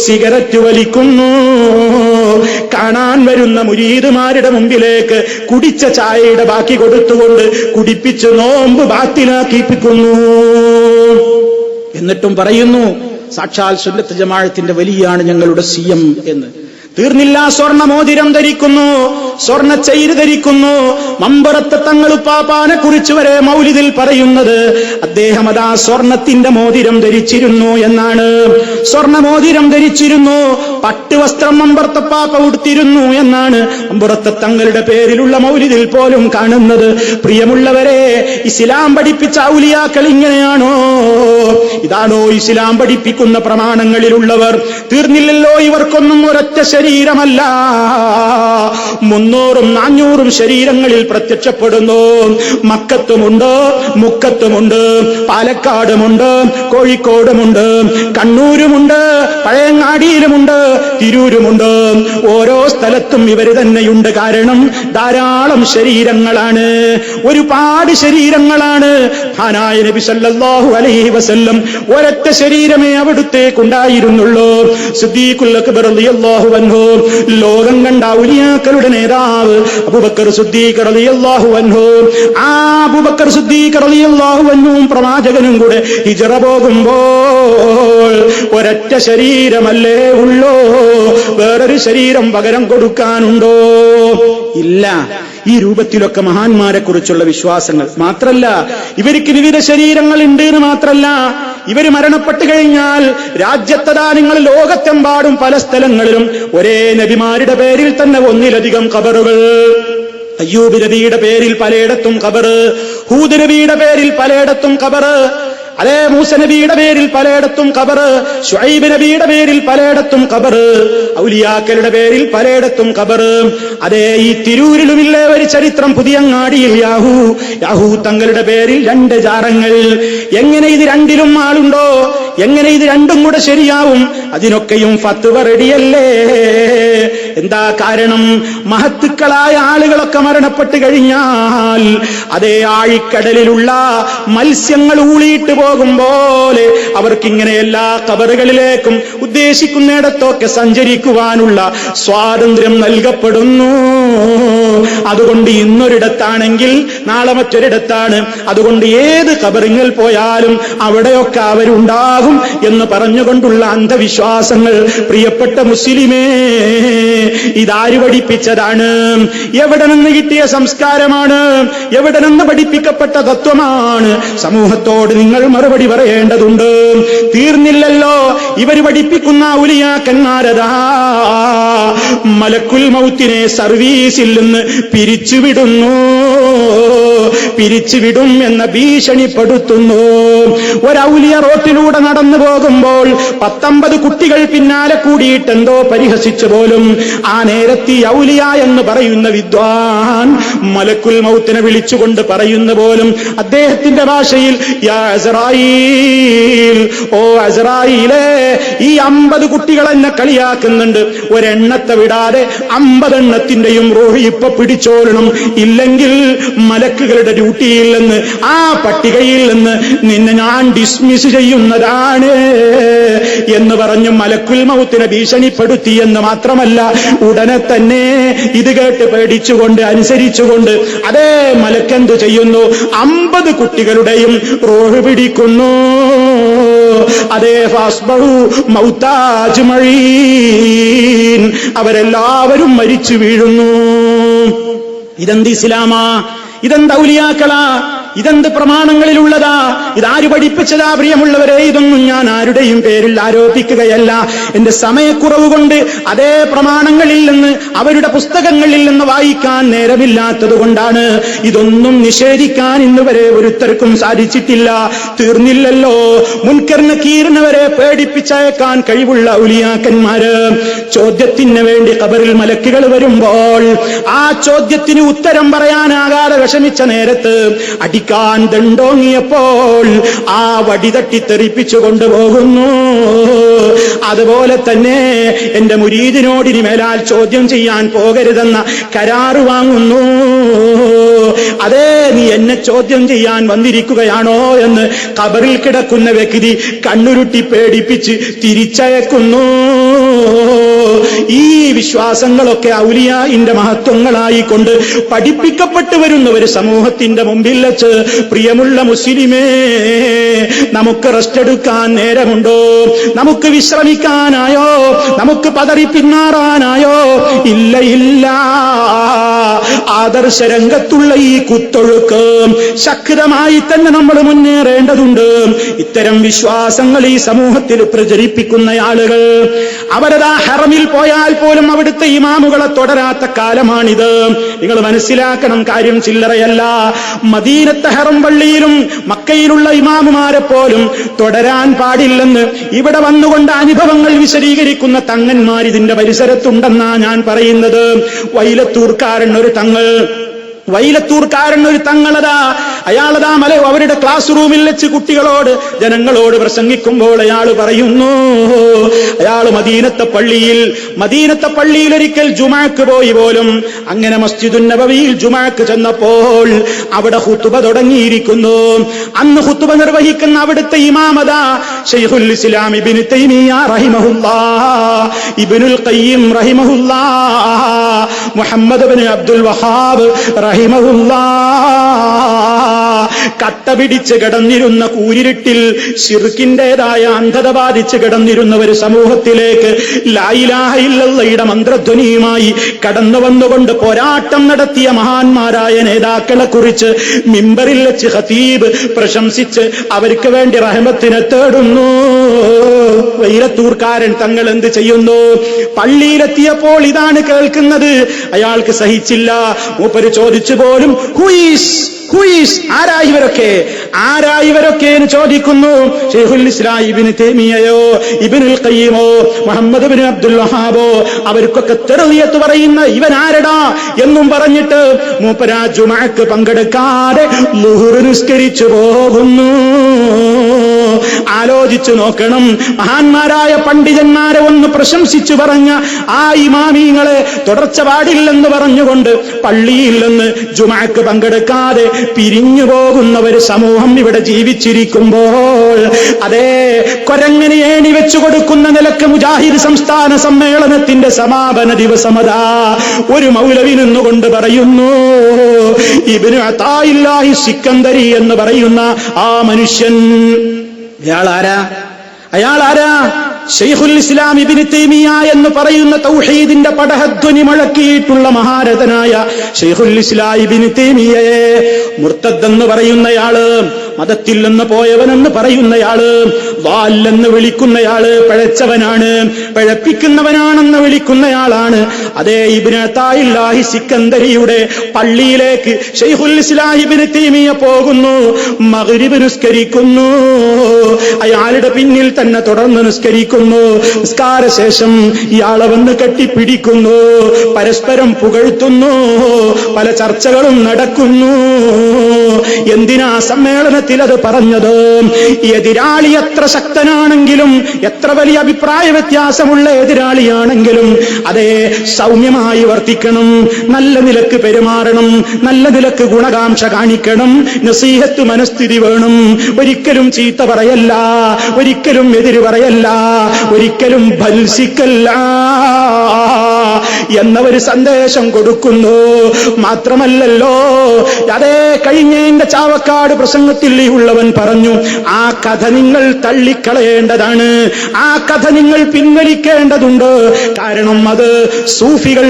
സിഗരറ്റ് വലിക്കുന്നു. കാണാൻ വരുന്ന മുരീദുമാരുടെ മുമ്പിലേക്ക് കുടിച്ച ചായയുടെ ബാക്കി കൊടുത്തുകൊണ്ട് കുടിപ്പിച്ച് നോമ്പ് ബാത്തിലാക്കിപ്പിക്കുന്നു. എന്നിട്ടും പറയുന്നു സാക്ഷാൽ സുന്നത്ത് ജമാഅത്തിന്റെ വലിയാണ് ഞങ്ങളുടെ CM എന്ന്. തീർന്നില്ല. സ്വർണ്ണമോതിരം ധരിക്കുന്നു, സ്വർണ്ണ ചെയിര് ധരിക്കുന്നു. മമ്പറത്തെ തങ്ങളുപ്പാപ്പാനെ കുറിച്ച് വരെ മൗലിദിൽ പറയുന്നത് അദ്ദേഹം അതാ സ്വർണത്തിന്റെ മോതിരം ധരിച്ചിരുന്നു എന്നാണ്. സ്വർണ്ണമോതിരം ധരിച്ചിരുന്നു. പട്ടുവസ്ത്രം മമ്പറത്തപ്പാപ്പ ഉടുത്തിരുന്നു എന്നാണ് മമ്പറത്തെ തങ്ങളുടെ പേരിലുള്ള മൗലിദിൽ പോലും കാണുന്നത്. പ്രിയമുള്ളവരെ, ഇസ്ലാം പഠിപ്പിച്ച ഔലിയാക്കൾ ഇങ്ങനെയാണോ? ഇതാണോ ഇസ്ലാം പഠിപ്പിക്കുന്ന പ്രമാണങ്ങളിലുള്ളവർ? തീർന്നില്ലല്ലോ. ഇവർക്കൊന്നും ഒരൊറ്റ ശരീരമല്ല, 300-400 ശരീരങ്ങളിൽ പ്രത്യക്ഷപ്പെടുന്നു. മക്കത്തുമുണ്ട്, മുക്കത്തുമുണ്ട്, പാലക്കാടുമുണ്ട്, കോഴിക്കോടുമുണ്ട്, കണ്ണൂരുമുണ്ട്, പഴയങ്ങാടിയിലുമുണ്ട്, തിരൂരുമുണ്ട്. ഓരോ സ്ഥലത്തും ഇവർ തന്നെയുണ്ട്. കാരണം ധാരാളം ശരീരങ്ങളാണ്, ഒരുപാട് ശരീരങ്ങളാണ്. മഹാനായ നബി സല്ലല്ലാഹു അലൈഹി വസല്ലം ഒരൊറ്റ ശരീരമേ അവിടുത്തേക്കുണ്ടായിരുന്നുള്ളൂ. സിദ്ദീഖുൽ അക്ബർ റളിയല്ലാഹു അൻഹു, ലോകം കണ്ട ഔലിയാക്കളുടെ നേതാവ് അബൂബക്കർ സിദ്ദീഖ് റളിയല്ലാഹു അൻഹു, ആ അബൂബക്കർ സിദ്ദീഖ് റളിയല്ലാഹു അൻഹുവും പ്രവാചകനും കൂടെ ഹിജ്റ പോകുമ്പോൾ ഒരൊറ്റ ശരീരമല്ലേ ഉള്ളൂ? വേറൊരു ശരീരം പകരം കൊടുക്കാനുണ്ടോ? ഇല്ല. ഈ രൂപത്തിലൊക്കെ മഹാന്മാരെ കുറിച്ചുള്ള വിശ്വാസങ്ങൾ മാത്രല്ല, ഇവർക്ക് വിവിധ ശരീരങ്ങൾ ഉണ്ട് എന്ന് മാത്രല്ല, ഇവർ മരണപ്പെട്ടു കഴിഞ്ഞാൽ രാജ്യത്തതാ നിങ്ങൾ ലോകത്തെമ്പാടും പല സ്ഥലങ്ങളിലും ഒരേ നബിമാരുടെ പേരിൽ തന്നെ ഒന്നിലധികം ഖബറുകൾ. അയ്യൂബ് നബിയുടെ പേരിൽ പലയിടത്തും ഖബറ്, ഹൂദ് നബിയുടെ പേരിൽ പലയിടത്തും ഖബറ്, അതേ മൂസ നബിയുടെ പേരിൽ പലയിടത്തും ഖബറ്, ശുഐബ് നബിയുടെ പേരിൽ പലയിടത്തും ഖബറ്, ഔലിയാക്കളുടെ പേരിൽ പലയിടത്തും ഖബറ്. അതേ ഈ തിരൂരിലുമില്ലേ ഒരു ചരിത്രം, പുതിയങ്ങാടിയിൽ യാഹൂ തങ്ങളുടെ പേരിൽ 2 ജാറങ്ങൾ. എങ്ങനെ ഇത് രണ്ടിലും ആളുണ്ടോ? എങ്ങനെ ഇത് രണ്ടും കൂടെ ശരിയാവും? അതിനൊക്കെയും ഫത്വ റെഡിയല്ലേ? എന്താ കാരണം? മഹത്തുക്കളായ ആളുകളൊക്കെ മരണപ്പെട്ടു കഴിഞ്ഞാൽ അതേ ആഴിക്കടലിലുള്ള മത്സ്യങ്ങൾ ഊളിയിട്ട് പോകുമ്പോലെ അവർക്കിങ്ങനെ എല്ലാ ഖബറുകളിലേക്കും ഉദ്ദേശിക്കുന്നിടത്തൊക്കെ സഞ്ചരിക്കുവാനുള്ള സ്വാതന്ത്ര്യം നൽകപ്പെടുന്നു. അതുകൊണ്ട് ഇന്നൊരിടത്താണെങ്കിൽ നാളെ മറ്റൊരിടത്താണ്. അതുകൊണ്ട് ഏത് ഖബറിൽ പോയാലും അവിടെയൊക്കെ അവരുണ്ടാകും എന്ന് പറഞ്ഞുകൊണ്ടുള്ള അന്ധവിശ്വാസങ്ങൾ പ്രിയപ്പെട്ട മുസ്ലിമേ, ഇതാര് പഠിപ്പിച്ചതാണ്? എവിടെ നിന്ന് കിട്ടിയ സംസ്കാരമാണ്? എവിടെ നിന്ന് പഠിപ്പിക്കപ്പെട്ട തത്വമാണ്? സമൂഹത്തോട് നിങ്ങൾ മറുപടി പറയേണ്ടതുണ്ട്. തീർന്നില്ലല്ലോ. ഇവർ പഠിപ്പിക്കുന്ന ഔലിയാക്കന്മാരതാ മലക്കുൽ മൗത്തിനെ സർവീസിൽ നിന്ന് പിരിച്ചുവിടുന്നു, പിരിച്ചുവിടും എന്ന ഭീഷണിപ്പെടുത്തുന്നു. ഒരൗലിയ റോട്ടിലൂടെ നടന്നു പോകുമ്പോൾ 19 കുട്ടികൾ പിന്നാലെ കൂടിയിട്ട് എന്തോ പരിഹസിച്ചു പോലും. ആ നേരത്തെ ഔലിയ എന്ന് പറയുന്ന വിദ്വാൻ മലക്കുൽ മൗത്തിനെ വിളിച്ചുകൊണ്ട് പറയുന്ന പോലും അദ്ദേഹത്തിന്റെ ഭാഷയിൽ, യാ അസ്റായീൽ, ഓ അസ്റായീലേ, ഈ 50 കുട്ടികൾ എന്നെ കളിയാക്കുന്നുണ്ട്, ഒരെണ്ണത്തെ വിടാതെ 50 എണ്ണത്തിന്റെയും റൂഹ് ഇപ്പൊ പിടിച്ചോളണം, ഇല്ലെങ്കിൽ മലക്കുകളുടെ ഡ്യൂട്ടിയിൽ നിന്ന്, ആ പട്ടികയിൽ നിന്ന് നിന്നെ ഞാൻ ഡിസ്മിസ് ചെയ്യുന്നതാണ് എന്ന് പറഞ്ഞു മലക്കുൽ മൗത്തിനെ ഭീഷണിപ്പെടുത്തി. എന്ന് മാത്രമല്ല, ഉടനെ തന്നെ ഇത് കേട്ട് പേടിച്ചുകൊണ്ട് അനുസരിച്ചുകൊണ്ട് അതേ മലക്കെന്തു ചെയ്യുന്നു? 50 കുട്ടികളുടെയും റൂഹ് പിടിക്കുന്നു. അതേ ഫാസ്ബഹു മൗതാജ്മഈൻ, അവരെല്ലാവരും മരിച്ചു വീഴുന്നു. ഇതെന്ത് ഇസ്ലാമാ? ഇതെന്ത് ഔലിയാക്കളാ? ഇതെന്ത് പ്രമാണങ്ങളിലുള്ളതാ? ഇതാര് പഠിപ്പിച്ചതാ? പ്രിയമുള്ളവരെ, ഇതൊന്നും ഞാൻ ആരുടെയും പേരിൽ ആരോപിക്കുകയല്ല. എന്റെ സമയക്കുറവ് കൊണ്ട് അതേ പ്രമാണങ്ങളിൽ നിന്ന്, അവരുടെ പുസ്തകങ്ങളിൽ നിന്ന് വായിക്കാൻ നേരമില്ലാത്തത് കൊണ്ടാണ്. ഇതൊന്നും നിഷേധിക്കാൻ ഇന്ന് വരെ ഒരുത്തർക്കും സാധിച്ചിട്ടില്ല. തീർന്നില്ലല്ലോ, മുൻകർ നകീറിനെ വരെ പേടിപ്പിച്ചയക്കാൻ കഴിവുള്ള ഔലിയാക്കന്മാര്. ചോദ്യത്തിന് വേണ്ടി ഖബറിൽ മലക്കുകൾ വരുമ്പോൾ ആ ചോദ്യത്തിന് ഉത്തരം പറയാനാകാതെ വിഷമിച്ച നേരത്ത് അടിക്കാൻ ദണ്ടോങ്ങിയപ്പോൾ ആ വടി തട്ടി തെറിപ്പിച്ചു കൊണ്ടുപോകുന്നു. അതുപോലെ തന്നെ എന്റെ മുരീദിനോട് ഇനി മേലാൽ ചോദ്യം ചെയ്യാൻ പോകരുതെന്ന കരാറ് വാങ്ങുന്നു. അതേ, നീ എന്നെ ചോദ്യം ചെയ്യാൻ വന്നിരിക്കുകയാണോ എന്ന് ഖബറിൽ കിടക്കുന്ന വ്യക്തി കണ്ണുരുട്ടി പേടിപ്പിച്ച് തിരിച്ചയക്കുന്നു. ഈ വിശ്വാസങ്ങളൊക്കെ ഔലിയാഇന്റെ മഹത്വങ്ങളായിക്കൊണ്ട് പഠിപ്പിക്കപ്പെട്ടു വരുന്ന ഒരു സമൂഹത്തിന്റെ മുമ്പിൽ വെച്ച്, പ്രിയമുള്ള മുസ്ലിമേ, നമുക്ക് റെസ്റ്റ് എടുക്കാൻ നേരമുണ്ടോ? നമുക്ക് വിശ്രമിക്കാനായോ? നമുക്ക് പതറി പിന്മാറാനായോ? ഇല്ല, ഇല്ല. ആദർശ രംഗത്തുള്ള ഈ കുത്തൊഴുക്ക് ശക്തമായി തന്നെ നമ്മൾ മുന്നേറേണ്ടതുണ്ട്. ഇത്തരം വിശ്വാസങ്ങൾ ഈ സമൂഹത്തിൽ പ്രചരിപ്പിക്കുന്ന ആളുകൾ, അവരതാ ഹറമിൽ പോയാൽ പോലും അവിടുത്തെ ഇമാമുകളെ തുടരാത്ത കാലമാണിത്. നിങ്ങൾ മനസ്സിലാക്കണം, കാര്യം ചില്ലറയല്ല. മദീനത്തെ ഹറം പള്ളിയിലും മക്കയിലുള്ള ഇമാമുമാരെ പോലും തുടരാൻ പാടില്ലെന്ന് ഇവിടെ വന്നുകൊണ്ട് അനുഭവങ്ങൾ വിശദീകരിക്കുന്ന തങ്ങന്മാർ ഇതിന്റെ പരിസരത്തുണ്ടെന്നാ ഞാൻ പറയുന്നത്. വൈലത്തൂർക്കാരൻ ഒരു തങ്ങളതാ, അയാളതാ അവരുടെ ക്ലാസ് റൂമിൽ വെച്ച് കുട്ടികളോട്, ജനങ്ങളോട് പ്രസംഗിക്കുമ്പോൾ അയാൾ പറയുന്നു, അയാൾ മദീനത്തെ പള്ളിയിൽ ഒരിക്കൽ ജുമാക്ക് പോയി പോലും. അങ്ങനെ മസ്ജിദുൻ നബവിയിൽ ജുമാക്ക് ചെന്നപ്പോൾ അവിടെ ഖുതുബ തുടങ്ങിയിരിക്കുന്നു. അന്ന് ഖുതുബ നിർവഹിക്കുന്ന അവിടുത്തെ ഇമാമതാ ശൈഖുൽ ഇസ്ലാം ഇബ്നു തൈമിയ്യ റഹിമഹുല്ലാഹ്, ഇബ്നുൽ ഖയ്യിം റഹിമഹുല്ലാഹ്, മുഹമ്മദ് ഇബ്നു അബ്ദുൽ വഹാബ് കട്ട പിടിച്ച് കിടന്നിരുന്ന കൂരിരുട്ടിൽ ശിർക്കിന്റേതായ അന്ധത ബാധിച്ച് കിടന്നിരുന്ന ഒരു സമൂഹത്തിലേക്ക് ലാ ഇലാഹ ഇല്ലല്ലാഹയുടെ മന്ത്രധ്വനിയുമായി കടന്നു വന്നുകൊണ്ട് പോരാട്ടം നടത്തിയ മഹാന്മാരായ നേതാക്കളെ കുറിച്ച് മിമ്പറിൽ വെച്ച് ഖതീബ് പ്രശംസിച്ച് അവർക്ക് വേണ്ടി റഹ്മത്തിനെ തേടുന്നു. വൈലത്തൂർക്കാരൻ തങ്ങൾ എന്ത് ചെയ്യുന്നു? പള്ളിയിലെത്തിയപ്പോൾ ഇതാണ് കേൾക്കുന്നത്. അയാൾക്ക് സഹിച്ചില്ല. മൂപ്പര് ചോദിച്ചു പോലും, ആരാ ഇവരൊക്കെ എന്ന് ചോദിക്കുന്നു. ശൈഖുൽ ഇസ്ലാം ഇബ്നു തൈമിയ്യയോ ഇബ്നുൽ ഖയ്യിമോ മുഹമ്മദ് ഇബ്നു അബ്ദുൽ വഹാബോ അവർക്കൊക്കെ തർബിയത്ത് പറയുന്ന ഇവൻ ആരടാ എന്നും പറഞ്ഞിട്ട് മൂപ്പരാ ജുമഅക്ക് പങ്കെടുക്കാതെ ളുഹർ നിസ്കരിച്ചു പോകുന്നു. ആലോചിച്ചു നോക്കണം. മഹാന്മാരായ പണ്ഡിതന്മാരെ ഒന്ന് പ്രശംസിച്ചു പറഞ്ഞ ആ ഇമാമിങ്ങളെ തുടർച്ച പാടില്ലെന്ന് പറഞ്ഞുകൊണ്ട് പള്ളിയിൽ നിന്ന് ജുമഅക്ക് പങ്കെടുക്കാതെ പിരിഞ്ഞു പോകുന്ന ഒരു സമൂഹം ഇവിടെ ജീവിച്ചിരിക്കുമ്പോൾ, അതേ കൊരങ്ങനെ ഏണി വെച്ചു കൊടുക്കുന്ന നിലക്ക് മുജാഹിദ് സംസ്ഥാന സമ്മേളനത്തിന്റെ സമാപന ദിവസമതാ ഒരു മൗലവി നിന്നുകൊണ്ട് പറയുന്നു, ഇബ്നു അതാഇല്ലാഹി സിക്കന്ദരി എന്ന് പറയുന്ന ആ മനുഷ്യൻ, അയാളാരാ? ശൈഖുൽ ഇസ്ലാം ഇബ്നു തൈമിയ്യ എന്ന് പറയുന്ന തൗഹീദിന്റെ പടഹധ്വനി മുഴക്കിയിട്ടുള്ള മഹാരഥനായ ശൈഖുൽ ഇസ്ലാം ഇബ്നു തൈമിയ്യയെ മുർത്തദ് എന്ന് പറയുന്നയാള്, മതത്തിൽ നിന്ന് പോയവനെന്ന് പറയുന്നയാള്, വാല്ലെന്ന് വിളിക്കുന്നയാള്, പിഴച്ചവനാണ്, പിഴപ്പിക്കുന്നവനാണെന്ന് വിളിക്കുന്നയാളാണ്. അതേ ഇബ്നു അതാഇല്ലാഹി സിക്കന്ദരിയുടെ പള്ളിയിലേക്ക് ശൈഖുൽ ഇസ്ലാം ഇബ്നു തൈമിയ്യ പോകുന്നു, മഗ്രിബ് നിസ്കരിക്കുന്നു. അയാളുടെ പിന്നിൽ തന്നെ തുടർന്ന് നിസ്കരിക്കുന്നു. നിസ്കാരശേഷം ഇയാളെ വന്ന് കെട്ടിപ്പിടിക്കുന്നു, പരസ്പരം പുകഴ്ത്തുന്നു, പല ചർച്ചകളും നടക്കുന്നു. എന്തിനാ സമ്മേളനത്തിൽ അത് പറഞ്ഞത്? എതിരാളി എത്ര ശക്തനാണെങ്കിലും, എത്ര വലിയ അഭിപ്രായ വ്യത്യാസമുള്ള എതിരാളിയാണെങ്കിലും അതേ സൗമ്യമായി വർത്തിക്കണം, നല്ല നിലക്ക് പെരുമാറണം, നല്ല നിലക്ക് ഗുണകാംക്ഷ കാണിക്കണം, നസീഹത്ത് മനസ്ഥിതി വേണം. ഒരിക്കലും ചീത്ത പറയല്ല, ഒരിക്കലും എതിര് പറയല്ല, ഒരിക്കലും ഭത്സിക്കല്ല എന്ന ഒരു സന്ദേശം കൊടുക്കുന്നു. മാത്രമല്ലല്ലോ, അതേ കഴിഞ്ഞ ചാവക്കാട് പ്രസംഗത്തിൽ ബുദ്ധിയുള്ളവൻ പറഞ്ഞു, ആ കഥ നിങ്ങൾ തള്ളിക്കളയേണ്ടതാണ്, ആ കഥ നിങ്ങൾ പിൻവലിക്കേണ്ടതുണ്ട്. കാരണം അത് സൂഫികൾ,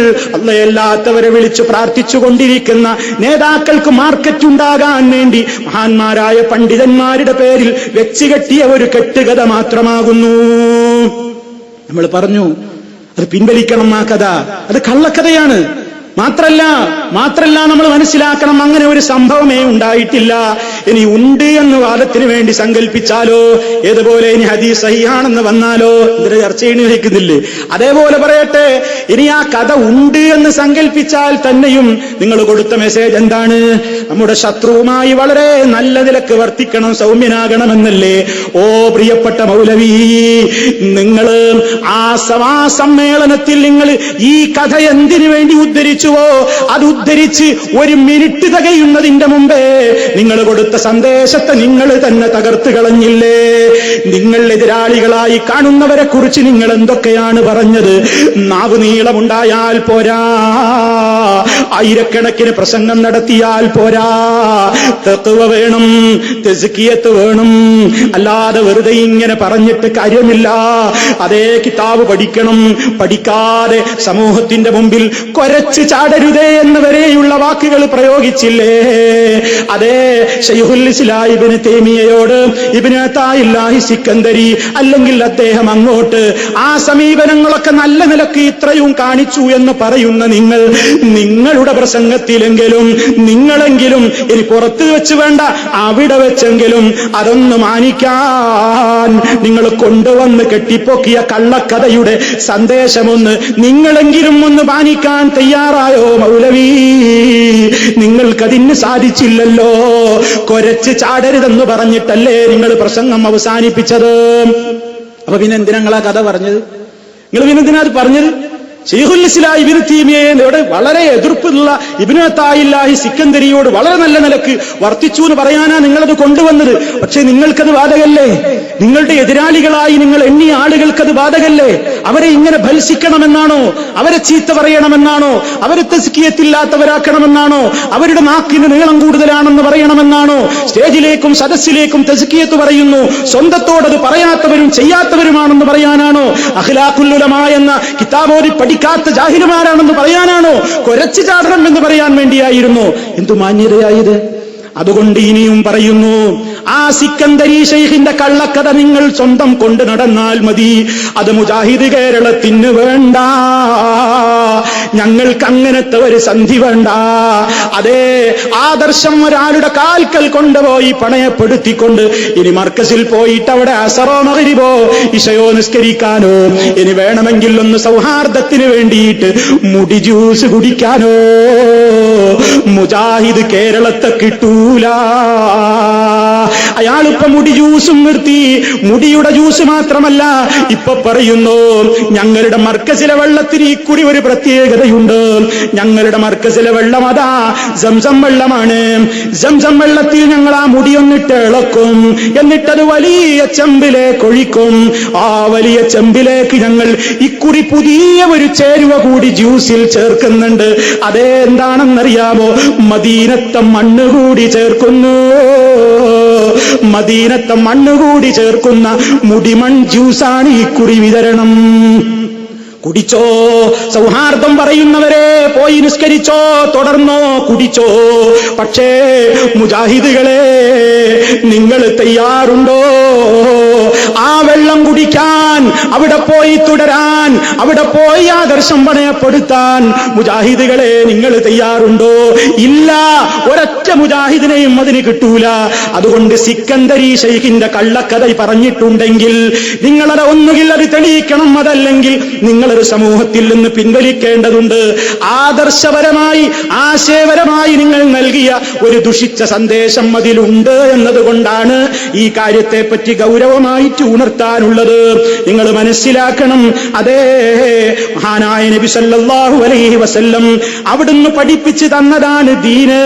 അല്ലാത്തവരെ വിളിച്ചു പ്രാർത്ഥിച്ചു കൊണ്ടിരിക്കുന്ന നേതാക്കൾക്ക് മാർക്കറ്റ് ഉണ്ടാകാൻ വേണ്ടി മഹാന്മാരായ പണ്ഡിതന്മാരുടെ പേരിൽ വെച്ചുകെട്ടിയ ഒരു കെട്ടുകഥ മാത്രമാകുന്നു. നമ്മൾ പറഞ്ഞു അത് പിൻവലിക്കണം. ആ കഥ അത് കള്ളക്കഥയാണ്. മാത്രല്ല നമ്മൾ മനസ്സിലാക്കണം, അങ്ങനെ ഒരു സംഭവമേ ഉണ്ടായിട്ടില്ല. ഇനി ഉണ്ട് എന്ന് വാദത്തിന് വേണ്ടി സങ്കല്പിച്ചാലോ, ഏതുപോലെ ഇനി ഹദീസ് സഹിഹാണെന്ന് വന്നാലോ, ഇതിന്റെ ചർച്ച ചെയ്യുന്നില്ലേ? അതേപോലെ പറയട്ടെ, ഇനി ആ കഥ ഉണ്ട് എന്ന് സങ്കല്പിച്ചാൽ തന്നെയും നിങ്ങൾ കൊടുത്ത മെസ്സേജ് എന്താണ്? നമ്മുടെ ശത്രുവുമായി വളരെ നല്ല നിലക്ക് വർത്തിക്കണം, സൗമ്യനാകണമെന്നല്ലേ? ഓ പ്രിയപ്പെട്ട മൗലവി, നിങ്ങൾ ആ സമ്മേളനത്തിൽ നിങ്ങൾ ഈ കഥ എന്തിനു വേണ്ടി ഉദ്ധരിച്ചു, അത് ഉദ്ധരിച്ച് ഒരു മിനിറ്റ് തികയുന്നതിന്റെ മുമ്പേ നിങ്ങൾ കൊടുത്ത സന്ദേശത്തെ നിങ്ങൾ തന്നെ തകർത്ത് കളഞ്ഞില്ലേ? നിങ്ങൾ എതിരാളികളായി കാണുന്നവരെ കുറിച്ച് നിങ്ങൾ എന്തൊക്കെയാണ് പറഞ്ഞത്? നാവ് നീളമുണ്ടായാൽ പോരാ, ആയിരക്കണക്കിന് പ്രസംഗം നടത്തിയാൽ പോരാ, തഖ്വ വേണം, തസ്കിയത്ത് വേണം. അല്ലാതെ വെറുതെ ഇങ്ങനെ പറഞ്ഞിട്ട് കാര്യമില്ല. അതേ കിതാബ് പഠിക്കണം. പഠിക്കാതെ സമൂഹത്തിന്റെ മുമ്പിൽ കൊരച്ച് ചാടരുതേ എന്നവരെയുള്ള വാക്കുകൾ പ്രയോഗിച്ചില്ലേ? അതേ ശൈഖുൽ ഇസ്ലാം ഇബ്നു തൈമിയയോട് ഇബ്നു അതാഇല്ലാഹി സിക്കന്ദരി, അല്ലെങ്കിൽ അദ്ദേഹം അങ്ങോട്ട് ആ സമീപനങ്ങളൊക്കെ നല്ല നിലക്ക് ഇത്രയും കാണിച്ചു എന്ന് പറയുന്ന നിങ്ങളുടെ പ്രസംഗത്തിലെങ്കിലും നിങ്ങളെങ്കിലും, ഇനി പുറത്ത് വെച്ച് വേണ്ട, അവിടെ വെച്ചെങ്കിലും അതൊന്ന് മാനിക്കാൻ നിങ്ങൾ കൊണ്ടുവന്ന് കെട്ടിപ്പൊക്കിയ കള്ളക്കഥയുടെ സന്ദേശമൊന്ന് നിങ്ങളെങ്കിലും ഒന്ന് മാനിക്കാൻ തയ്യാറായോ മൗലവി? നിങ്ങൾക്കതിന് സാധിച്ചില്ലല്ലോ. കൊരച്ച് ചാടരുതെന്ന് പറഞ്ഞിട്ടല്ലേ നിങ്ങൾ പ്രസംഗം അവസാനിപ്പിച്ചത്? അപ്പൊ പിന്നെ എന്തിനാ നിങ്ങൾ ആ കഥ പറഞ്ഞത്? നിങ്ങൾ പിന്നെ എന്തിനാ അത് പറഞ്ഞത്? ശൈഖുൽ ഇസ്ലാം ഇബ്നു തൈമിയയോട് വളരെ എതിർപ്പുള്ള ഇബ്നു അതാഇല്ലാഹി സിക്കന്ദരിയോട് വളരെ നല്ല നിലക്ക് വർത്തിച്ചു എന്ന് പറയാനാ നിങ്ങളത് കൊണ്ടുവന്നത്. പക്ഷെ നിങ്ങൾക്കത് ബാധകല്ലേ? നിങ്ങളുടെ എതിരാളികളായി നിങ്ങൾ എണ്ണിയ ആളുകൾക്കത് ബാധകല്ലേ? അവരെ ഇങ്ങനെ ഭത്സിക്കണമെന്നാണോ? അവരെ ചീത്ത പറയണമെന്നാണോ? അവരെ തസ്കിയത്തില്ലാത്തവരാക്കണമെന്നാണോ? അവരുടെ നാക്കിന് നീളം കൂടുതലാണെന്ന് പറയണമെന്നാണോ? സ്റ്റേജിലേക്കും സദസ്സിലേക്കും തസ്കിയത്ത് പറയുന്നു, സ്വന്തത്തോടത് പറയാത്തവരും ചെയ്യാത്തവരുമാണെന്ന് പറയാനാണോ? അഖ്ലാഖുൽ ഉലമാ എന്ന കിതാബോധി പഠിക്കാത്ത ജാഹിലുമാരാണെന്ന് പറയാനാണോ? കൊരച്ചു ചാടണം എന്ന് പറയാൻ വേണ്ടിയായിരുന്നു. എന്തു മാന്യതയായത്! അതുകൊണ്ട് ഇനിയും പറയുന്നു, ആ സിക്കന്ദരി ശൈഖിന്റെ കള്ളക്കഥ നിങ്ങൾ സ്വന്തം കൊണ്ട് നടന്നാൽ മതി. അത് മുജാഹിദ് കേരളത്തിന് വേണ്ട. ഞങ്ങൾക്ക് അങ്ങനത്തെ ഒരു സന്ധി വേണ്ട. അതേ ആദർശം ഒരാളുടെ കാൽക്കൽ കൊണ്ടുപോയി പണയപ്പെടുത്തിക്കൊണ്ട് ഇനി മർക്കസിൽ പോയിട്ട് അവിടെ അസറോ മഗ്രിബോ ഇശയോ നിസ്കരിക്കാനോ, ഇനി വേണമെങ്കിൽ ഒന്ന് സൗഹാർദ്ദത്തിന് വേണ്ടിയിട്ട് മുടി ജ്യൂസ് കുടിക്കാനോ മുജാഹിദ് കേരളത്തെ കിട്ടൂല. അയാളിപ്പോ മുടി ജ്യൂസും നിർത്തി. മുടിയുടെ ജ്യൂസ് മാത്രമല്ല, ഇപ്പൊ പറയുന്നു ഞങ്ങളുടെ മർക്കസിലെ വെള്ളത്തിന് ഇക്കുറി ഒരു പ്രത്യേകതയുണ്ട്. ഞങ്ങളുടെ മർക്കസിലെ വെള്ളം അതാ സംസം വെള്ളമാണ്. സംസം വെള്ളത്തിൽ ഞങ്ങൾ ആ മുടിയൊന്നിട്ട് ഇളക്കും, എന്നിട്ടത് വലിയ ചെമ്പിലേക്ക് ഒഴിക്കും. ആ വലിയ ചെമ്പിലേക്ക് ഞങ്ങൾ ഇക്കുറി പുതിയ ഒരു ചേരുവ കൂടി ജ്യൂസിൽ ചേർക്കുന്നുണ്ട്. അതേ എന്താണെന്നറിയാമോ? മദീനത്തെ മണ്ണ് കൂടി ചേർക്കുന്നു. മദീനത്തെ മണ്ണുകൂടി ചേർക്കുന്ന മുടിമൺ ജ്യൂസാണ് ഇക്കുറി വിതരണം. കുടിച്ചോ, സൗഹാർദ്ദം പറയുന്നവരെ പോയി നിസ്കരിച്ചോ, തുടർന്നോ, കുടിച്ചോ. പക്ഷേ മുജാഹിദുകളെ, നിങ്ങൾ തയ്യാറുണ്ടോ ആ വെള്ളം കുടിക്കാൻ, അവിടെ പോയി തുടരാൻ, അവിടെ പോയി ആദർശം പണയപ്പെടുത്താൻ? മുജാഹിദുകളെ, നിങ്ങൾ തയ്യാറുണ്ടോ? ഇല്ല, ഒരൊറ്റ മുജാഹിദിനെയും അതിന് കിട്ടൂല. അതുകൊണ്ട് സിക്കന്ദരി ശൈഖിന്റെ കള്ളക്കഥ പറഞ്ഞിട്ടുണ്ടെങ്കിൽ നിങ്ങളത് ഒന്നുകിൽ അത് തെളിയിക്കണം, അതല്ലെങ്കിൽ നിങ്ങളൊരു സമൂഹത്തിൽ നിന്ന് പിൻവലിക്കേണ്ടതുണ്ട്. ആദർശപരമായി ആശയപരമായി നിങ്ങൾ നൽകിയ ഒരു ദുഷിച്ച സന്ദേശം അതിലുണ്ട് എന്നതുകൊണ്ടാണ് ഈ കാര്യത്തെപ്പറ്റി ഗൗരവമായിട്ട് ഉണർത്താൻ പറയാനുള്ളത്. നിങ്ങൾ മനസ്സിലാക്കണം, അതേ മഹാനായ നബി സല്ലല്ലാഹു അലൈഹി വസല്ലം അവിടുന്ന് പഠിപ്പിച്ചു തന്നതാണ് ദീന്.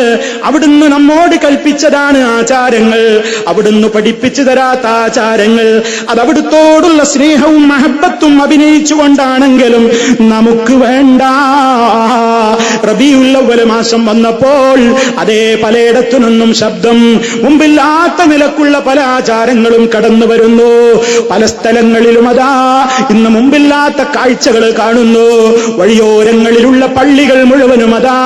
അവിടുന്ന് നമ്മോട് കൽപ്പിച്ചതാണ് ആചാരങ്ങൾ. അവിടുന്ന് പഠിപ്പിച്ചു തരാത്ത ആചാരങ്ങൾ അത് അവിടുത്തോടുള്ള സ്നേഹവും മഹബത്തും അഭിനയിച്ചുകൊണ്ടാണെങ്കിലും നമുക്ക് വേണ്ട. റബീഉൽ അവ്വൽ മാസം വന്നപ്പോൾ അതേ പലയിടത്തു നിന്നും ശബ്ദം, മുമ്പില്ലാത്ത നിലക്കുള്ള പല ആചാരങ്ങളും കടന്നു വരുന്നു. പല സ്ഥലങ്ങളിലും അതാ ഇന്ന് മുമ്പില്ലാത്ത കാഴ്ചകൾ കാണുന്നു. വഴിയോരങ്ങളിലുള്ള പള്ളികൾ മുഴുവനും അതാ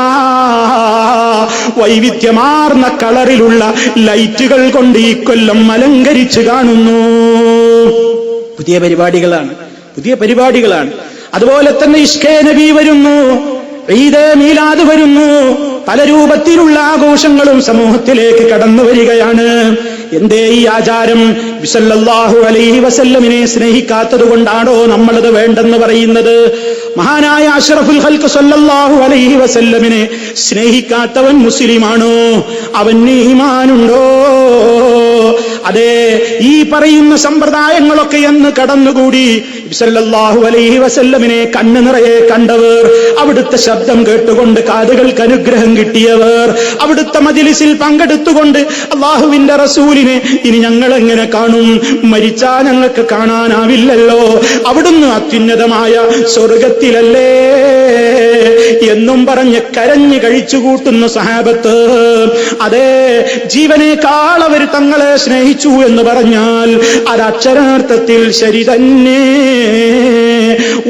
വൈവിധ്യമാർന്ന കളറിലുള്ള ലൈറ്റുകൾ കൊണ്ട് ഈ കൊല്ലം അലങ്കരിച്ച് കാണുന്നു. പുതിയ പരിപാടികളാണ്. അതുപോലെ തന്നെ ഇഷ്കേ നബി വരുന്നു, ഈദ് മീലാദ് വരുന്നു. പല രൂപത്തിലുള്ള ആഘോഷങ്ങളും സമൂഹത്തിലേക്ക് കടന്നു വരികയാണ്. എന്തേ ഈ ആചാരം? സല്ലല്ലാഹു അലൈഹി വസല്ലമിനെ സ്നേഹിക്കാത്തത് കൊണ്ടാണോ നമ്മളത് വേണ്ടെന്ന് പറയുന്നത്? മഹാനായ അഷ്റഫുൽ ഖൽഖ് സല്ലല്ലാഹു അലൈഹി വസല്ലമിനെ സ്നേഹിക്കാത്തവൻ മുസ്ലിമാണോ? അവന് ഈമാനുണ്ടോ? അതെ, ഈ പറയുന്ന സമ്പ്രദായങ്ങളൊക്കെ എന്ന് കടന്നുകൂടി സല്ലല്ലാഹു അലൈഹി വസല്ലമിനെ കണ്ണു നിറയെ കണ്ടവർ, അവിടുത്തെ ശബ്ദം കേട്ടുകൊണ്ട് കാതുകൾക്ക് അനുഗ്രഹം കിട്ടിയവർ, അവിടുത്തെ മജ്ലിസിൽ പങ്കെടുത്തുകൊണ്ട് അല്ലാഹുവിന്റെ റസൂലിനെ ഇനി ഞങ്ങൾ എങ്ങനെ കാണും? മരിച്ചാ ഞങ്ങൾക്ക് കാണാനാവില്ലല്ലോ, അവിടുന്ന് അത്യുന്നതമായ സ്വർഗത്തിലല്ലേ എന്നും പറഞ്ഞ് കരഞ്ഞു കഴിച്ചുകൂട്ടുന്ന സഹാബത്ത്. അതേ, ജീവനേക്കാൾ അവർ തങ്ങളെ സ്നേഹിച്ചു എന്ന് പറഞ്ഞാൽ അത് അക്ഷരാർത്ഥത്തിൽ ശരി തന്നെ.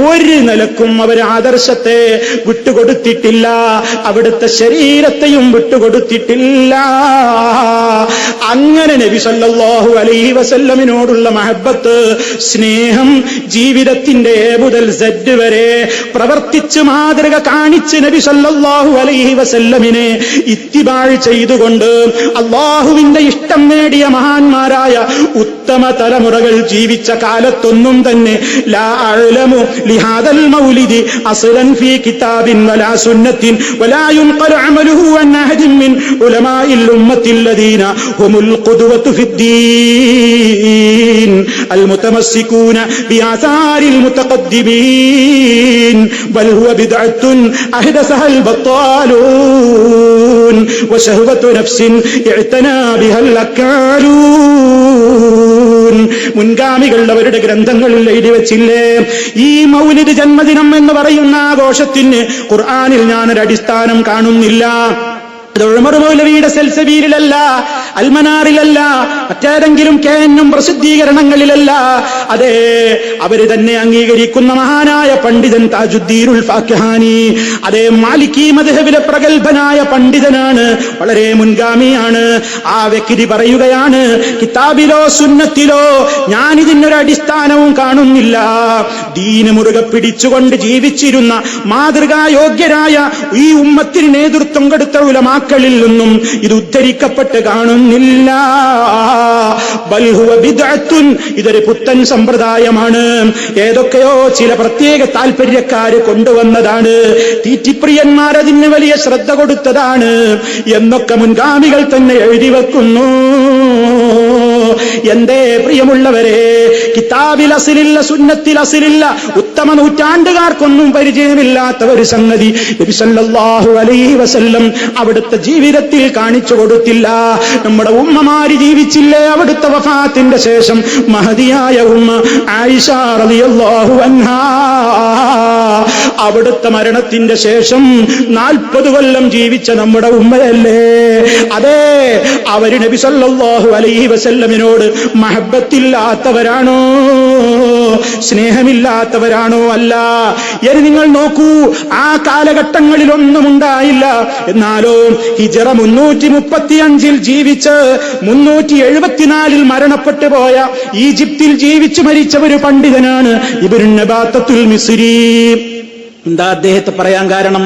ഒരു നിലക്കും അവർ ആദർശത്തെ വിട്ടുകൊടുത്തിട്ടില്ല, അവിടുത്തെ ശരീരത്തെയും വിട്ടുകൊടുത്തിട്ടില്ല. അങ്ങനെ നബി സല്ലല്ലാഹു അലൈഹി വസല്ലമിനോടുള്ള മഹബത്ത്, സ്നേഹം ജീവിതത്തിന്റെ എ മുതൽ സെഡ് വരെ പ്രവർത്തിച്ച് മാതൃക കാണിച്ച് നബി സല്ലല്ലാഹു അലൈഹി വസല്ലമിനെ ഇത്തിബാഴ് ചെയ്തുകൊണ്ട് അല്ലാഹുവിന്റെ ഇഷ്ടം നേടിയ മഹാന്മാരായ ഉത്തമ തലമുറകൾ ജീവിച്ച കാലത്തൊന്നും തന്നെ ലാ അഅലമു ലിഹാദൽ മൗലിദി അസ്ലൻ ഫീ കിതാബിൻ വലാ സുന്നത്തിൻ വലാ യുൻഖലു അമലുഹു അൻ അഹദിൻ മിൻ ഉലമാഇൽ ഉമ്മത്തിൽ ലദീന ഹുമുൽ ഖുദ്വതു ഫിദ്ദീൻ അൽ മുതമസ്സികൂന ബിആസാരിൽ മുതഖദ്ദിമീൻ ബൽ ഹുവ ബിദ്അത്തുൻ അഹ്ദസഹൽ ബത്താലൂൻ വശഹവതു നഫ്സിൻ ഇഅ്തനാ ബിഹൽ അക്കാലൂൻ. മുൻഗാമികൾ അവരുടെ ഗ്രന്ഥങ്ങളിൽ എഴുതി വെച്ചില്ലേ, ഈ മൗലിദ് ജന്മദിനം എന്ന് പറയുന്ന ആഘോഷത്തിന് ഖുർആനിൽ ഞാനൊരു അടിസ്ഥാനം കാണുന്നില്ല. അത് ഉമർ മൗലവിയുടെ സെൽസബീലിലല്ല, അൽമനാറിലല്ല, മറ്റേതെങ്കിലും കേന്നും പ്രസിദ്ധീകരണങ്ങളിലല്ല. അതെ, അവര് തന്നെ അംഗീകരിക്കുന്ന മഹാനായ പണ്ഡിതൻ താജുദ്ദീനുൽ ഫാക്കിഹാനി, അതേ മാലിക്കി മദ്ഹബിലെ പ്രഗൽഭനായ പണ്ഡിതനാണ്, വളരെ മുൻഗാമിയാണ്. ആ വ്യക്തി പറയുകയാണ്, കിതാബിലോ സുന്നത്തിലോ ഞാൻ ഇതിനൊരു അടിസ്ഥാനവും കാണുന്നില്ല. ദീന് മുറുകെ പിടിച്ചുകൊണ്ട് ജീവിച്ചിരുന്ന മാതൃകായോഗ്യരായ ഈ ഉമ്മത്തിന് നേതൃത്വം കൊടുത്ത ഉലമാക്കളിൽ നിന്നും ഇത് ഉദ്ധരിക്കപ്പെട്ട് കാണുന്നില്ല. ബൽ ഹുവ ബിദ്അത്തുൻ, ഇതൊരു പുത്തൻ സമ്പ്രദായമാണ്, ഏതൊക്കെയോ ചില പ്രത്യേക താല്പര്യക്കാര് കൊണ്ടുവന്നതാണ്, തീറ്റിപ്രിയന്മാർ അതിന് വലിയ ശ്രദ്ധ കൊടുത്തതാണ് എന്നൊക്കെ മുൻഗാമികൾ തന്നെ എഴുതി വെക്കുന്നു. എന്തേ പ്രിയമുള്ളവരെ, കിതാബിൽ അസിലില്ല, സുന്നത്തിൽ അസിലില്ല, ഉത്തമ നൂറ്റാണ്ടുകാർക്കൊന്നും പരിചയമില്ലാത്ത ഒരു സംഗതി നബി സല്ലല്ലാഹു അലൈഹി വസല്ലം അവിടുത്തെ ജീവിതത്തിൽ കാണിച്ചു കൊടുത്തില്ല. നമ്മുടെ ഉമ്മമാര് ജീവിച്ചില്ലേ അവിടുത്തെ വഫാത്തിന്റെ ശേഷം? മഹദിയായ ഉമ്മ ആയിഷ റളിയല്ലാഹു അൻഹാ, അവിടുത്തെ മരണത്തിന്റെ ശേഷം 40 കൊല്ലം ജീവിച്ച നമ്മുടെ ഉമ്മയല്ലേ. അതെ, അവര് നബി സല്ലല്ലാഹു അലൈഹി വസല്ലമിനോട് മഹബത്തില്ലാത്തവരാണോ, സ്നേഹമില്ലാത്തവരാണോ? അല്ല. ഇനി നിങ്ങൾ നോക്കൂ, ആ കാലഘട്ടങ്ങളിലൊന്നും ഉണ്ടായില്ല. എന്നാലോ ഹിജറ 335 ജീവിച്ച് 374 മരണപ്പെട്ടു പോയ, ഈജിപ്തിൽ ജീവിച്ചു മരിച്ച ഒരു പണ്ഡിതനാണ് ഇബ്നു നബാത്തത്തുൽ മിസ്രി. എന്താ അദ്ദേഹത്തെ പറയാൻ കാരണം?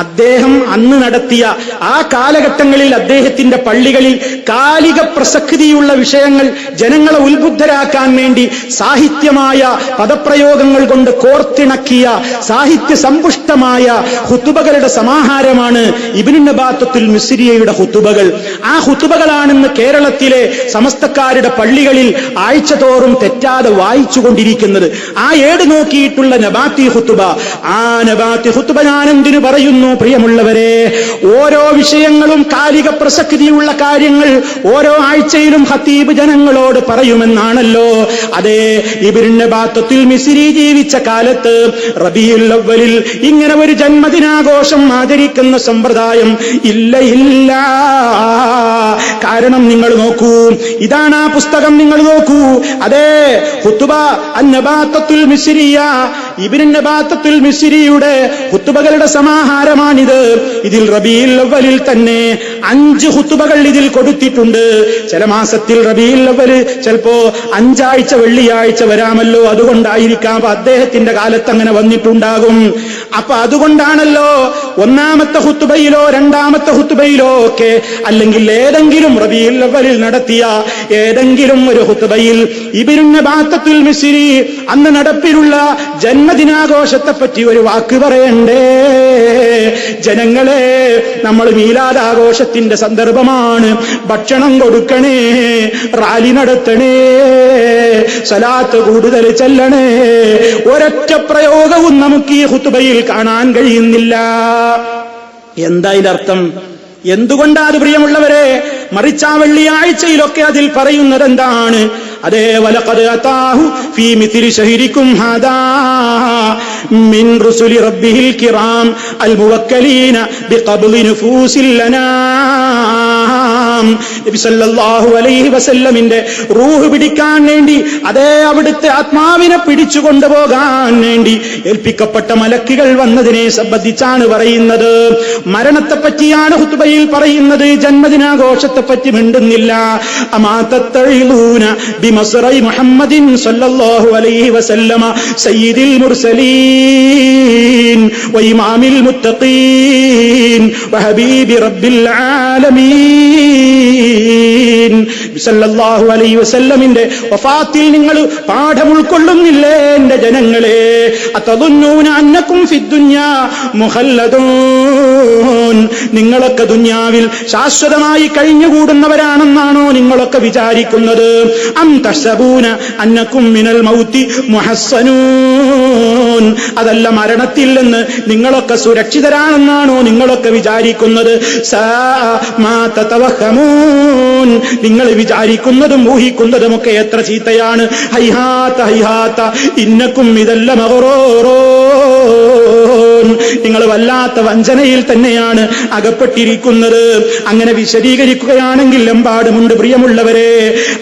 അദ്ദേഹം അന്ന് നടത്തിയ ആ കാലഘട്ടങ്ങളിൽ അദ്ദേഹത്തിന്റെ പള്ളികളിൽ കാലിക പ്രസക്തിയുള്ള വിഷയങ്ങൾ ജനങ്ങളെ ഉത്ബുദ്ധരാക്കാൻ വേണ്ടി സാഹിത്യമായ പദപ്രയോഗങ്ങൾ കൊണ്ട് കോർത്തിണക്കിയ സാഹിത്യ സമ്പുഷ്ടമായ ഹുതുബകളുടെ സമാഹാരമാണ് ഇബ്നു നബാത്തത്തുൽ മിസ്രിയുടെ ഹുതുബകൾ. ആ ഹുതുബകളാണെന്ന് കേരളത്തിലെ സമസ്തക്കാരുടെ പള്ളികളിൽ ആഴ്ചതോറും തെറ്റാതെ വായിച്ചുകൊണ്ടിരിക്കുന്നത്. ആ ഏട് നോക്കിയിട്ടുള്ള നബാത്തി ഹുതുബ, ആ നബാത്തി ഹുതുബ ഞാൻ എന്തിനു പറയുന്നു പ്രിയമുള്ളവരെ? ഓരോ വിഷയങ്ങളും കാലിക പ്രസക്തിയുള്ള കാര്യങ്ങൾ ഓരോ ആഴ്ചയിലും ഖതീബ് ജനങ്ങളോട് പറയുമെന്നാണല്ലോ. അതേ, ഇബ്നു നബാത്തത്തുൽ മിസ്രി ജീവിച്ച കാലത്ത് റബീഉൽ അവ്വലിൽ ഇങ്ങനെ ഒരു ജന്മദിനാഘോഷം ആചരിക്കുന്ന സമ്പ്രദായം ഇല്ല. കാരണം നിങ്ങൾ നോക്കൂ, ഇതാണ് ആ പുസ്തകം, നിങ്ങൾ നോക്കൂ. അതേ, ഖുതുബ അൻ-നബാത്തത്തുൽ മിസ്രിയ, ഇബ്നു നബാത്തത്തുൽ മിസ്രിയുടെ ഖുതുബകളുടെ സമാഹാരമാണിത്. ഇതിൽ റബീഉൽ അവ്വലിൽ തന്നെ 5 ഖുതുബകൾ ഇതിൽ കൊടുത്തിട്ടുണ്ട്. ചില മാസത്തിൽ റബീഉൽ അവ്വൽ ചിലപ്പോ 5 ആഴ്ച വെള്ളിയാഴ്ച വരാമല്ലോ, അതുകൊണ്ടായിരിക്കാം അദ്ദേഹത്തിന്റെ കാലത്ത് അങ്ങനെ വന്നിട്ടുണ്ടാകും. അപ്പൊ അതുകൊണ്ടാണല്ലോ ഒന്നാമത്തെ ഖുതുബയിലോ രണ്ടാമത്തെ ഖുതുബയിലോ ഒക്കെ, അല്ലെങ്കിൽ ഏതെങ്കിലും റബീഉൽ അവ്വലിൽ നടത്തിയ ഏതെങ്കിലും ഒരു ഖുതുബയിൽ ഇബ്നു നബാത്തത്തുൽ മിസ്രി അന്ന് നടപ്പിലുള്ള ജന്മദിനാഘോഷത്തെ പറ്റി ഒരു വാക്ക് പറയണ്ടേ? ജനങ്ങളെ, നമ്മൾ മീലാദ് ആഘോഷത്തിന്റെ സന്ദർഭമാണ്, ഭക്ഷണം കൊടുക്കണേ, റാലി നടത്തണേ, സലാത്ത് കൂടുതൽ ചെല്ലണേ. ഒരൊറ്റ പ്രയോഗവും നമുക്ക് ഈ ഖുതുബയിൽ കാണാൻ കഴിയുന്നില്ല. എന്താ ഇതിനർത്ഥം? എന്തുകൊണ്ടാ അത് പ്രിയമുള്ളവരെ? മറിച്ച് ആ വെള്ളിയാഴ്ചയിലൊക്കെ അതിൽ പറയുന്നത് എന്താണ്? അതേ, വലഖദ് അതാഹു ഫീ മിത്ലി ശഹരിക്കും ഹാദാ മിൻ റുസുലി റബ്ബിഹിൽ കിറാം അൽ മുവക്കലീന ബിഖബ്ളി നുഫൂസിൽ അനാം. നബി സല്ലല്ലാഹു അലൈഹി വസല്ലമിന്റെ റൂഹ് പിടിക്കാൻ വേണ്ടി, അതേ അവിടുത്തെ ആത്മാവിനെ പിടിച്ചു കൊണ്ടുപോകാൻ വേണ്ടി ഏൽപ്പിക്കപ്പെട്ട മലക്കുകൾ വന്നതിനെ സംബന്ധിച്ചാണ് പറയുന്നത്. മരണത്തെ പറ്റിയാണ് ഖുതുബയിൽ പറയുന്നത്, ജന്മദിനാഘോഷത്തെ പറ്റി മിണ്ടുന്നില്ല. അമാ തത്തഇലൂന ബിമസ്റഇ മുഹമ്മദിൻ സല്ലല്ലാഹു അലൈഹി വസല്ലമ സയ്യിദിൽ മുർസലീൻ വഇമാമിൽ മുത്തഖീൻ വഹബീബി റബ്ബിൽ ആലമീൻ. സല്ലല്ലാഹു അലൈഹി വസല്ലമിന്റെ വഫാത്തിൽ നിങ്ങൾ പാഠം ഉൾക്കൊള്ളുന്നില്ലേ എന്റെ ജനങ്ങളെ? അതദുന്നൂന അന്നകും ഫിദ്ദുനിയാ മുഖല്ലദൂൻ, നിങ്ങളൊക്കെ ദുനിയാവിൽ ശാശ്വതമായി കഴിഞ്ഞുകൂടുന്നവരാണെന്നാണോ നിങ്ങളൊക്കെ വിചാരിക്കുന്നത്? അം തഹ്സബൂന അന്നകും മിനൽ മൗതി മുഹസ്സനൂൻ, അതല്ല മരണത്തിൽ നിന്ന് നിങ്ങളൊക്കെ സുരക്ഷിതരാണെന്നാണോ നിങ്ങളൊക്കെ വിചാരിക്കുന്നത്? സാ മാ തതവഹമൂൻ, നിങ്ങൾ വിചാരിക്കുന്നതും ഊഹിക്കുന്നതുമൊക്കെ എത്ര ചീത്തയാണ്. ഹൈഹാത്ത ഹൈഹാത്ത ഇന്നക്കും ഇതല്ല മഗ്റൂറൂൻ, നിങ്ങൾ വല്ലാത്ത വഞ്ചനയിൽ തന്നെയാണ് അകപ്പെട്ടിരിക്കുന്നത്. അങ്ങനെ വിശദീകരിക്കുകയാണെങ്കിൽ എമ്പാടുമുണ്ട് പ്രിയമുള്ളവരെ.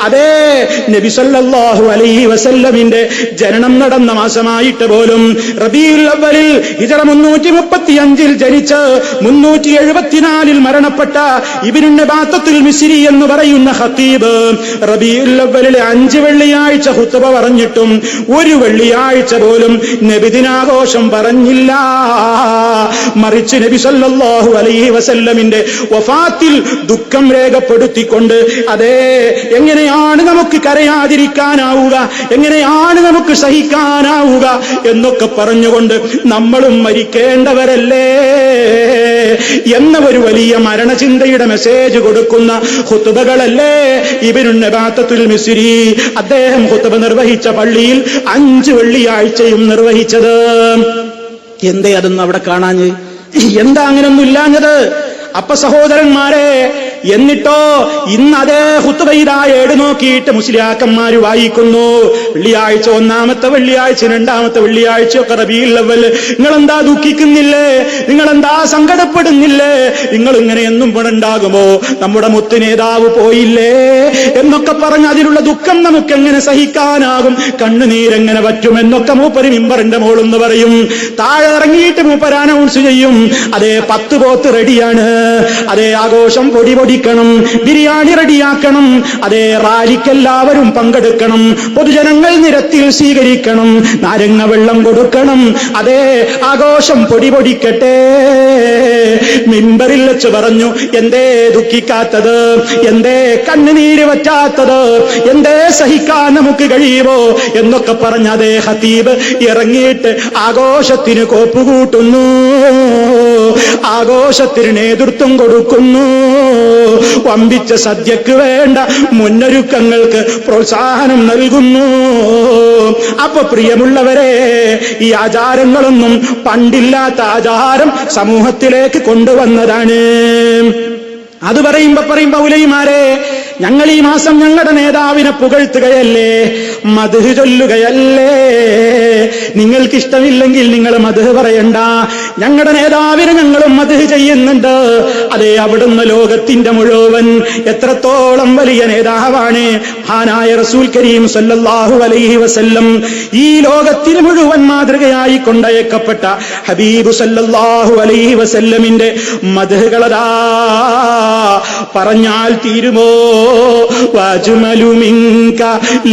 അതേ, നബി സല്ലല്ലാഹു അലൈഹി വസല്ലമിന്റെ ജനനം നടന്ന മാസമായിട്ട് പോലും റബീഉൽ അവ്വലിൽ ഹിജ്റ 335 ജനിച്ച് 374 മരണപ്പെട്ട ഇബ്നു നബാത്തത്തുൽ മിസ്രി എന്ന് പറയുന്ന ഖതീബ് റബീഉൽ അവ്വലിലെ 5 വെള്ളിയാഴ്ച ഖുതുബ പറഞ്ഞിട്ടും ഒരു വെള്ളിയാഴ്ച പോലും നബിദിനാഘോഷം പറഞ്ഞില്ല. മറിച്ച് നബി സല്ലല്ലാഹു അലൈഹി വസല്ലമിന്റെ വഫാത്തിൽ ദുഃഖം രേഖപ്പെടുത്തിക്കൊണ്ട്, അതേ, എങ്ങനെയാണ് നമുക്ക് കരയാതിരിക്കാനാവുക, എങ്ങനെയാണ് നമുക്ക് സഹിക്കാനാവുക എന്നൊക്കെ പറഞ്ഞുകൊണ്ട് നമ്മളും മരിക്കേണ്ടവരല്ലേ എന്ന ഒരു വലിയ മരണചിന്തയുടെ മെസ്സേജ് കൊടുക്കുന്ന ഖുതുബകളല്ലേ ഇബ്നു നബാത്തത്തുൽ മിസ്രി അദ്ദേഹം ഖുതുബ നിർവഹിച്ച പള്ളിയിൽ 5 വെള്ളിയാഴ്ചയും നിർവഹിച്ചത്? എന്തേ അതൊന്നും അവിടെ കാണാഞ്ഞ്? എന്താ അങ്ങനൊന്നും ഇല്ലാഞ്ഞത്? അപ്പൊ സഹോദരന്മാരെ, എന്നിട്ടോ ഇന്ന് അതേ ഖുതുബയിലാ ഏട് നോക്കിയിട്ട് മുസ്ലിയാക്കന്മാര് വായിക്കുന്നു. വെള്ളിയാഴ്ച, ഒന്നാമത്തെ വെള്ളിയാഴ്ച, രണ്ടാമത്തെ വെള്ളിയാഴ്ച ഒക്കെ റബീഉൽ അവ്വൽ, നിങ്ങളെന്താ ദുഃഖിക്കുന്നില്ലേ? നിങ്ങളെന്താ സങ്കടപ്പെടുന്നില്ലേ? നിങ്ങൾ ഇങ്ങനെ എന്നും പണുണ്ടാകുമോ? നമ്മുടെ മുത്ത് നേതാവ് പോയില്ലേ എന്നൊക്കെ പറഞ്ഞ് അതിലുള്ള ദുഃഖം നമുക്ക് എങ്ങനെ സഹിക്കാനാകും? കണ്ണുനീരെങ്ങനെ പറ്റുമെന്നൊക്കെ മൂപ്പര് മിമ്പറിന്റെ മോളെന്ന് പറയും. താഴെ ഇറങ്ങിയിട്ട് മൂപ്പര് അനൗൺസ് ചെയ്യും, അതേ 10 പോത്ത് റെഡിയാണ്, അതേ ആഘോഷം പൊടി പൊരിക്കണം, ബിരിയാണി റെഡിയാക്കണം, അതേ റാലിക്കെല്ലാവരും പങ്കെടുക്കണം, പൊതുജനങ്ങൾ നിരത്തിൽ സ്വീകരിക്കണം, നാരങ്ങ വെള്ളം കൊടുക്കണം, അതേ ആഘോഷം പൊടിപൊടിക്കട്ടെ. മിമ്പറിൽ വെച്ച് പറഞ്ഞു, എന്തേ ദുഃഖിക്കാത്തത്, എന്തേ കണ്ണുനീര് വറ്റാത്തത്, എന്തേ സഹിക്കാൻ നമുക്ക് കഴിയുമോ എന്നൊക്കെ പറഞ്ഞ അതേ ഖതീബ് ഇറങ്ങിയിട്ട് ആഘോഷത്തിന് കോപ്പുകൂട്ടുന്നു, ആഘോഷത്തിന് നേതൃത്വം കൊടുക്കുന്നു, വമ്പിച്ച സദ്യക്ക് വേണ്ട മുന്നൊരുക്കങ്ങൾക്ക് പ്രോത്സാഹനം നൽകുന്നു. അപ്പൊ പ്രിയമുള്ളവരെ, ഈ ആചാരങ്ങളൊന്നും പണ്ടില്ലാത്ത ആചാരം സമൂഹത്തിലേക്ക് കൊണ്ടുവന്നതാണ്. അത് പറയുമ്പോ ഉലൈമാരെ, ഞങ്ങൾ ഈ മാസം ഞങ്ങളുടെ നേതാവിനെ പുകഴ്ത്തുകയല്ലേ, മദ്ഹ് ചൊല്ലുകയല്ലേ. നിങ്ങൾക്കിഷ്ടമില്ലെങ്കിൽ നിങ്ങൾ മദ്ഹ് പറയണ്ട, ഞങ്ങളുടെ നേതാവിനെ ഞങ്ങളും മദ്ഹ് ചെയ്യുന്നുണ്ട്. അതേ, അവിടുന്ന് ലോകത്തിന്റെ മുഴുവൻ എത്രത്തോളം വലിയ നേതാവാണ് മഹാനായ റസൂൽ കരീം സല്ലല്ലാഹു അലൈഹി വസല്ലം. ഈ ലോകത്തിന് മുഴുവൻ മാതൃകയായി കൊണ്ടയക്കപ്പെട്ട ഹബീബ് സല്ലല്ലാഹു അലൈഹി വസല്ലമിന്റെ മദ്ഹുകളതാ പറഞ്ഞാൽ തീരുമോ? വഅജ്മലു മിൻക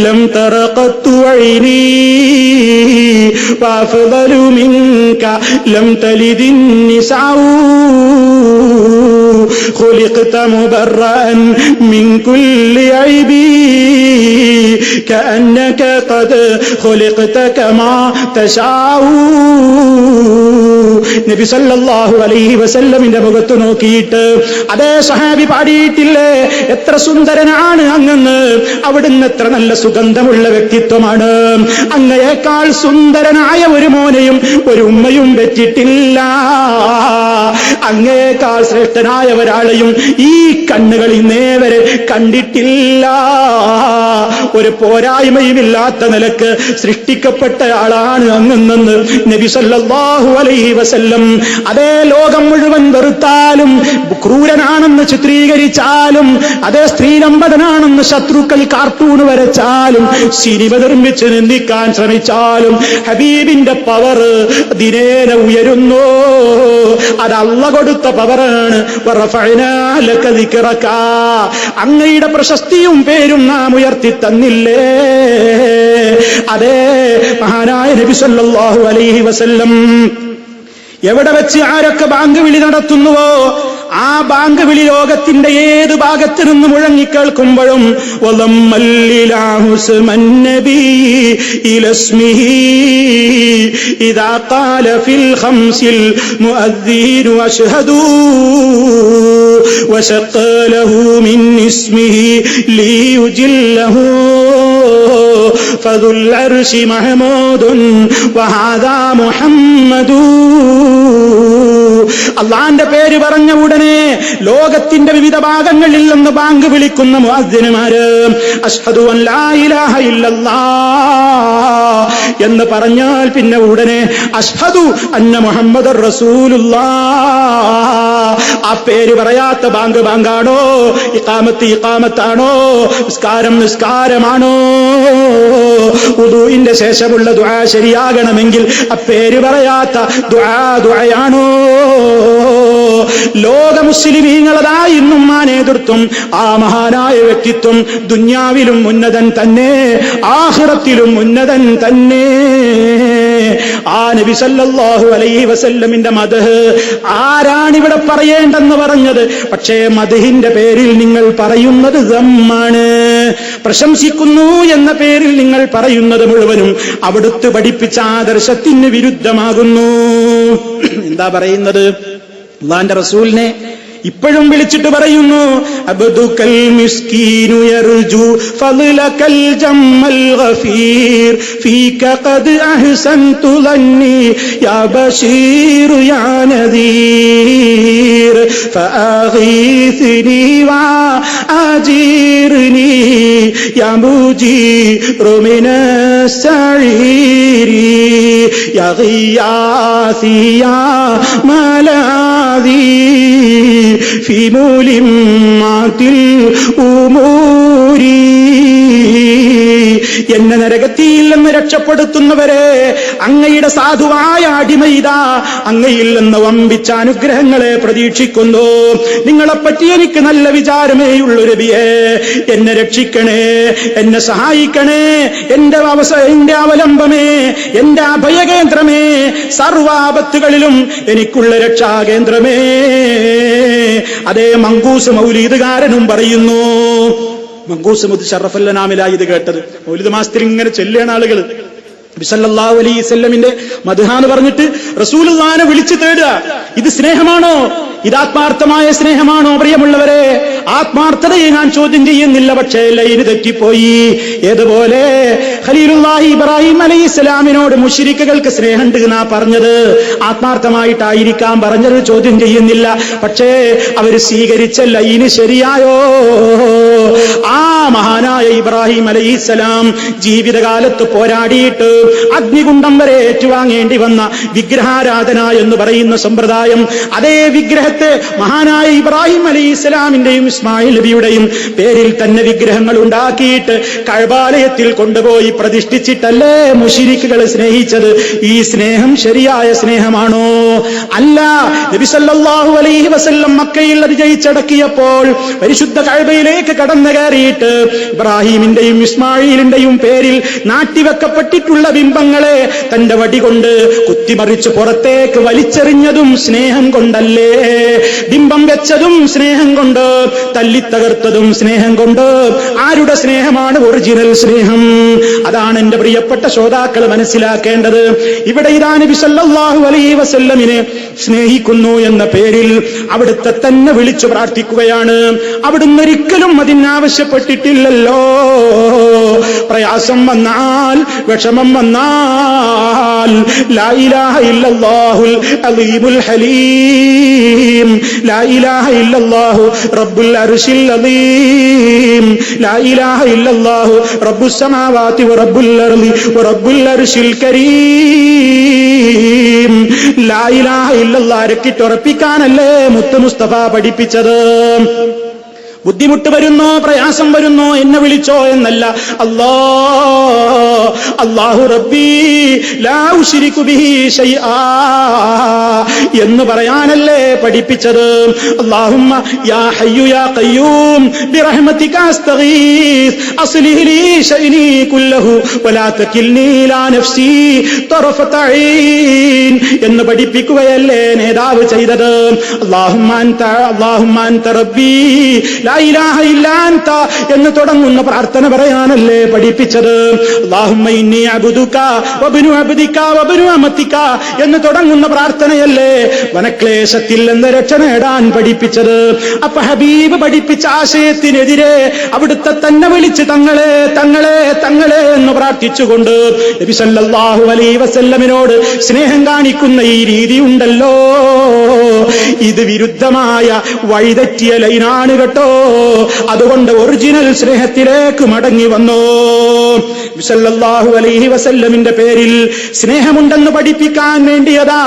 ലം തറഖത്തു ഐനി വഅഫ്ളലു മിൻക ലം തലിദിൻ നിസാഉ ഖുലിഖത മുബറഅൻ മിൻ കുല്ലി ഐബി കഅന്നക ഖദ് ഖുലിഖത കമാ തശാഉ. നബി സല്ലല്ലാഹു അലൈഹി വസല്ലമിന്റെ മുഖത്ത് നോക്കിയിട്ട് അതേ സഹാബി പാടിയിട്ടില്ലേ, എത്ര സുന്ദരനാണ് അങ്ങെന്ന്, അവിടുന്ന് എത്ര നല്ല സുഗന്ധമുള്ള വ്യക്തിത്വമാണ്, അങ്ങയേക്കാൾ സുന്ദരനായ ഒരു മോനെയും ഒരു ഉമ്മയും പെറ്റിട്ടില്ല, അങ്ങയേക്കാൾ ശ്രേഷ്ഠനായ ഒരാളെയും ഈ കണ്ണുകൾ ഇന്നേ വരെ കണ്ടിട്ടില്ല. ഒരു പോരായ്മയുമില്ലാത്ത നിലക്ക് സൃഷ്ടിക്കപ്പെട്ട ആളാണ് അങ്ങെന്ന് നബി സല്ലല്ലാഹു അലൈഹി വസല്ലം. അതേ, ലോകം മുഴുവൻ വെറുത്താലും, ക്രൂരനാണെന്ന് ചിത്രീകരിച്ചാലും, അതേ സ്ത്രീലമ്പടനാണെന്ന് ശത്രുക്കൾ കാർട്ടൂൺ വരച്ചാലും, സിനിമ നിർമ്മിച്ച് നിന്ദിക്കാൻ ശ്രമിച്ചാലും ഹബീബിന്റെ പവർ ദിനേന ഉയരുന്നു. അത് അല്ലാഹു കൊടുത്ത പവറാണ്. അങ്ങയുടെ പ്രശസ്തിയും പേരും നാം ഉയർത്തി തന്നില്ലേ? അതേ, മഹാനായ നബി സല്ലല്ലാഹു അലൈഹി വസല്ലം എവിടെ വെച്ച് ആരൊക്കെ ബാങ്ക് വിളി നടത്തുന്നുവോ ആ ബാങ്ക് വിളി ലോകത്തിന്റെ ഏത് ഭാഗത്ത് നിന്ന് മുഴങ്ങിക്കേൾക്കുമ്പോഴും ഇദാ ഖാല ഫിൽ ഖംസിൽ മുഅദ്ദിനു അശ്ഹദു വശഖ ലഹു മിൻ ഇസ്മിഹി ലിയുജില്ലഹു ഫദുൽ അർശി മഹ്മൂദുൻ വഹാദാ മുഹമ്മദു. അള്ളാന്റെ പേര് പറഞ്ഞ ഉടനെ ലോകത്തിന്റെ വിവിധ ഭാഗങ്ങളിൽ നിന്ന് ബാങ്ക് വിളിക്കുന്ന മുഅദ്ദിനുമാര് അശ്ഹദു അൻ ലാ ഇലാഹ ഇല്ലല്ലാഹ് എന്ന് പറഞ്ഞാൽ പിന്നെ ഉടനെ അശ്ഹദു അന്ന മുഹമ്മദർ റസൂലുള്ളാഹ്. ആ പേര് പറയാത്ത ബാങ്ക് ബാങ്കാണോ? ഇഖാമത്ത് ഇഖാമത്താണോ? നിസ്കാരം നിസ്കാരമാണോ? വുദൂഇന്റെ ശേഷമുള്ള ദുആ ശരിയാകണമെങ്കിൽ ആ പേര് പറയാത്ത ദുആ ദുആയാണോ? ലോക മുസ്ലിമീങ്ങളതാ ഇന്നും ആ നേതൃത്വം, ആ മഹാനായ വ്യക്തിത്വം ദുന്യാവിലും ഉന്നതൻ തന്നെ, ആഖിറത്തിലും ഉന്നതൻ തന്നെ. ആ നബി സല്ലല്ലാഹു അലൈഹി വസല്ലമിന്റെ മദ്ഹ് ആരാണിവിടെ പറയേണ്ടെന്ന് പറഞ്ഞത്? പക്ഷേ മദ്ഹിന്റെ പേരിൽ നിങ്ങൾ പറയുന്നത് ദമ്മാണ്. പ്രശംസിക്കുന്നു എന്ന പേരിൽ നിങ്ങൾ പറയുന്നത് മുഴുവനും അവിടുത്തെ പഠിപ്പിച്ച ആദർശത്തിന് വിരുദ്ധമാകുന്നു. എന്താ പറയുന്നത്? അല്ലാഹുവിന്റെ റസൂലിനെ ഇപ്പോഴും വിളിച്ചിട്ട് പറയുന്നു, അബ്ദുക്കൽ മിസ്കീനു യർജു ഫളലകൽ ജമ്മൽ ഗഫീർ ഫീക ഖദ് അഹ്സൻതു ലന്നി യാ ബശീർ യാ നദീർ ഫഅഗീസ്നി വഅജീർനി യാ മുജീർ മിനസ് സഈരി യാ ഗിയാസി യാ മലാദി ഫീ മൂലിമാത്തിൽ ഉമൂരി. എന്നെ നരകത്തിയിൽ നിന്ന് രക്ഷപ്പെടുത്തുന്നവരെ, അങ്ങയുടെ സാധുവായ അടിമയിതാ അങ്ങയിൽ നിന്ന് വമ്പിച്ച അനുഗ്രഹങ്ങളെ പ്രതീക്ഷിക്കുന്നു. നിങ്ങളെപ്പറ്റി എനിക്ക് നല്ല വിചാരമേയുള്ളൂ നബിയേ. എന്നെ രക്ഷിക്കണേ, എന്നെ സഹായിക്കണേ, എന്റെ അവലംബമേ, എന്റെ അഭയകേന്ദ്രമേ, സർവാപത്തുകളിലും എനിക്കുള്ള രക്ഷാകേന്ദ്രമേ. അതേ മങ്കൂസ് മൗലീദുകാരനും പറയുന്നു. മങ്കൂസ് മുദ്ശറഫല്ലനാമിലായി ഇത് കേട്ടത്. മൗലിദ് മാസത്തിൽ ഇങ്ങനെ ചൊല്ലുകയാണ് ആളുകൾ. നബി സല്ലല്ലാഹു അലൈഹി വസല്ലമിന്റെ മദ്ഹാന്ന് പറഞ്ഞിട്ട് റസൂലുള്ളാഹിനെ വിളിച്ചു തേടുക. ഇത് സ്നേഹമാണോ? ഇത് ആത്മാർത്ഥമായ സ്നേഹമാണോ? പ്രിയമുള്ളവരെ, ആത്മാർത്ഥതയെ ഞാൻ ചോദ്യം ചെയ്യുന്നില്ല, പക്ഷേ ലൈന് തെറ്റിപ്പോയി. ഏതുപോലെ ഖലീലുല്ലാഹി ഇബ്രാഹിം അലൈഹിസ്സലാമിനോട് മുശ്രിക്കുകൾക്ക് സ്നേഹമുണ്ട് എന്നാ പറഞ്ഞത്, ആത്മാർത്ഥമായിട്ടായിരിക്കാം പറഞ്ഞത്, ചോദ്യം ചെയ്യുന്നില്ല. പക്ഷേ അവർ സ്വീകരിച്ച ലൈന് ശരിയായോ? ആ മഹാനായ ഇബ്രാഹിം അലൈഹിസ്സലാം ജീവിതകാലത്ത് പോരാടിയിട്ട് അഗ്നികുണ്ഡം വരെ ഏറ്റുവാങ്ങേണ്ടി വന്ന വിഗ്രഹാരാധന എന്ന് പറയുന്ന സമ്പ്രദായം, അതേ വിഗ്രഹത്തെ മഹാനായ ഇബ്രാഹിം അലൈഹിസ്സലാമിന്റെയും ഇസ്മായിൽ നബിയുടെയും പേരിൽ തന്നെ വിഗ്രഹങ്ങൾ ഉണ്ടാക്കിയിട്ട് കഅബാലയത്തിൽ കൊണ്ടുപോയി പ്രതിഷ്ഠിച്ചിട്ടല്ലേ മുശ്രിക്കുകൾ സ്നേഹിച്ചത്? ഈ സ്നേഹം ശരിയായ സ്നേഹമാണോ? അല്ല. നബി സല്ലല്ലാഹു അലൈഹി വസല്ലം മക്കയിൽ വിജയിച്ചടക്കിയപ്പോൾ പരിശുദ്ധ കഅബയിലേക്ക് കടന്നു കയറിയിട്ട് ഇബ്രാഹിമിന്റെയും ഇസ്മായിലിന്റെയും പേരിൽ നാട്ടിവെക്കപ്പെട്ടിട്ടുള്ള ബിംബങ്ങളെ തന്റെ വടി കൊണ്ട് കുത്തിമറിച്ച് പുറത്തേക്ക് വലിച്ചെറിഞ്ഞതും സ്നേഹം കൊണ്ടല്ലേ? ബിംബം വെച്ചതും സ്നേഹം കൊണ്ട്, തല്ലിത്തകർത്തതും സ്നേഹം കൊണ്ട്. ആരുടെ സ്നേഹമാണ് ഒറിജിനൽ സ്നേഹം? അതാണ് എന്റെ പ്രിയപ്പെട്ട ശ്രോതാക്കൾ മനസ്സിലാക്കേണ്ടത്. ഇവിടെ ഇതാ നബി സല്ലല്ലാഹു അലൈഹി വസല്ലമിനെ സ്നേഹിക്കുന്നു എന്ന പേരിൽ അവിടുത്തെ തന്നെ വിളിച്ചു പ്രാർത്ഥിക്കുകയാണ്. അവിടുന്ന് ഒരിക്കലും അതിനാവശ്യപ്പെട്ടിട്ടില്ലല്ലോ. പ്രയാസം വന്നാൽ, വിഷമം വന്നാൽ, ലാ ഇലാഹ ഇല്ലല്ലാഹുൽ അലീമുൽ ഹലീം, ലാ ഇലാഹ ഇല്ലല്ലാഹു റബ്ബുൽ അർശിൽ അലീം, ലാ ഇലാഹ ഇല്ലല്ലാഹു റബ്ബുസ് സമാവാതി വറബ്ബുൽ അർളി വറബ്ബുൽ അർശിൽ കരീം. ലാ ഇലാഹ ഇല്ലല്ലാഹ് രക്കിട്ടുറപ്പിക്കാനല്ലേ മുത്ത് മുസ്തഫ പഠിപ്പിച്ചത്. ബുദ്ധിമുട്ട് വരുന്നോ, പ്രയാസം വരുന്നോ, എന്നെ വിളിച്ചോ എന്നല്ല, അല്ലാഹു റബ്ബി ലാ ഉശ്രികു ബിഹി ശൈആ എന്ന് പറയാനല്ലേ പഠിപ്പിച്ചത്. അല്ലാഹുമ്മ യാ ഹയ്യു യാ ഖയ്യൂം ബിറഹ്മതിക അസ്തഗീസ് അസ്ലിഹ് ലീ ശഅനി കുല്ലഹു വലാ തകിൽനി ഇലാ നഫ്സി തറഫത ഐൻ എന്ന് പഠിപ്പിക്കുകയല്ലേ നേതാവ് ചെയ്തത്. അല്ലാഹുമ്മ അൻത റബ്ബി ലാ ഇലാഹ ഇല്ലാ അൻത എന്ന് തുടങ്ങുന്ന പ്രാർത്ഥന പറയാനല്ലേ പഠിപ്പിച്ചത്. അല്ലാഹുമ്മ ഇന്നി അബ്ദുക വബ്നു അബ്ദിക വബ്നു അമതിക എന്ന് തുടങ്ങുന്ന പ്രാർത്ഥനയല്ലേ വനക്ലേശത്തിൽ നിന്ന് രക്ഷ നേടാൻ പഠിപ്പിച്ചത്. അപ്പൊ ഹബീബ് പഠിപ്പിച്ച ആശയത്തിനെതിരെ അവിടുത്തെ തന്നെ വിളിച്ച് തങ്ങളെ തങ്ങളെ തങ്ങളെ എന്ന് പ്രാർത്ഥിച്ചുകൊണ്ട് നബി സല്ലല്ലാഹു അലൈഹി വസല്ലമിനോട് സ്നേഹം കാണിക്കുന്ന ഈ രീതി ഉണ്ടല്ലോ, ഇത് വിരുദ്ധമായ വഴിതെറ്റിയ ലൈനാണ് കേട്ടോ. അതുകൊണ്ട് ഒറിജിനൽ സ്നേഹത്തിലേക്ക് മടങ്ങി വന്നോ. സല്ലല്ലാഹു അലൈഹി വസല്ലമിന്റെ പേരിൽ സ്നേഹമുണ്ടെന്ന് പഠിപ്പിക്കാൻ വേണ്ടിയതാ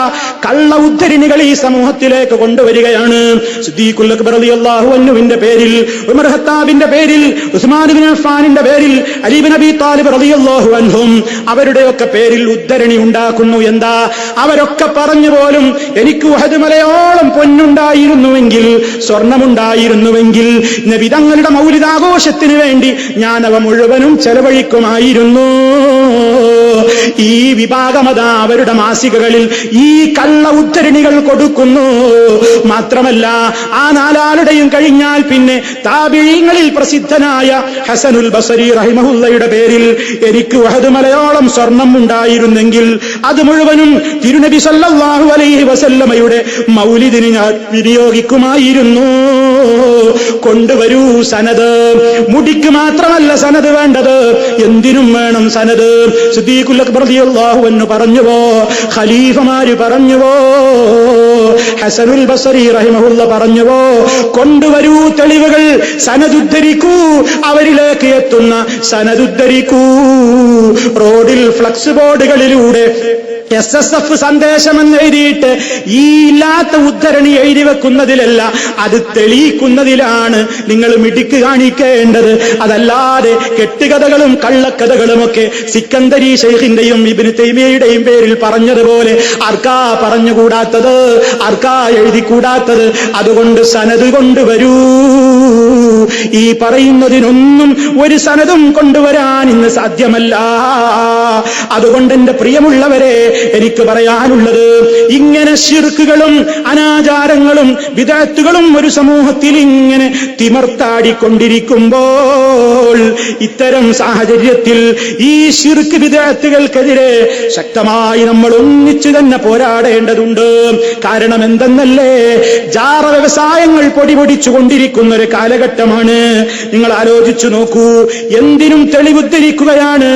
കള്ള ഉദ്ധരണികൾ ഈ സമൂഹത്തിലേക്ക് കൊണ്ടുവരികയാണ്. സിദ്ദീഖുൽ അക്ബർ റളിയല്ലാഹു അൻഹുവിന്റെ പേരിൽ, ഉമർ ഖത്താബിന്റെ പേരിൽ, ഉസ്മാൻ ഇബ്നു അഫ്ഫാനിന്റെ പേരിൽ, അലി ഇബ്നു അബീ താലിബ് റളിയല്ലാഹു അൻഹും അവരുടെയൊക്കെ പേരിൽ ഉദ്ധരണി ഉണ്ടാക്കുന്നു. എന്താ? അവരൊക്കെ പറഞ്ഞു പോലും എനിക്ക് ഉഹദ് മലയോളം പൊന്നുണ്ടായിരുന്നുവെങ്കിൽ, സ്വർണമുണ്ടായിരുന്നുവെങ്കിൽ നബി തങ്ങളുടെ മൗലിദാഘോഷത്തിന് വേണ്ടി ഞാൻ അവ മുഴുവനും ചെലവഴിക്കുമായിരുന്നു. ഈ വിഭാഗമതാ അവരുടെ മാസികകളിൽ ഈ കള്ള ഉദ്ധരണികൾ കൊടുക്കുന്നു. മാത്രമല്ല ആ നാലാളുടെയും കഴിഞ്ഞാൽ പിന്നെ താബിഈങ്ങളിൽ പ്രസിദ്ധനായ ഹസനുൽ ബസരി റഹിമഹുല്ലയുടെ പേരിൽ എനിക്ക് ഉഹദ് മലയോളം സ്വർണം ഉണ്ടായിരുന്നെങ്കിൽ അത് മുഴുവനും തിരുനബി സല്ലല്ലാഹു അലൈഹി വസല്ലമയുടെ മൗലിദിന് ഞാൻ വിനിയോഗിക്കുമായിരുന്നു. കൊണ്ടുവരൂ സനദ്. മുടിക്ക് മാത്രമല്ല സനദ് വേണ്ടത്, എന്തിനും വേണം സനദ്. സിദ്ദീഖുൽ അക്ബർ റളിയല്ലാഹു അൻഹു പറഞ്ഞുവോ, ഖലീഫമാര് പറഞ്ഞുവോ, ഹസനുൽ ബസരി റഹിമഹുല്ല പറഞ്ഞുവോ, കൊണ്ടുവരൂ തെളിവുകൾ, സനദുദ്ധരിക്കൂ, അവരിലേക്ക് എത്തുന്ന സനദുദ്ധരിക്കൂ. റോഡിൽ ഫ്ലക്സ് ബോർഡുകളിലൂടെ SSF സന്ദേശമെന്ന് എഴുതിയിട്ട് ഈ ഇല്ലാത്ത ഉദ്ധരണി എഴുതി വെക്കുന്നതിലല്ല, അത് തെളിയിക്കുന്നതിലാണ് നിങ്ങൾ മിടുക്ക് കാണിക്കേണ്ടത്. അതല്ലാതെ കെട്ടുകഥകളും കള്ളക്കഥകളുമൊക്കെ സിക്കന്ദരി ശൈഖിന്റെയും ഇബ്നു തൈമിയയുടെയും പേരിൽ പറഞ്ഞതുപോലെ ആർക്കാ പറഞ്ഞുകൂടാത്തത്, ആർക്കാ എഴുതിക്കൂടാത്തത്? അതുകൊണ്ട് സനദ് കൊണ്ടുവരൂ. ഈ പറയുന്നതിനൊന്നും ഒരു സനദും കൊണ്ടുവരാൻ ഇന്ന് സാധ്യമല്ല. അതുകൊണ്ട് എന്റെ പ്രിയമുള്ളവരെ, എനിക്ക് പറയാനുള്ളത്, ഇങ്ങനെ ശിർക്കുകളും അനാചാരങ്ങളും ബിദ്അത്തുകളും ഒരു സമൂഹത്തിൽ ഇങ്ങനെ തിമർത്താടിക്കൊണ്ടിരിക്കുമ്പോൾ, ഇത്തരം സാഹചര്യത്തിൽ ഈ ശിർക്ക് ബിദ്അത്തുകൾക്കെതിരെ ശക്തമായി നമ്മൾ ഒന്നിച്ചു തന്നെ പോരാടേണ്ടതുണ്ട്. കാരണം എന്തെന്നല്ലേ, ജാറ വ്യവസായങ്ങൾ പൊടിപൊടിച്ചു കൊണ്ടിരിക്കുന്ന ഒരു കാലഘട്ടമാണ്. നിങ്ങൾ ആലോചിച്ചു നോക്കൂ, എന്തിനും തെളിവുദ്ധരിക്കുകയാണ്.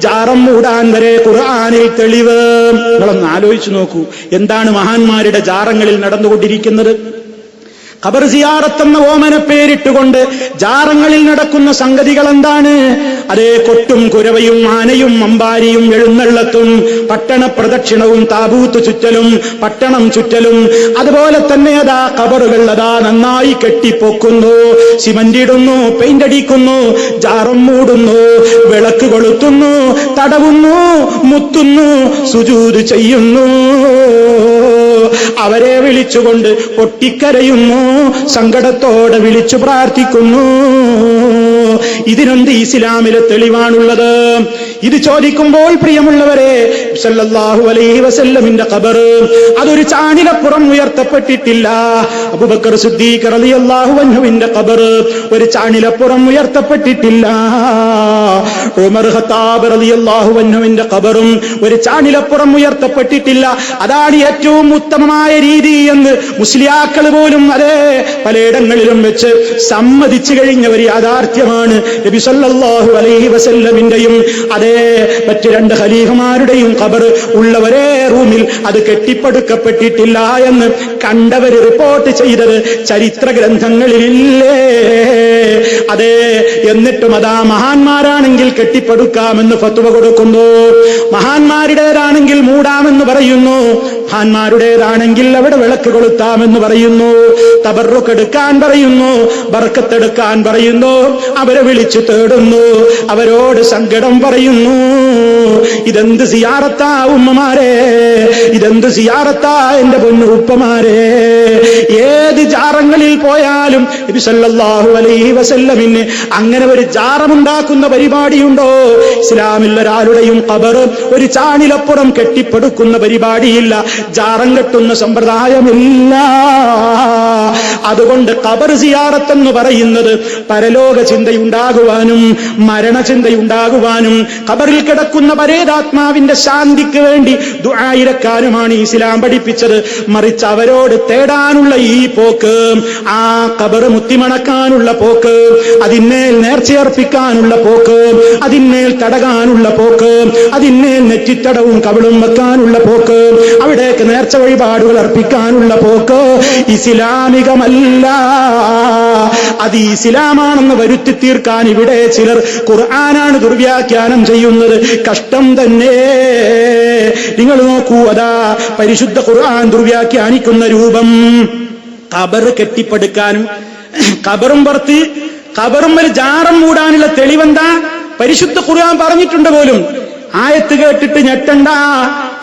ജാറം മൂടാൻ വരെ ഖുർആനിൽ തെളിവ്. നിങ്ങളൊന്ന് ആലോചിച്ചു നോക്കൂ, എന്താണ് മഹാന്മാരുടെ ജാറങ്ങളിൽ നടന്നുകൊണ്ടിരിക്കുന്നത്? ഖബർ സിയാറത്ത് എന്ന ഓമന പേരിട്ടുകൊണ്ട് ജാറങ്ങളിൽ നടക്കുന്ന സംഗതികൾ എന്താണ്? അതേ കൊട്ടും കുരവയും ആനയും അമ്പാരിയും എഴുന്നള്ളത്തും പട്ടണ പ്രദക്ഷിണവും താബൂത്ത് ചുറ്റലും പട്ടണം ചുറ്റലും. അതുപോലെ തന്നെ അതാ ഖബറുകൾ അതാ നന്നായി കെട്ടിപ്പൊക്കുന്നു, സിമന്റ് ഇടുന്നു, പെയിന്റ് അടിക്കുന്നു, ജാറം മൂടുന്നു, വിളക്ക് കൊളുത്തുന്നു, തടവുന്നു, മുത്തുന്നു, സുജൂദ് ചെയ്യുന്നു, അവരെ വിളിച്ചുകൊണ്ട് പൊട്ടിക്കരയുന്നു, സങ്കടത്തോടെ വിളിച്ചു പ്രാർത്ഥിക്കുന്നു. ഇതിനൊന്ത് ഇസ്ലാമിലെ തെളിവാണുള്ളത്? ഇത് ചോദിക്കുമ്പോൾ പ്രിയമുള്ളവരെ, സല്ലല്ലാഹു അലൈഹി വസല്ലമിന്റെ ഖബർ അതൊരു ചാണിലപ്പുറം ഉയർത്തപ്പെട്ടിട്ടില്ല. അബൂബക്കർ സിദ്ദീഖ് റളിയല്ലാഹു അൻഹുവിന്റെ ഖബർ ഒരു ചാണിലപ്പുറം ഉയർത്തപ്പെട്ടിട്ടില്ല. ഉമർ ഖത്താബ് റളിയല്ലാഹു അൻഹുവിന്റെ ഖബറും ഒരു ചാണിലപ്പുറം ഉയർത്തപ്പെട്ടിട്ടില്ല. അതാണ് ഏറ്റവും ഉത്തമമായ രീതി എന്ന് മുസ്ലിയാക്കൾ പോലും അതേ പലയിടങ്ങളിലും വെച്ച് സമ്മതിച്ചു കഴിഞ്ഞ ഒരു യാഥാർത്ഥ്യമാണ്. നബി സല്ലല്ലാഹു അലൈഹി വസല്ലമിന്റെയും അതേ മറ്റ് രണ്ട് ഖലീഫമാരുടെയും ഖബർ ഉള്ള ഒരേ റൂമിൽ അത് കെട്ടിപ്പടുക്കപ്പെട്ടിട്ടില്ല എന്ന് കണ്ടവർ റിപ്പോർട്ട് ചെയ്തത് ചരിത്ര ഗ്രന്ഥങ്ങളിലില്ലേ? അതെ, എന്നിട്ടും അതാ മഹാന്മാരാണെങ്കിൽ കെട്ടിപ്പടുക്കാമെന്ന് ഫത്വ കൊടുക്കുന്നു, മഹാന്മാരുടേതാണെങ്കിൽ മൂടാമെന്ന് പറയുന്നു, മഹാന്മാരുടേതാണെങ്കിൽ അവിടെ വിളക്ക് കൊളുത്താമെന്ന് പറയുന്നു, തബറുക്കെടുക്കാൻ പറയുന്നു, ബർക്കത്തെടുക്കാൻ പറയുന്നു, അവരെ വിളിച്ചു തേടുന്നു, അവരോട് സങ്കടം പറയുന്നു. ഇതെന്ത് സിയാറത്താ ഉമ്മമാരെ, ഇതെന്ത് സിയാറത്താ എന്റെ പൊന്നു ഉപ്പമാരെ? ഏത് ജാറങ്ങളിൽ പോയാലും നബി സല്ലല്ലാഹു അലൈഹി വസല്ലമിന് അങ്ങനെ ഒരു ജാറമുണ്ടാക്കുന്ന പരിപാടിയുണ്ടോ? ഇസ്ലാമിൽ ഒരാളുടെയും ഖബർ ഒരു ചാണിലപ്പുറം കെട്ടിപ്പടുക്കുന്ന പരിപാടിയില്ല, ജാറം കെട്ടുന്ന സമ്പ്രദായമില്ല. അതുകൊണ്ട് ഖബർ സിയാറത്ത് എന്ന് പറയുന്നത് പരലോക ചിന്തയുണ്ടാകുവാനും മരണചിന്തയുണ്ടാകുവാനും ഖബറിൽ കിടക്കുന്ന പരേതാത്മാവിന്റെ ശാന്തിക്ക് വേണ്ടി ദുആയിരക്കാനുമാണ് ഇസ്ലാം പഠിപ്പിച്ചത്. മറിച്ച് അവരോട് തേടാനുള്ള ഈ പോക്ക്, ആ ഖബർ മുത്തിമണക്കാനുള്ള പോക്ക്, അതിന്മേൽ നേർച്ചയർപ്പിക്കാനുള്ള പോക്ക്, അതിന്മേൽ തടകാനുള്ള പോക്ക്, അതിന്മേൽ നെറ്റിത്തടവും കവിളും വെക്കാനുള്ള പോക്ക്, അവിടേക്ക് നേർച്ച വഴിപാടുകൾ അർപ്പിക്കാനുള്ള പോക്ക് ഇസ്ലാമികമല്ല. അത് ഇസ്ലാമാണെന്ന് വരുത്തി തീർക്കാൻ ഇവിടെ ചിലർ ഖുർആനാണ് ദുർവ്യാഖ്യാനം ചെയ്യുന്നത്. കഷ്ടം തന്നെ. നിങ്ങൾ നോക്കൂ, അതാ പരിശുദ്ധ ഖുർആൻ ദുർവ്യാഖ്യാനിക്കുന്ന രൂപം. ഖബർ കെട്ടിപ്പടുക്കാനും ഖബറും പുറത്ത് ഖബറും ഒരു ജാറം മൂടാനുള്ള തെളിവെന്താ? പരിശുദ്ധ ഖുർആൻ പറഞ്ഞിട്ടുണ്ട് പോലും. ആയത്ത് കേട്ടിട്ട് ഞെട്ടണ്ട.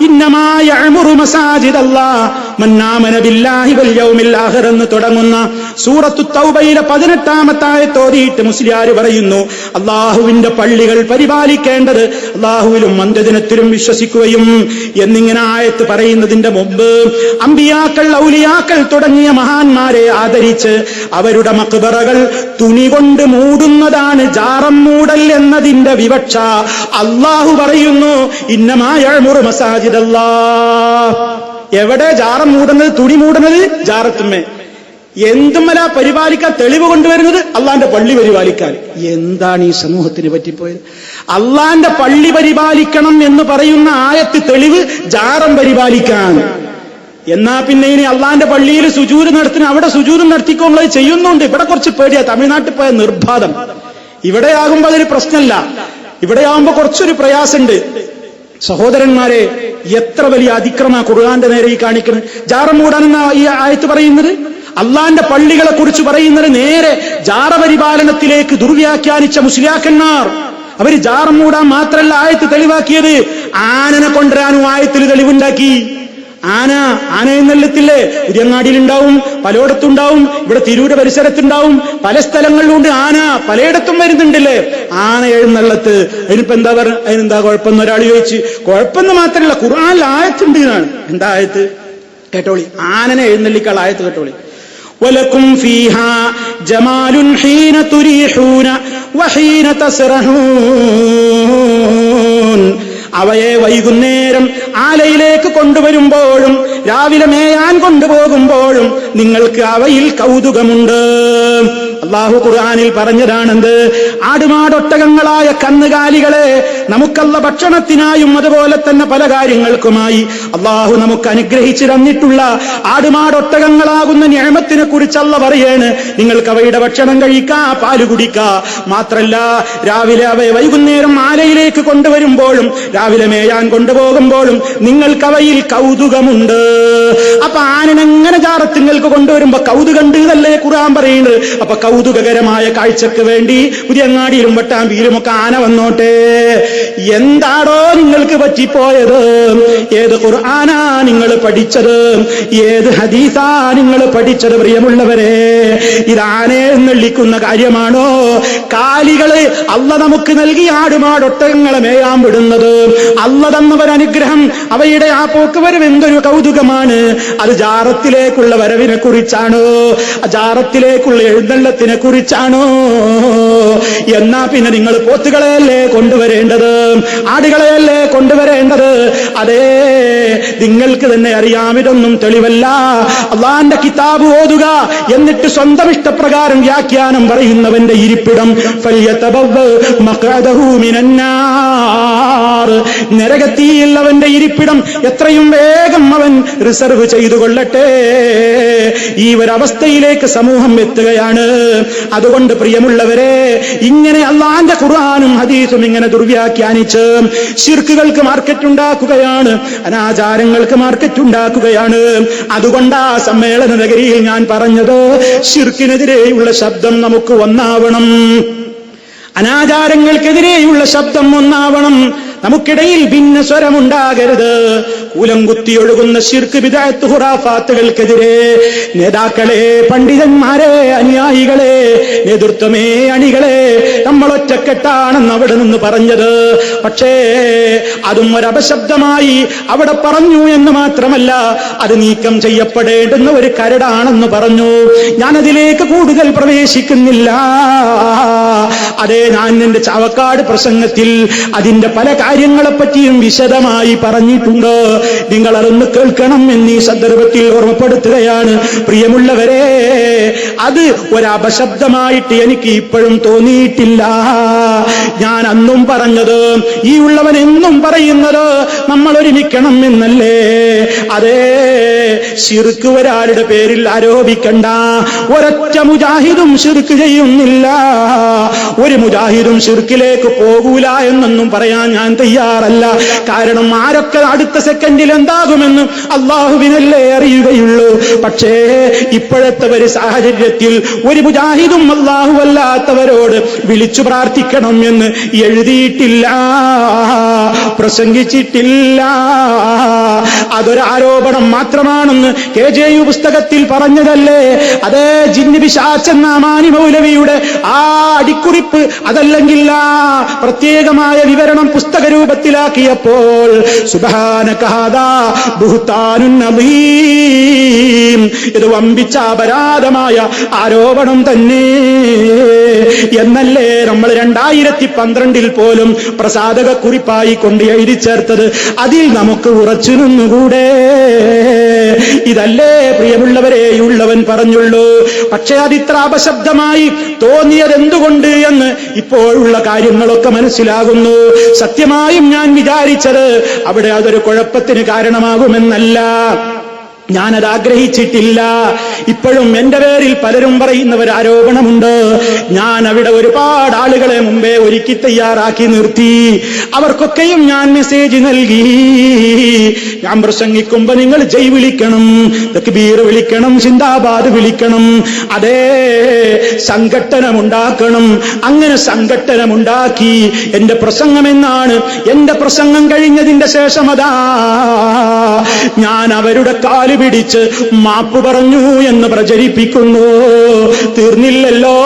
ഇന്നമാ യഅ്മുറു മസാജിദല്ലാഹ് മൻ ആമന ബില്ലാഹി വൽ യൗമിൽ ആഖിർ എന്ന് തുടങ്ങുന്ന സൂറത്തു തൗബയിലെ 18-ാമത്തെ ആയത്ത് ഓതിയിട്ട് മുസ്ലിയാർ പറയുന്നു, അള്ളാഹുവിന്റെ പള്ളികൾ പരിപാലിക്കേണ്ടത് അള്ളാഹുവിലും അന്ത്യദിനത്തിലും വിശ്വസിക്കുകയും എന്നിങ്ങനെ ആയത്ത് പറയുന്നതിന്റെ മുമ്പ് അമ്പിയാക്കൾ, ഔലിയാക്കൾ തുടങ്ങിയ മഹാന്മാരെ ആദരിച്ച് അവരുടെ മഖ്ബറകൾ തുണി കൊണ്ട് മൂടുന്നതാണ് ജാറം മൂടൽ എന്നതിന്റെ വിവക്ഷ. അള്ളാഹു പറയുന്നു, ഇന്നമാ യഅ്മുറു മസാജിദല്ലാഹ്. എവിടെ ജാറം മൂടുന്നത്? തുണി മൂടുന്നത് ജാറത്തുമ്മേ. എന്തുമല്ല പരിപാലിക്കാൻ തെളിവ് കൊണ്ടുവരുന്നത്? അള്ളാന്റെ പള്ളി പരിപാലിക്കാൻ. എന്താണ് ഈ സമൂഹത്തിന് പറ്റിപ്പോയത്? അള്ളാന്റെ പള്ളി പരിപാലിക്കണം എന്ന് പറയുന്ന ആയത്ത് തെളിവ് ജാറം പരിപാലിക്കാൻ. എന്നാ പിന്നെ ഇനി അള്ളാന്റെ പള്ളിയിൽ സുജൂദ് നടത്തുന്ന അവിടെ സുജൂദ് നടത്തിക്കൊള്ളത് ചെയ്യുന്നുണ്ട്. ഇവിടെ കുറച്ച് പേടിയാ, തമിഴ്നാട്ടിൽ പോയ നിർബാധം. ഇവിടെയാകുമ്പോ അതൊരു പ്രശ്നമല്ല, ഇവിടെയാകുമ്പോ കുറച്ചൊരു പ്രയാസമുണ്ട്. സഹോദരന്മാരെ, എത്ര വലിയ അതിക്രമ ഖുർആന്റെ നേരെ ഈ കാണിക്കുന്നത്. ജാറം മൂടാനെന്ന ഈ ആയത്ത് പറയുന്നത്, അള്ളാന്റെ പള്ളികളെ കുറിച്ച് പറയുന്നത് നേരെ ജാറ പരിപാലനത്തിലേക്ക് ദുർവ്യാഖ്യാനിച്ച മുസ്ലിയാക്കന്മാർ. അവര് ജാറം മൂടാൻ മാത്രമല്ല ആയത്ത് തെളിവാക്കിയത്, ആനനെ കൊണ്ടുവരാനും ആയത്തിൽ തെളിവുണ്ടാക്കി. ആന എന്നെല്ലത്തില്ലേ, ഉര്യങ്ങാടിയിലുണ്ടാവും, പലയിടത്തുണ്ടാവും, ഇവിടെ തിരൂര് പരിസരത്തുണ്ടാവും, പല സ്ഥലങ്ങളിലുണ്ട് ആന, പലയിടത്തും വരുന്നുണ്ടല്ലേ ആന എഴുന്നള്ളത്ത്. അതിനിപ്പോ അതിനെന്താ കുഴപ്പമെന്ന് ഒരാൾ ചോദിച്ച്. കുഴപ്പമെന്ന് മാത്രമല്ല, ഖുർആനിൽ ആയത്തുണ്ട് എന്നാണ്. എന്താ ആയത്ത് കേട്ടോളി, ആനനെ എഴുന്നള്ളിക്കാൾ ആയത്ത് കേട്ടോളി. വലക്കും ഫീഹാ ജമാലുൻ ഹീന തുരീഹൂന വഹീന തസ്റഹൂൻ. അവയെ വൈകുന്നേരം ആലയിലേക്ക് കൊണ്ടുവരുമ്പോഴും രാവിലെ മേയാൻ കൊണ്ടുപോകുമ്പോഴും നിങ്ങൾക്ക് അവയിൽ കൗതുകമുണ്ട്. അല്ലാഹു ഖുർആനിൽ പറഞ്ഞതാണെന്ത്, ആടുമാടൊട്ടകങ്ങളായ കന്നുകാലികളെ നമുക്കല്ല ഭക്ഷണത്തിനായും അതുപോലെ തന്നെ പല കാര്യങ്ങൾക്കുമായി അല്ലാഹു നമുക്ക് അനുഗ്രഹിച്ചു തന്നിട്ടുള്ള ആടുമാടൊട്ടകങ്ങളാകുന്ന നിഅമത്തിനെ കുറിച്ചല്ല പറയാണ്. നിങ്ങൾക്ക് അവയുടെ ഭക്ഷണം കഴിക്കാ, പാല് കുടിക്കാ. മാത്രല്ല രാവിലെ അവയെ വൈകുന്നേരം ആലയിലേക്ക് കൊണ്ടുവരുമ്പോഴും രാവിലെ മേയാൻ കൊണ്ടുപോകുമ്പോഴും നിങ്ങൾക്ക് അവയിൽ കൗതുകമുണ്ട്. അപ്പൊ ആനനെങ്ങനെ ജാറത്തിങ്ങൾക്ക് കൊണ്ടുവരുമ്പോ കൗതുകണ്ട് എന്നല്ലേ ഖുർആൻ പറയുന്നത്. അപ്പൊ കൗതുകകരമായ കാഴ്ചക്ക് വേണ്ടി പുതിയങ്ങാടിയിലും വട്ടാമ്പിയിലുമൊക്കെ ആന വന്നോട്ടെ. എന്താടോ നിങ്ങൾക്ക് പറ്റിപ്പോയത്? ഏത് ഖുർആനാ നിങ്ങൾ പഠിച്ചത്? ഏത് ഹദീസാ നിങ്ങൾ പഠിച്ചത്? പ്രിയമുള്ളവരെ, ഇത് ആനയെ എന്നെള്ളിക്കുന്ന കാര്യമാണോ? കാലികള് അള്ള നമുക്ക് നൽകി ആടുമാടൊട്ടകങ്ങളെ മേയാൻ വിടുന്നത് അള്ള തന്നവരനുഗ്രഹം. അവയുടെ ആ പോക്ക് വരവ് എന്തൊരു കൗതുകമാണ്. അത് ജാറത്തിലേക്കുള്ള വരവിനെ കുറിച്ചാണോ? ജാറത്തിലേക്കുള്ള എഴുന്നള്ളത്തിനെ കുറിച്ചാണോ? എന്നാ പിന്നെ നിങ്ങൾ പോത്തുകളെയല്ലേ കൊണ്ടുവരേണ്ടത്, ആടുകളെയല്ലേ കൊണ്ടുവരേണ്ടത്? അതേ, നിങ്ങൾക്ക് തന്നെ അറിയാം ഇതൊന്നും തെളിവല്ല. അള്ളാന്റെ കിതാബ് ഓതുക, എന്നിട്ട് സ്വന്തം ഇഷ്ടപ്രകാരം വ്യാഖ്യാനം പറയുന്നവന്റെ ഇരിപ്പിടം നരകത്തിയിൽ അവന്റെ ഇരിപ്പിടം എത്രയും വേഗം അവൻ റിസർവ് ചെയ്തു കൊള്ളട്ടെ. ഈ ഒരവസ്ഥയിലേക്ക് സമൂഹം എത്തുകയാണ്. അതുകൊണ്ട് പ്രിയമുള്ളവരെ, ഇങ്ങനെ അള്ളാന്റെ ഖുർആനും ഹദീസും ഇങ്ങനെ ദുർവ്യാഖ്യാനിച്ച് ശിർക്കുകൾക്ക് മാർക്കറ്റ് ഉണ്ടാക്കുകയാണ്, അനാചാരങ്ങൾക്ക് മാർക്കറ്റ് ഉണ്ടാക്കുകയാണ്. അതുകൊണ്ടാ സമ്മേളന നഗരിയിൽ ഞാൻ പറഞ്ഞത്, ശിർക്കിനെതിരെയുള്ള ശബ്ദം നമുക്ക് ഒന്നാവണം, അനാചാരങ്ങൾക്കെതിരെയുള്ള ശബ്ദം ഒന്നാവണം. നമുക്കിടയിൽ ഭിന്ന സ്വരമുണ്ടാകരുത്. കൂലം കുത്തിയൊഴുകുന്ന ശിർക്ക് ബിദ്അത്ത് ഖുറാഫാത്തുകൾക്കെതിരെ നേതാക്കളെ, പണ്ഡിതന്മാരെ, അനുയായികളെ, നേതൃത്വമേ, അണികളെ, നമ്മൾ ഒറ്റക്കെട്ടാണെന്ന് അവിടെ നിന്ന് പറഞ്ഞത്. പക്ഷേ അതും ഒരപശബ്ദമായി അവിടെ പറഞ്ഞു എന്ന് മാത്രമല്ല, അത് നീക്കം ചെയ്യപ്പെടേണ്ടുന്ന ഒരു കരടാണെന്ന് പറഞ്ഞു. ഞാനതിലേക്ക് കൂടുതൽ പ്രവേശിക്കുന്നില്ല. അതേ, ഞാൻ എന്റെ ചാവക്കാട് പ്രസംഗത്തിൽ അതിന്റെ പല കാര്യങ്ങളെപ്പറ്റിയും വിശദമായി പറഞ്ഞിട്ടുണ്ട്. നിങ്ങൾ അതൊന്ന് കേൾക്കണം എന്നീ സന്ദർഭത്തിൽ ഓർമ്മപ്പെടുത്തുകയാണ്. പ്രിയമുള്ളവരെ, അത് ഒരപശബ്ദമായിട്ട് എനിക്ക് ഇപ്പോഴും തോന്നിയിട്ടില്ല. ഞാൻ അന്നും പറഞ്ഞത്, ഈ ഉള്ളവൻ എന്നും പറയുന്നത് നമ്മൾ ഒരുമിക്കണം എന്നല്ലേ. അതേ, ശിർക്ക് ഒരാളുടെ പേരിൽ ആരോപിക്കണ്ട. ഒരൊറ്റ മുജാഹിദും ശിർക്ക് ചെയ്യുന്നില്ല. ഒരു മുജാഹിദും ശിർക്കിലേക്ക് പോകൂല എന്നൊന്നും പറയാൻ ഞാൻ തയ്യാറല്ല. കാരണം ആരൊക്കെ അടുത്ത സെക്കൻഡിൽ എന്താകുമെന്ന് അള്ളാഹുവിനല്ലേ അറിയുകയുള്ളൂ. പക്ഷേ ഇപ്പോഴത്തെ ഒരു സാഹചര്യത്തിൽ ഒരു മുജാഹിദും അള്ളാഹു അല്ലാത്തവരോട് വിളിച്ചു പ്രാർത്ഥിക്കണം എന്ന് എഴുതിയിട്ടില്ല, പ്രസംഗിച്ചിട്ടില്ല. അതൊരാരോപണം മാത്രമാണെന്ന് KJU പുസ്തകത്തിൽ പറഞ്ഞതല്ലേ. അതേ, ജിന്ന് പിശാച് എന്ന മാനി മൗലവിയുടെ ആ അടിക്കുറിപ്പ്, അതല്ലെങ്കിൽ ആ പ്രത്യേകമായ വിവരണം പുസ്തക രൂപത്തിലാക്കിയപ്പോൾ സുബ്ഹാനക ഹാദാ ബുഹ്താനുൻ അദീം, ഇത് വമ്പിച്ച അപരാധമായ ആരോപണം തന്നെ എന്നല്ലേ നമ്മൾ 2012 പോലും പ്രസാദക കുറിപ്പായി കൊണ്ട് എഴുതി ചേർത്തത്. അതിൽ നമുക്ക് ഉറച്ചു നിന്നുകൂടെ? ഇതല്ലേ പ്രിയമുള്ളവരെ ഉള്ളവൻ പറഞ്ഞുള്ളൂ. പക്ഷേ അതിത്ര അപശബ്ദമായി തോന്നിയത് എന്തുകൊണ്ട് എന്ന് ഇപ്പോഴുള്ള കാര്യങ്ങളൊക്കെ മനസ്സിലാകുന്നു. സത്യമായും ഞാൻ വിചാരിച്ചത് അവിടെ അതൊരു കുഴപ്പത്തിന് കാരണമാകുമെന്നല്ല. ഞാനത് ആഗ്രഹിച്ചിട്ടില്ല. ഇപ്പോഴും എന്റെ പേരിൽ പലരും പറയുന്ന ഒരു ആരോപണമുണ്ട്. ഞാൻ അവിടെ ഒരുപാട് ആളുകളെ മുമ്പേ ഒരുക്കി തയ്യാറാക്കി നിർത്തി. അവർക്കൊക്കെയും ഞാൻ മെസ്സേജ് നൽകി. ഞാൻ പ്രസംഗിക്കുമ്പോ നിങ്ങൾ ജയ് വിളിക്കണം, തക്ബീർ വിളിക്കണം, സിന്ദാബാദ് വിളിക്കണം, അതേ സംഘട്ടനമുണ്ടാക്കണം. അങ്ങനെ സംഘട്ടനമുണ്ടാക്കി എന്റെ പ്രസംഗം എന്നാണ്. എന്റെ പ്രസംഗം കഴിഞ്ഞതിന്റെ ശേഷം അതാ ഞാൻ അവരുടെ കാല് പിടിച്ച് മാപ്പ് പറഞ്ഞു എന്ന് പ്രചരിപ്പിക്കുന്നു. തീർന്നില്ലല്ലോ,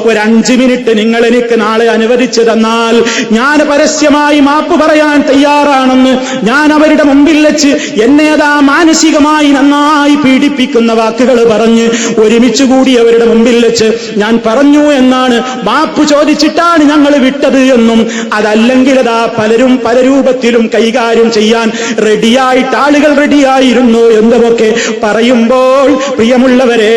ഒരു 5 മിനിറ്റ് നിങ്ങൾ എനിക്ക് നാളെ അനുവദിച്ചു തന്നാൽ ഞാൻ പരസ്യമായി മാപ്പ് പറയാൻ തയ്യാറാണെന്ന് ഞാൻ അവരുടെ മുമ്പിൽ വെച്ച് എന്നെ അതാ മാനസികമായി നന്നായി പീഡിപ്പിക്കുന്ന വാക്കുകൾ പറഞ്ഞ് ഒരുമിച്ച് കൂടി അവരുടെ മുമ്പിൽ വെച്ച് ഞാൻ പറഞ്ഞു എന്നാണ്. മാപ്പ് ചോദിച്ചിട്ടാണ് ഞങ്ങൾ വിട്ടത് എന്നും, അതല്ലെങ്കിൽ അതാ പലരും പല രൂപത്തിലും കൈകാര്യം ചെയ്യാൻ റെഡിയായിട്ട് ആളുകൾ റെഡിയായിരുന്നു എന്നതൊക്കെ പറയുമ്പോൾ, പ്രിയമുള്ളവരെ,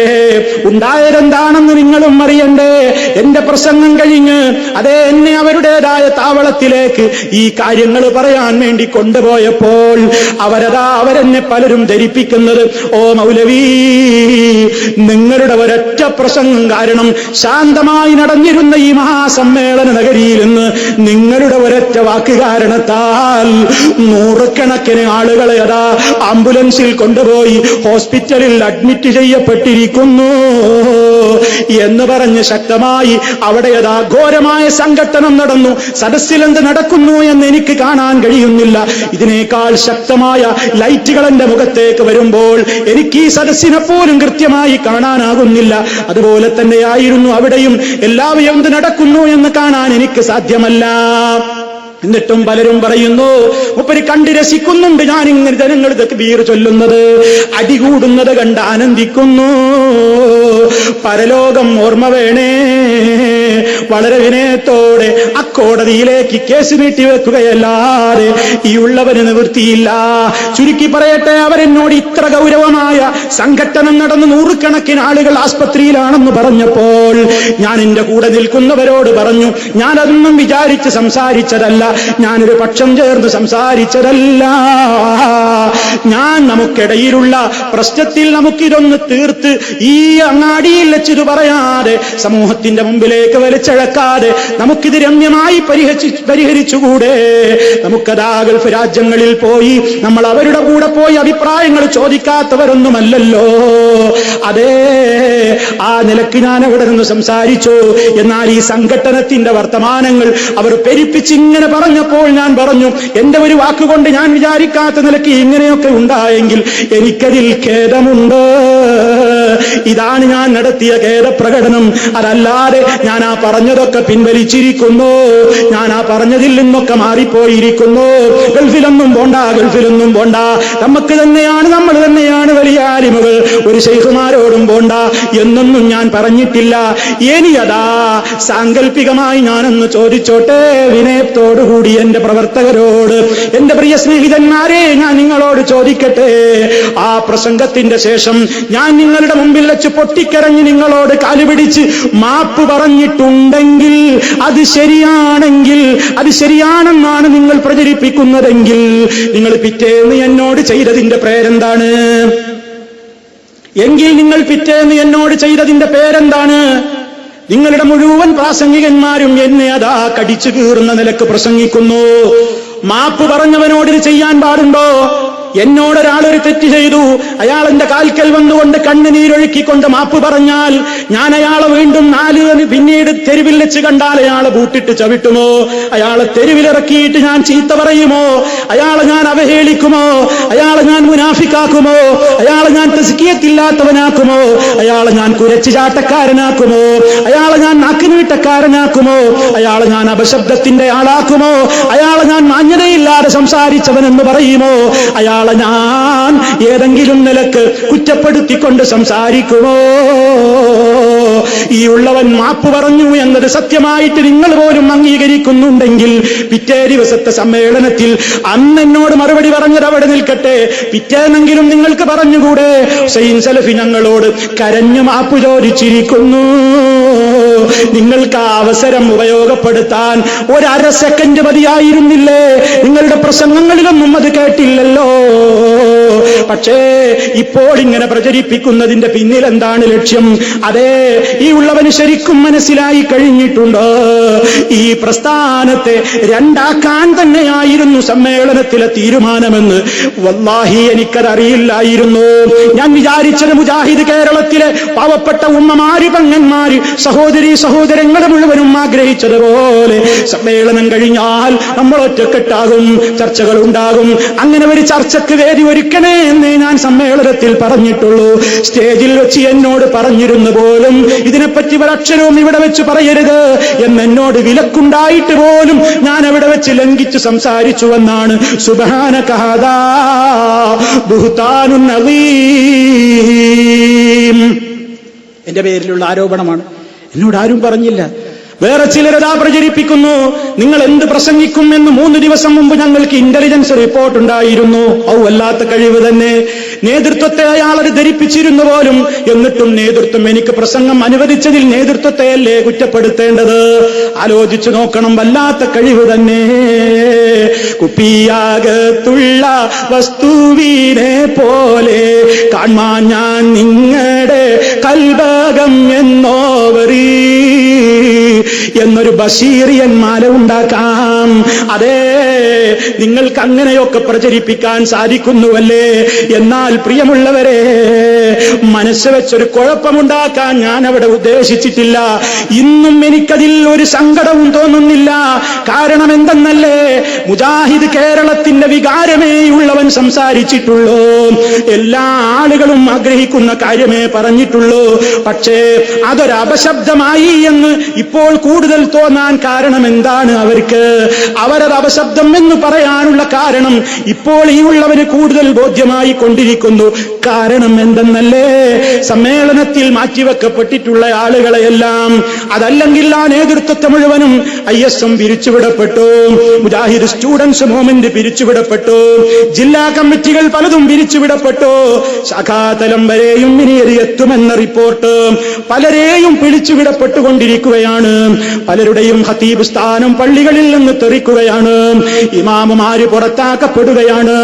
ഉണ്ടായതെന്താണെന്ന് നിങ്ങളും അറിയണ്ടേ. എന്റെ പ്രസംഗം കഴിഞ്ഞ് അതേ എന്നെ അവരുടേതായ താവളത്തിലേക്ക് ഈ കാര്യങ്ങൾ പറയാൻ വേണ്ടി കൊണ്ടുപോയപ്പോൾ അവരെന്നെ പലരും ധരിപ്പിക്കുന്നത്, ഓ മൗലവി, നിങ്ങളുടെ ഒരൊറ്റ പ്രസംഗം കാരണം ശാന്തമായി നടന്നിരുന്ന ഈ മഹാസമ്മേളന നഗരിയിൽ നിന്ന് നിങ്ങളുടെ ഒരൊറ്റ വാക്ക് കാരണത്താൽ നൂറുകണക്കിന് ആളുകളെ അതാ ആംബുലൻസിൽ കൊണ്ടുപോയി ഹോസ്പിറ്റലിൽ അഡ്മിറ്റ് ചെയ്യപ്പെട്ടിരിക്കുന്നു എന്ന് പറഞ്ഞ് ശക്തമായി അവിടെ അതാ ഘോരമായ സംഘട്ടനം നടന്നു. സദസ്സിൽ എന്ത് നടക്കുന്നു എന്ന് എനിക്ക് കാണാൻ കഴിയുന്നില്ല. ഇതിനേക്കാൾ ശക്തമായ ലൈറ്റുകൾ എന്റെ മുഖത്തേക്ക് വരുമ്പോൾ എനിക്ക് ഈ സദസ്സിനെ പോലും കൃത്യമായി കാണാനാകുന്നില്ല. അതുപോലെ തന്നെയായിരുന്നു അവിടെയും. എല്ലാവരും എന്ത് നടക്കുന്നു എന്ന് കാണാൻ എനിക്ക് സാധ്യമല്ല. എന്നിട്ടും പലരും പറയുന്നു, മുപ്പര് കണ്ട് രസിക്കുന്നുണ്ട് ഞാൻ ഇങ്ങനെ ജനങ്ങൾ തക്ബീർ ചൊല്ലുന്നത്, അടികൂടുന്നത് കണ്ട് ആനന്ദിക്കുന്നു. പരലോകം ഓർമ്മ വേണേ. വളരെ വിനയത്തോടെ അക്കോടതിയിലേക്ക് കേസ് നീട്ടിവെക്കുകയല്ലാതെ ഈ ഉള്ളവന് നിവൃത്തിയില്ല. ചുരുക്കി പറയട്ടെ, അവരെന്നോട് ഇത്ര ഗൗരവമായ സംഘട്ടനം നടന്ന് നൂറുകണക്കിന് ആളുകൾ ആസ്പത്രിയിലാണെന്ന് പറഞ്ഞപ്പോൾ ഞാൻ എന്റെ കൂടെ നിൽക്കുന്നവരോട് പറഞ്ഞു, ഞാനതൊന്നും വിചാരിച്ച് സംസാരിച്ചതല്ല, ഞാനൊരു പക്ഷം ചേർന്ന് സംസാരിച്ചതല്ല. ഞാൻ നമുക്കിടയിലുള്ള പ്രശ്നത്തിൽ നമുക്കിതൊന്ന് തീർത്ത് ഈ അങ്ങാടിയിൽ വെച്ചിത് പറയാതെ സമൂഹത്തിന്റെ മുമ്പിലേക്ക് വലിച്ചഴക്കാതെ നമുക്കിത് രമ്യമായി പരിഹരിച്ചുകൂടെ? നമുക്കതാ ഗൾഫ് രാജ്യങ്ങളിൽ പോയി നമ്മൾ അവരുടെ കൂടെ പോയി അഭിപ്രായങ്ങൾ ചോദിക്കാത്തവരൊന്നുമല്ലല്ലോ. അതേ, ആ നിലക്ക് ഞാൻ അവിടെ നിന്ന് സംസാരിച്ചു. എന്നാൽ ഈ സംഘട്ടനത്തിന്റെ വർത്തമാനങ്ങൾ അവർ പെരുപ്പിച്ചിങ്ങനെ പറഞ്ഞപ്പോൾ ഞാൻ പറഞ്ഞു, എന്റെ ഒരു വാക്കുകൊണ്ട് ഞാൻ വിചാരിക്കാത്ത നിലയ്ക്ക് ഇങ്ങനെയൊക്കെ ഉണ്ടായെങ്കിൽ എനിക്കതിൽ ഖേദമുണ്ട്. ഇതാണ് ഞാൻ നടത്തിയ ഖേദപ്രകടനം. അതല്ലാതെ ഞാൻ ആ പറഞ്ഞതൊക്കെ പിൻവലിച്ചിരിക്കുന്നു. ഞാൻ ആ പറഞ്ഞതിൽ നിന്നൊക്കെ മാറിപ്പോയിരിക്കുന്നു. ഗൾഫിലൊന്നും പോണ്ട, ഗൾഫിലൊന്നും പോണ്ട, നമുക്ക് തന്നെയാണ്, നമ്മൾ തന്നെയാണ് വലിയ ആലിമുകൾ, ഒരു ശൈഖുമാരോടും പോണ്ട എന്നൊന്നും ഞാൻ പറഞ്ഞിട്ടില്ല. ഇനി അതാ സാങ്കല്പികമായി ഞാനൊന്ന് ചോദിച്ചോട്ടെ, വിനയത്തോടുകൂടി എന്റെ പ്രവർത്തകരോട്, എന്റെ പ്രിയ സ്നേഹിതന്മാരെ, ഞാൻ നിങ്ങളോട് ചോദിക്കട്ടെ, ആ പ്രസംഗത്തിന്റെ ശേഷം ഞാൻ നിങ്ങളുടെ മുമ്പിൽ വെച്ച് പൊട്ടിക്കരഞ്ഞ് നിങ്ങളോട് കാലുപിടിച്ച് മാപ്പ് പറഞ്ഞിട്ടുണ്ടെങ്കിൽ, അത് ശരിയാണെങ്കിൽ, അത് ശരിയാണെന്നാണ് നിങ്ങൾ പ്രചരിപ്പിക്കുന്നതെങ്കിൽ, നിങ്ങൾ പിറ്റേന്ന് എന്നോട് ചെയ്തതിന്റെ പേരെന്താണ്? എങ്കിൽ നിങ്ങൾ പിറ്റേന്ന് എന്നോട് ചെയ്തതിന്റെ പേരെന്താണ്? നിങ്ങളുടെ മുഴുവൻ പ്രാസംഗികന്മാരും എന്നെ അതാ കടിച്ചു കീറുന്ന നിലക്ക് പ്രസംഗിക്കുന്നു. മാപ്പ് പറഞ്ഞവനോട് ഇത് ചെയ്യാൻ പാടുണ്ടോ? എന്നോടൊരാളൊരു തെറ്റ് ചെയ്തു, അയാൾ എന്റെ കാൽക്കൽ വന്നുകൊണ്ട് കണ്ണുനീരൊഴുക്കിക്കൊണ്ട് മാപ്പ് പറഞ്ഞാൽ ഞാൻ അയാളെ വീണ്ടും പിന്നീട് തെരുവിൽ വെച്ച് കണ്ടാൽ അയാളെ ബൂട്ടിട്ട് ചവിട്ടുമോ? അയാളെ തെരുവിലിറക്കിയിട്ട് ഞാൻ ചീത്ത പറയുമോ? അയാളെ ഞാൻ അവഹേളിക്കുമോ? അയാളെ ഞാൻ മുനാഫിക്കാക്കുമോ? അയാളെ ഞാൻ തസ്കിയത്തില്ലാത്തവനാക്കുമോ? അയാളെ ഞാൻ കുരച്ചു ചാട്ടക്കാരനാക്കുമോ? അയാളെ ഞാൻ നാക്കിനീട്ടക്കാരനാക്കുമോ? അയാളെ ഞാൻ അപശബ്ദത്തിന്റെ ആളാക്കുമോ? അയാളെ ഞാൻ മാന്യതയില്ലാതെ സംസാരിച്ചവനെന്ന് പറയുമോ? അയാളെ ഞാൻ ഏതെങ്കിലും നിലക്ക് കുറ്റപ്പെടുത്തിക്കൊണ്ട് സംസാരിക്കുമോ? ഈ ഉള്ളവൻ മാപ്പ് പറഞ്ഞു എന്നത് സത്യമായിട്ട് നിങ്ങൾ പോലും അംഗീകരിക്കുന്നുണ്ടെങ്കിൽ പിറ്റേ ദിവസത്തെ സമ്മേളനത്തിൽ അന്ന് എന്നോട് മറുപടി പറഞ്ഞത് അവിടെ നിൽക്കട്ടെ, പിറ്റേന്നെങ്കിലും നിങ്ങൾക്ക് പറഞ്ഞുകൂടെ, ഹുസൈൻ സലഫി ഞങ്ങളോട് കരഞ്ഞു മാപ്പ് ചോദിച്ചിരിക്കുന്നു. നിങ്ങൾക്ക് ആ അവസരം ഉപയോഗപ്പെടുത്താൻ 1/2 സെക്കൻഡ് മതിയായിരുന്നില്ലേ? നിങ്ങളുടെ പ്രസംഗങ്ങളിലൊന്നും അത് കേട്ടില്ലല്ലോ. പക്ഷേ ഇപ്പോൾ ഇങ്ങനെ പ്രചരിപ്പിക്കുന്നതിന്റെ പിന്നിൽ എന്താണ് ലക്ഷ്യം? അതേ, ഈ ഉള്ളവന് ശരിക്കും മനസ്സിലായി കഴിഞ്ഞിട്ടുണ്ട്, ഈ പ്രസ്ഥാനത്തെ രണ്ടാക്കാൻ തന്നെയായിരുന്നു സമ്മേളനത്തിലെ തീരുമാനമെന്ന്. വല്ലാഹി എനിക്കതറിയില്ലായിരുന്നു. ഞാൻ വിചാരിച്ചത് മുജാഹിദ് കേരളത്തിലെ പാവപ്പെട്ട ഉമ്മമാര്, പെങ്ങന്മാര്, സഹോദരീ സഹോദരങ്ങളെ മുഴുവനും ആഗ്രഹിച്ചതുപോലെ സമ്മേളനം കഴിഞ്ഞാൽ നമ്മൾ ഒറ്റക്കെട്ടാകും, ചർച്ചകൾ ഉണ്ടാകും. അങ്ങനെ ഒരു ചർച്ചയ്ക്ക് വേദി ഒരുക്കണേ എന്നേ ഞാൻ സമ്മേളനത്തിൽ പറഞ്ഞിട്ടുള്ളൂ. സ്റ്റേജിൽ വെച്ച് എന്നോട് പറഞ്ഞിരുന്നു പോലും ഇതിനെപ്പറ്റി ഒരക്ഷരവും ഇവിടെ വെച്ച് പറയരുത് എന്നോട് വിലക്കുണ്ടായിട്ട് പോലും ഞാൻ അവിടെ വെച്ച് ലംഘിച്ച് സംസാരിച്ചുവെന്നാണ് സുബ്ഹാനക ഹാദാ ബുഹ്താനുൻ അദീം. എന്റെ പേരിലുള്ള ആരോപണമാണ്. എന്നോട് ആരും പറഞ്ഞില്ല. വേറെ ചിലരതാ പ്രചരിപ്പിക്കുന്നു, നിങ്ങൾ എന്ത് പ്രസംഗിക്കും എന്ന് 3 ദിവസം മുമ്പ് ഞങ്ങൾക്ക് ഇന്റലിജൻസ് റിപ്പോർട്ട് ഉണ്ടായിരുന്നു. വല്ലാത്ത കഴിവ് തന്നെ. നേതൃത്വത്തെ അയാളത് ധരിപ്പിച്ചിരുന്നു പോലും. എന്നിട്ടും നേതൃത്വം എനിക്ക് പ്രസംഗം അനുവദിച്ചതിൽ നേതൃത്വത്തെയല്ലേ കുറ്റപ്പെടുത്തേണ്ടത്? ആലോചിച്ചു നോക്കണം, വല്ലാത്ത കഴിവ് തന്നെ. കുപ്പിയാകത്തുള്ള വസ്തുവിനെ പോലെ കാണാൻ ഞാൻ നിങ്ങളുടെ കൽബകം എന്നോവരീ എന്നൊരു ബഷീറിയൻ മാല ഉണ്ടാക്കാം. അതേ, നിങ്ങൾക്ക് അങ്ങനെയൊക്കെ പ്രചരിപ്പിക്കാൻ സാധിക്കുന്നുവല്ലേ? എന്നാൽ പ്രിയമുള്ളവരെ, മനസ്സ് വെച്ചൊരു കുഴപ്പമുണ്ടാക്കാൻ ഞാൻ അവിടെ ഉദ്ദേശിച്ചിട്ടില്ല. ഇന്നും എനിക്കതിൽ ഒരു സങ്കടവും തോന്നുന്നില്ല. കാരണം എന്തെന്നല്ലേ, മുജാഹിദ് കേരളത്തിന്റെ വികാരമേ ഉള്ളവൻ സംസാരിച്ചിട്ടുള്ളൂ. എല്ലാ ആളുകളും ആഗ്രഹിക്കുന്ന കാര്യമേ പറഞ്ഞിട്ടുള്ളൂ. പക്ഷേ അതൊരു അപശബ്ദമായി എന്ന് ഇപ്പോൾ കൂടുതൽ തോന്നാൻ കാരണം എന്താണ്? അവരത് അപശബ്ദം എന്ന് പറയാനുള്ള കാരണം ഇപ്പോൾ ഈ ഉള്ളവന് കൂടുതൽ ബോധ്യമായി കൊണ്ടിരിക്കുന്നു. കാരണം എന്തെന്നല്ലേ, സമ്മേളനത്തിൽ മാറ്റിവെക്കപ്പെട്ടിട്ടുള്ള ആളുകളെയെല്ലാം, അതല്ലെങ്കിൽ ആ നേതൃത്വത്തെ മുഴുവനും ISM പിരിച്ചുവിടപ്പെട്ടു, മുജാഹിദ് സ്റ്റുഡൻസ് മൂവ്മെന്റ് പിരിച്ചുവിടപ്പെട്ടു, ജില്ലാ കമ്മിറ്റികൾ പലതും പിരിച്ചുവിടപ്പെട്ടു, ശാഖാതലം വരെയും ഇനി എത്തുമെന്ന റിപ്പോർട്ട്. പലരെയും പിടിച്ചുവിടപ്പെട്ടുകൊണ്ടിരിക്കുകയാണ്. പലരുടെയും ഖതീബ് സ്ഥാനം പള്ളികളിൽ നിന്ന് തെറിക്കുകയാണ്. ഇമാമുമാര് പുറത്താക്കപ്പെടുകയാണ്.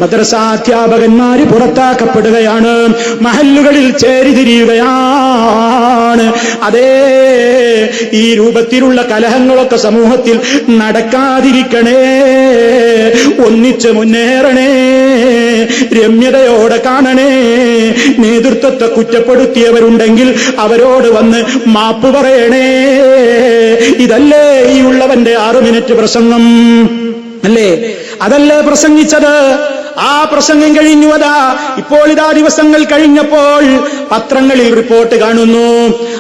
മദ്രസാധ്യാപകന്മാര് പുറത്താക്കപ്പെടുകയാണ്. മഹല്ലുകളിൽ ചേരിതിരിയുകയാണ്. അതേ, ഈ രൂപത്തിലുള്ള കലഹങ്ങളൊക്കെ സമൂഹത്തിൽ നടക്കാതിരിക്കണേ, ഒന്നിച്ച് മുന്നേറണേ, രമ്യതയോടെ കാണണേ. നേതൃത്വത്തെ കുറ്റപ്പെടുത്തിയവരുണ്ടെങ്കിൽ അവരോട് വന്ന് മാപ്പ് പറയണേ. ഇതല്ലേ ഈ ഉള്ളവന്റെ 6 മിനിറ്റ് പ്രസംഗം അല്ലേ? അതല്ലേ പ്രസംഗിച്ചത്? ആ പ്രസംഗം കഴിഞ്ഞു. ഇപ്പോൾ ഇതാ ദിവസങ്ങൾ കഴിഞ്ഞപ്പോൾ പത്രങ്ങളിൽ റിപ്പോർട്ട് കാണുന്നു.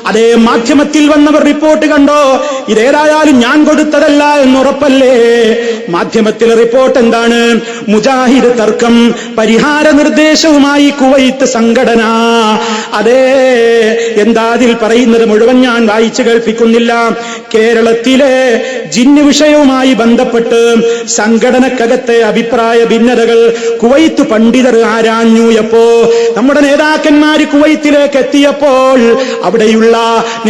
അതേ, മാധ്യമത്തിൽ വന്നവർ റിപ്പോർട്ട് കണ്ടോ? ഇതേതായാലും ഞാൻ കൊടുത്തതല്ല എന്നുറപ്പല്ലേ? മാധ്യമത്തിലെ റിപ്പോർട്ട് എന്താണ്? മുജാഹിദ് തർക്കം പരിഹാര നിർദ്ദേശവുമായി കുവൈത്ത് സംഘടന. അതേ, എന്താ അതിൽ പറയുന്നത് മുഴുവൻ ഞാൻ വായിച്ചു കേൾപ്പിക്കുന്നില്ല. കേരളത്തിലെ ജിന്ന് വിഷയവുമായി ബന്ധപ്പെട്ട് സംഘടനക്കകത്തെ അഭിപ്രായ ഭിന്നതകൾ കുവൈത്ത് പണ്ഡിതർ ആരാഞ്ഞു. നമ്മുടെ നേതാക്കന്മാര് കുവൈത്തിലേക്ക് എത്തിയപ്പോൾ അവിടെയുള്ള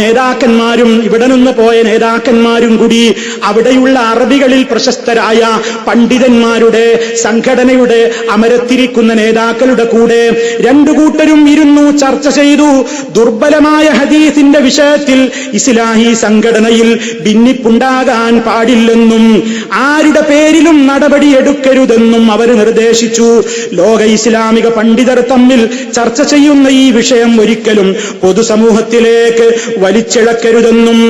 നേതാക്കന്മാരും ഇവിടെ നിന്ന് പോയ നേതാക്കന്മാരും കൂടി അവിടെയുള്ള അറബികളിൽ പ്രശസ്തരായ പണ്ഡിതന്മാരുടെ സംഘടനയുടെ അമരത്തിരിക്കുന്ന നേതാക്കളുടെ കൂടെ 2 കൂട്ടരും ഇരുന്നു ചർച്ച ചെയ്തു. ദുർബലമായ ഹദീസിന്റെ വിഷയത്തിൽ ഇസ്ലാഹി സംഘടനയിൽ ഭിന്നിപ്പുണ്ടാകാൻ പാടില്ലെന്നും ആരുടെ പേരിലും നടപടിയെടുക്കരുതെന്നും അവർ നിർദ്ദേശിച്ചു. ലോക ഇസ്ലാമിക പണ്ഡിതർ തമ്മിൽ ചർച്ച ചെയ്യുന്ന ഈ വിഷയം ഒരിക്കലും പൊതുസമൂഹത്തിലേക്ക് വലിച്ചിഴക്കരുതെന്നും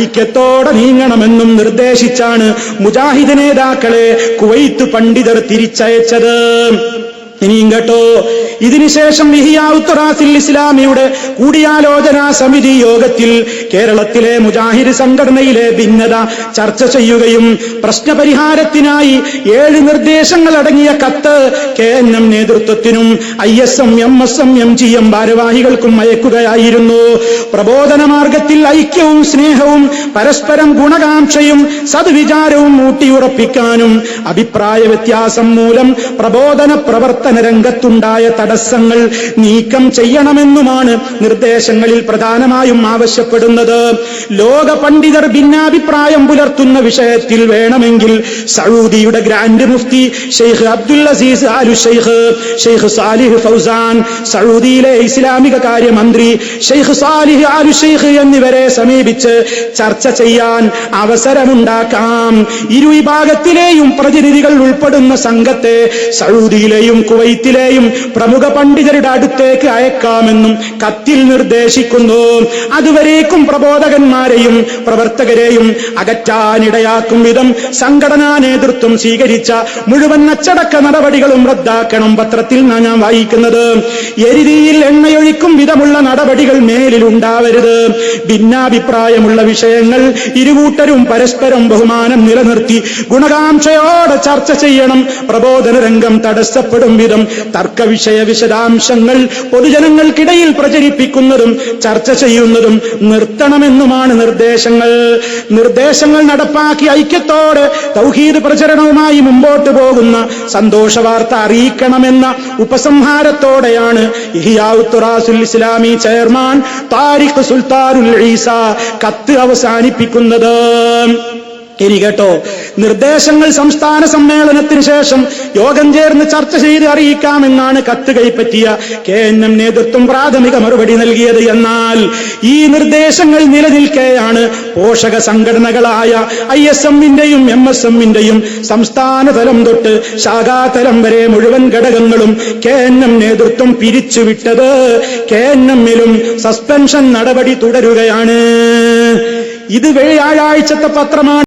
ഐക്യത്തോടെ നീങ്ങണമെന്നും നിർദ്ദേശിച്ചാണ് മുജാഹിദ് നേതാക്കളെ കുവൈത്ത് പണ്ഡിതർ തിരിച്ചയച്ചത്. ഇനിയും കേട്ടോ, ഇതിനുശേഷം ഇഹ്യാഉത്തറാസിൽ ഇസ്ലാമിയുടെ കൂടിയാലോചനാ സമിതി യോഗത്തിൽ കേരളത്തിലെ മുജാഹിദ് സംഘടനയിലെ ഭിന്നത ചർച്ച ചെയ്യുകയും പ്രശ്നപരിഹാരത്തിനായി 7 നിർദ്ദേശങ്ങൾ അടങ്ങിയ കത്ത് KNM നേതൃത്വത്തിനും ISM, MSM, MGM ഭാരവാഹികൾക്കും അയക്കുകയായിരുന്നു. പ്രബോധന മാർഗത്തിൽ ഐക്യവും സ്നേഹവും പരസ്പരം ഗുണകാംക്ഷയും സദ്വിചാരവും ഊട്ടിയുറപ്പിക്കാനും അഭിപ്രായ വ്യത്യാസം മൂലം പ്രബോധന പ്രവർത്തനം പ്രവർത്തന രംഗത്തുണ്ടായ തടസ്സങ്ങൾ നീക്കം ചെയ്യണമെന്നുമാണ് നിർദ്ദേശങ്ങളിൽ പ്രധാനമായും ആവശ്യപ്പെടുന്നത്. ലോക പണ്ഡിതർ ഭിന്നാഭിപ്രായം പുലർത്തുന്ന വിഷയത്തിൽ വേണമെങ്കിൽ സഊദിയുടെ ഗ്രാൻഡ് മുഫ്തി ഷെയ്ഖ് Abdul Aziz Al Sheikh Salih Fawzan, സഊദിയിലെ ഇസ്ലാമിക കാര്യമന്ത്രി ഷെയ്ഖ് സാലിഹ് ആലു ഷെയ്ഖ് എന്നിവരെ സമീപിച്ച് ചർച്ച ചെയ്യാൻ അവസരമുണ്ടാക്കാം. ഇരു വിഭാഗത്തിലെയും പ്രതിനിധികൾ ഉൾപ്പെടുന്ന സംഘത്തെ സഊദിയിലെയും കുവൈത്തിലെയും പ്രമുഖ പണ്ഡിതരുടെ അടുത്തേക്ക് അയക്കാമെന്നും കത്തിൽ നിർദ്ദേശിക്കുന്നു. അതുവരേക്കും പ്രബോധകന്മാരെയും പ്രവർത്തകരെയും അകറ്റാനിടയാക്കും വിധം സംഘടനാ നേതൃത്വം സ്വീകരിച്ച മുഴുവൻ അച്ചടക്ക നടപടികളും റദ്ദാക്കണം. പത്രത്തിൽ ഞാൻ വായിക്കുന്നത്, എരിതിയിൽ എണ്ണയൊഴിക്കും വിധമുള്ള നടപടികൾ മേലിലുണ്ടാവരുത്. ഭിന്നാഭിപ്രായമുള്ള വിഷയങ്ങൾ ഇരുകൂട്ടരും പരസ്പരം ബഹുമാനം നിലനിർത്തി ഗുണകാംക്ഷയോടെ ചർച്ച ചെയ്യണം. പ്രബോധന രംഗം തടസ്സപ്പെടും വിധം തർക്കവിഷയ വിശദാംശങ്ങൾ പൊതുജനങ്ങൾക്കിടയിൽ പ്രചരിപ്പിക്കുന്നതും ചർച്ച ചെയ്യുന്നതും നിർത്തണമെന്നുമാണ് നിർദ്ദേശങ്ങൾ നടപ്പാക്കി ഐക്യത്തോടെ തൗഹീദ് പ്രചരണവുമായി മുമ്പോട്ട് പോകുന്ന സന്തോഷവാർത്ത അറിയിക്കണമെന്ന ഉപസംഹാരത്തോടെയാണ് ഇഹ്യാഉത് തുറാസുൽ ഇസ്ലാമി ചെയർമാൻ താരിഖ് സുൽത്താനുൽ ഈസ കത്ത് അവസാനിപ്പിക്കുന്നത്. ഇനി കേട്ടോ, നിർദ്ദേശങ്ങൾ സംസ്ഥാന സമ്മേളനത്തിന് ശേഷം യോഗം ചേർന്ന് ചർച്ച ചെയ്ത് അറിയിക്കാമെന്നാണ് കത്ത് കൈപ്പറ്റിയ KNM നേതൃത്വം പ്രാഥമിക മറുപടി നൽകിയത്. എന്നാൽ ഈ നിർദ്ദേശങ്ങൾ നിലനിൽക്കെയാണ് പോഷക സംഘടനകളായ ISM-ന്റെയും MSM-ന്റെയും സംസ്ഥാന തലം തൊട്ട് ശാഖാതലം വരെ മുഴുവൻ ഘടകങ്ങളും KNM നേതൃത്വം പിരിച്ചുവിട്ടത്. KNM-ലും സസ്പെൻഷൻ നടപടി തുടരുകയാണ്. ഇത് വ്യാഴാഴ്ചത്തെ പത്രമാണ്.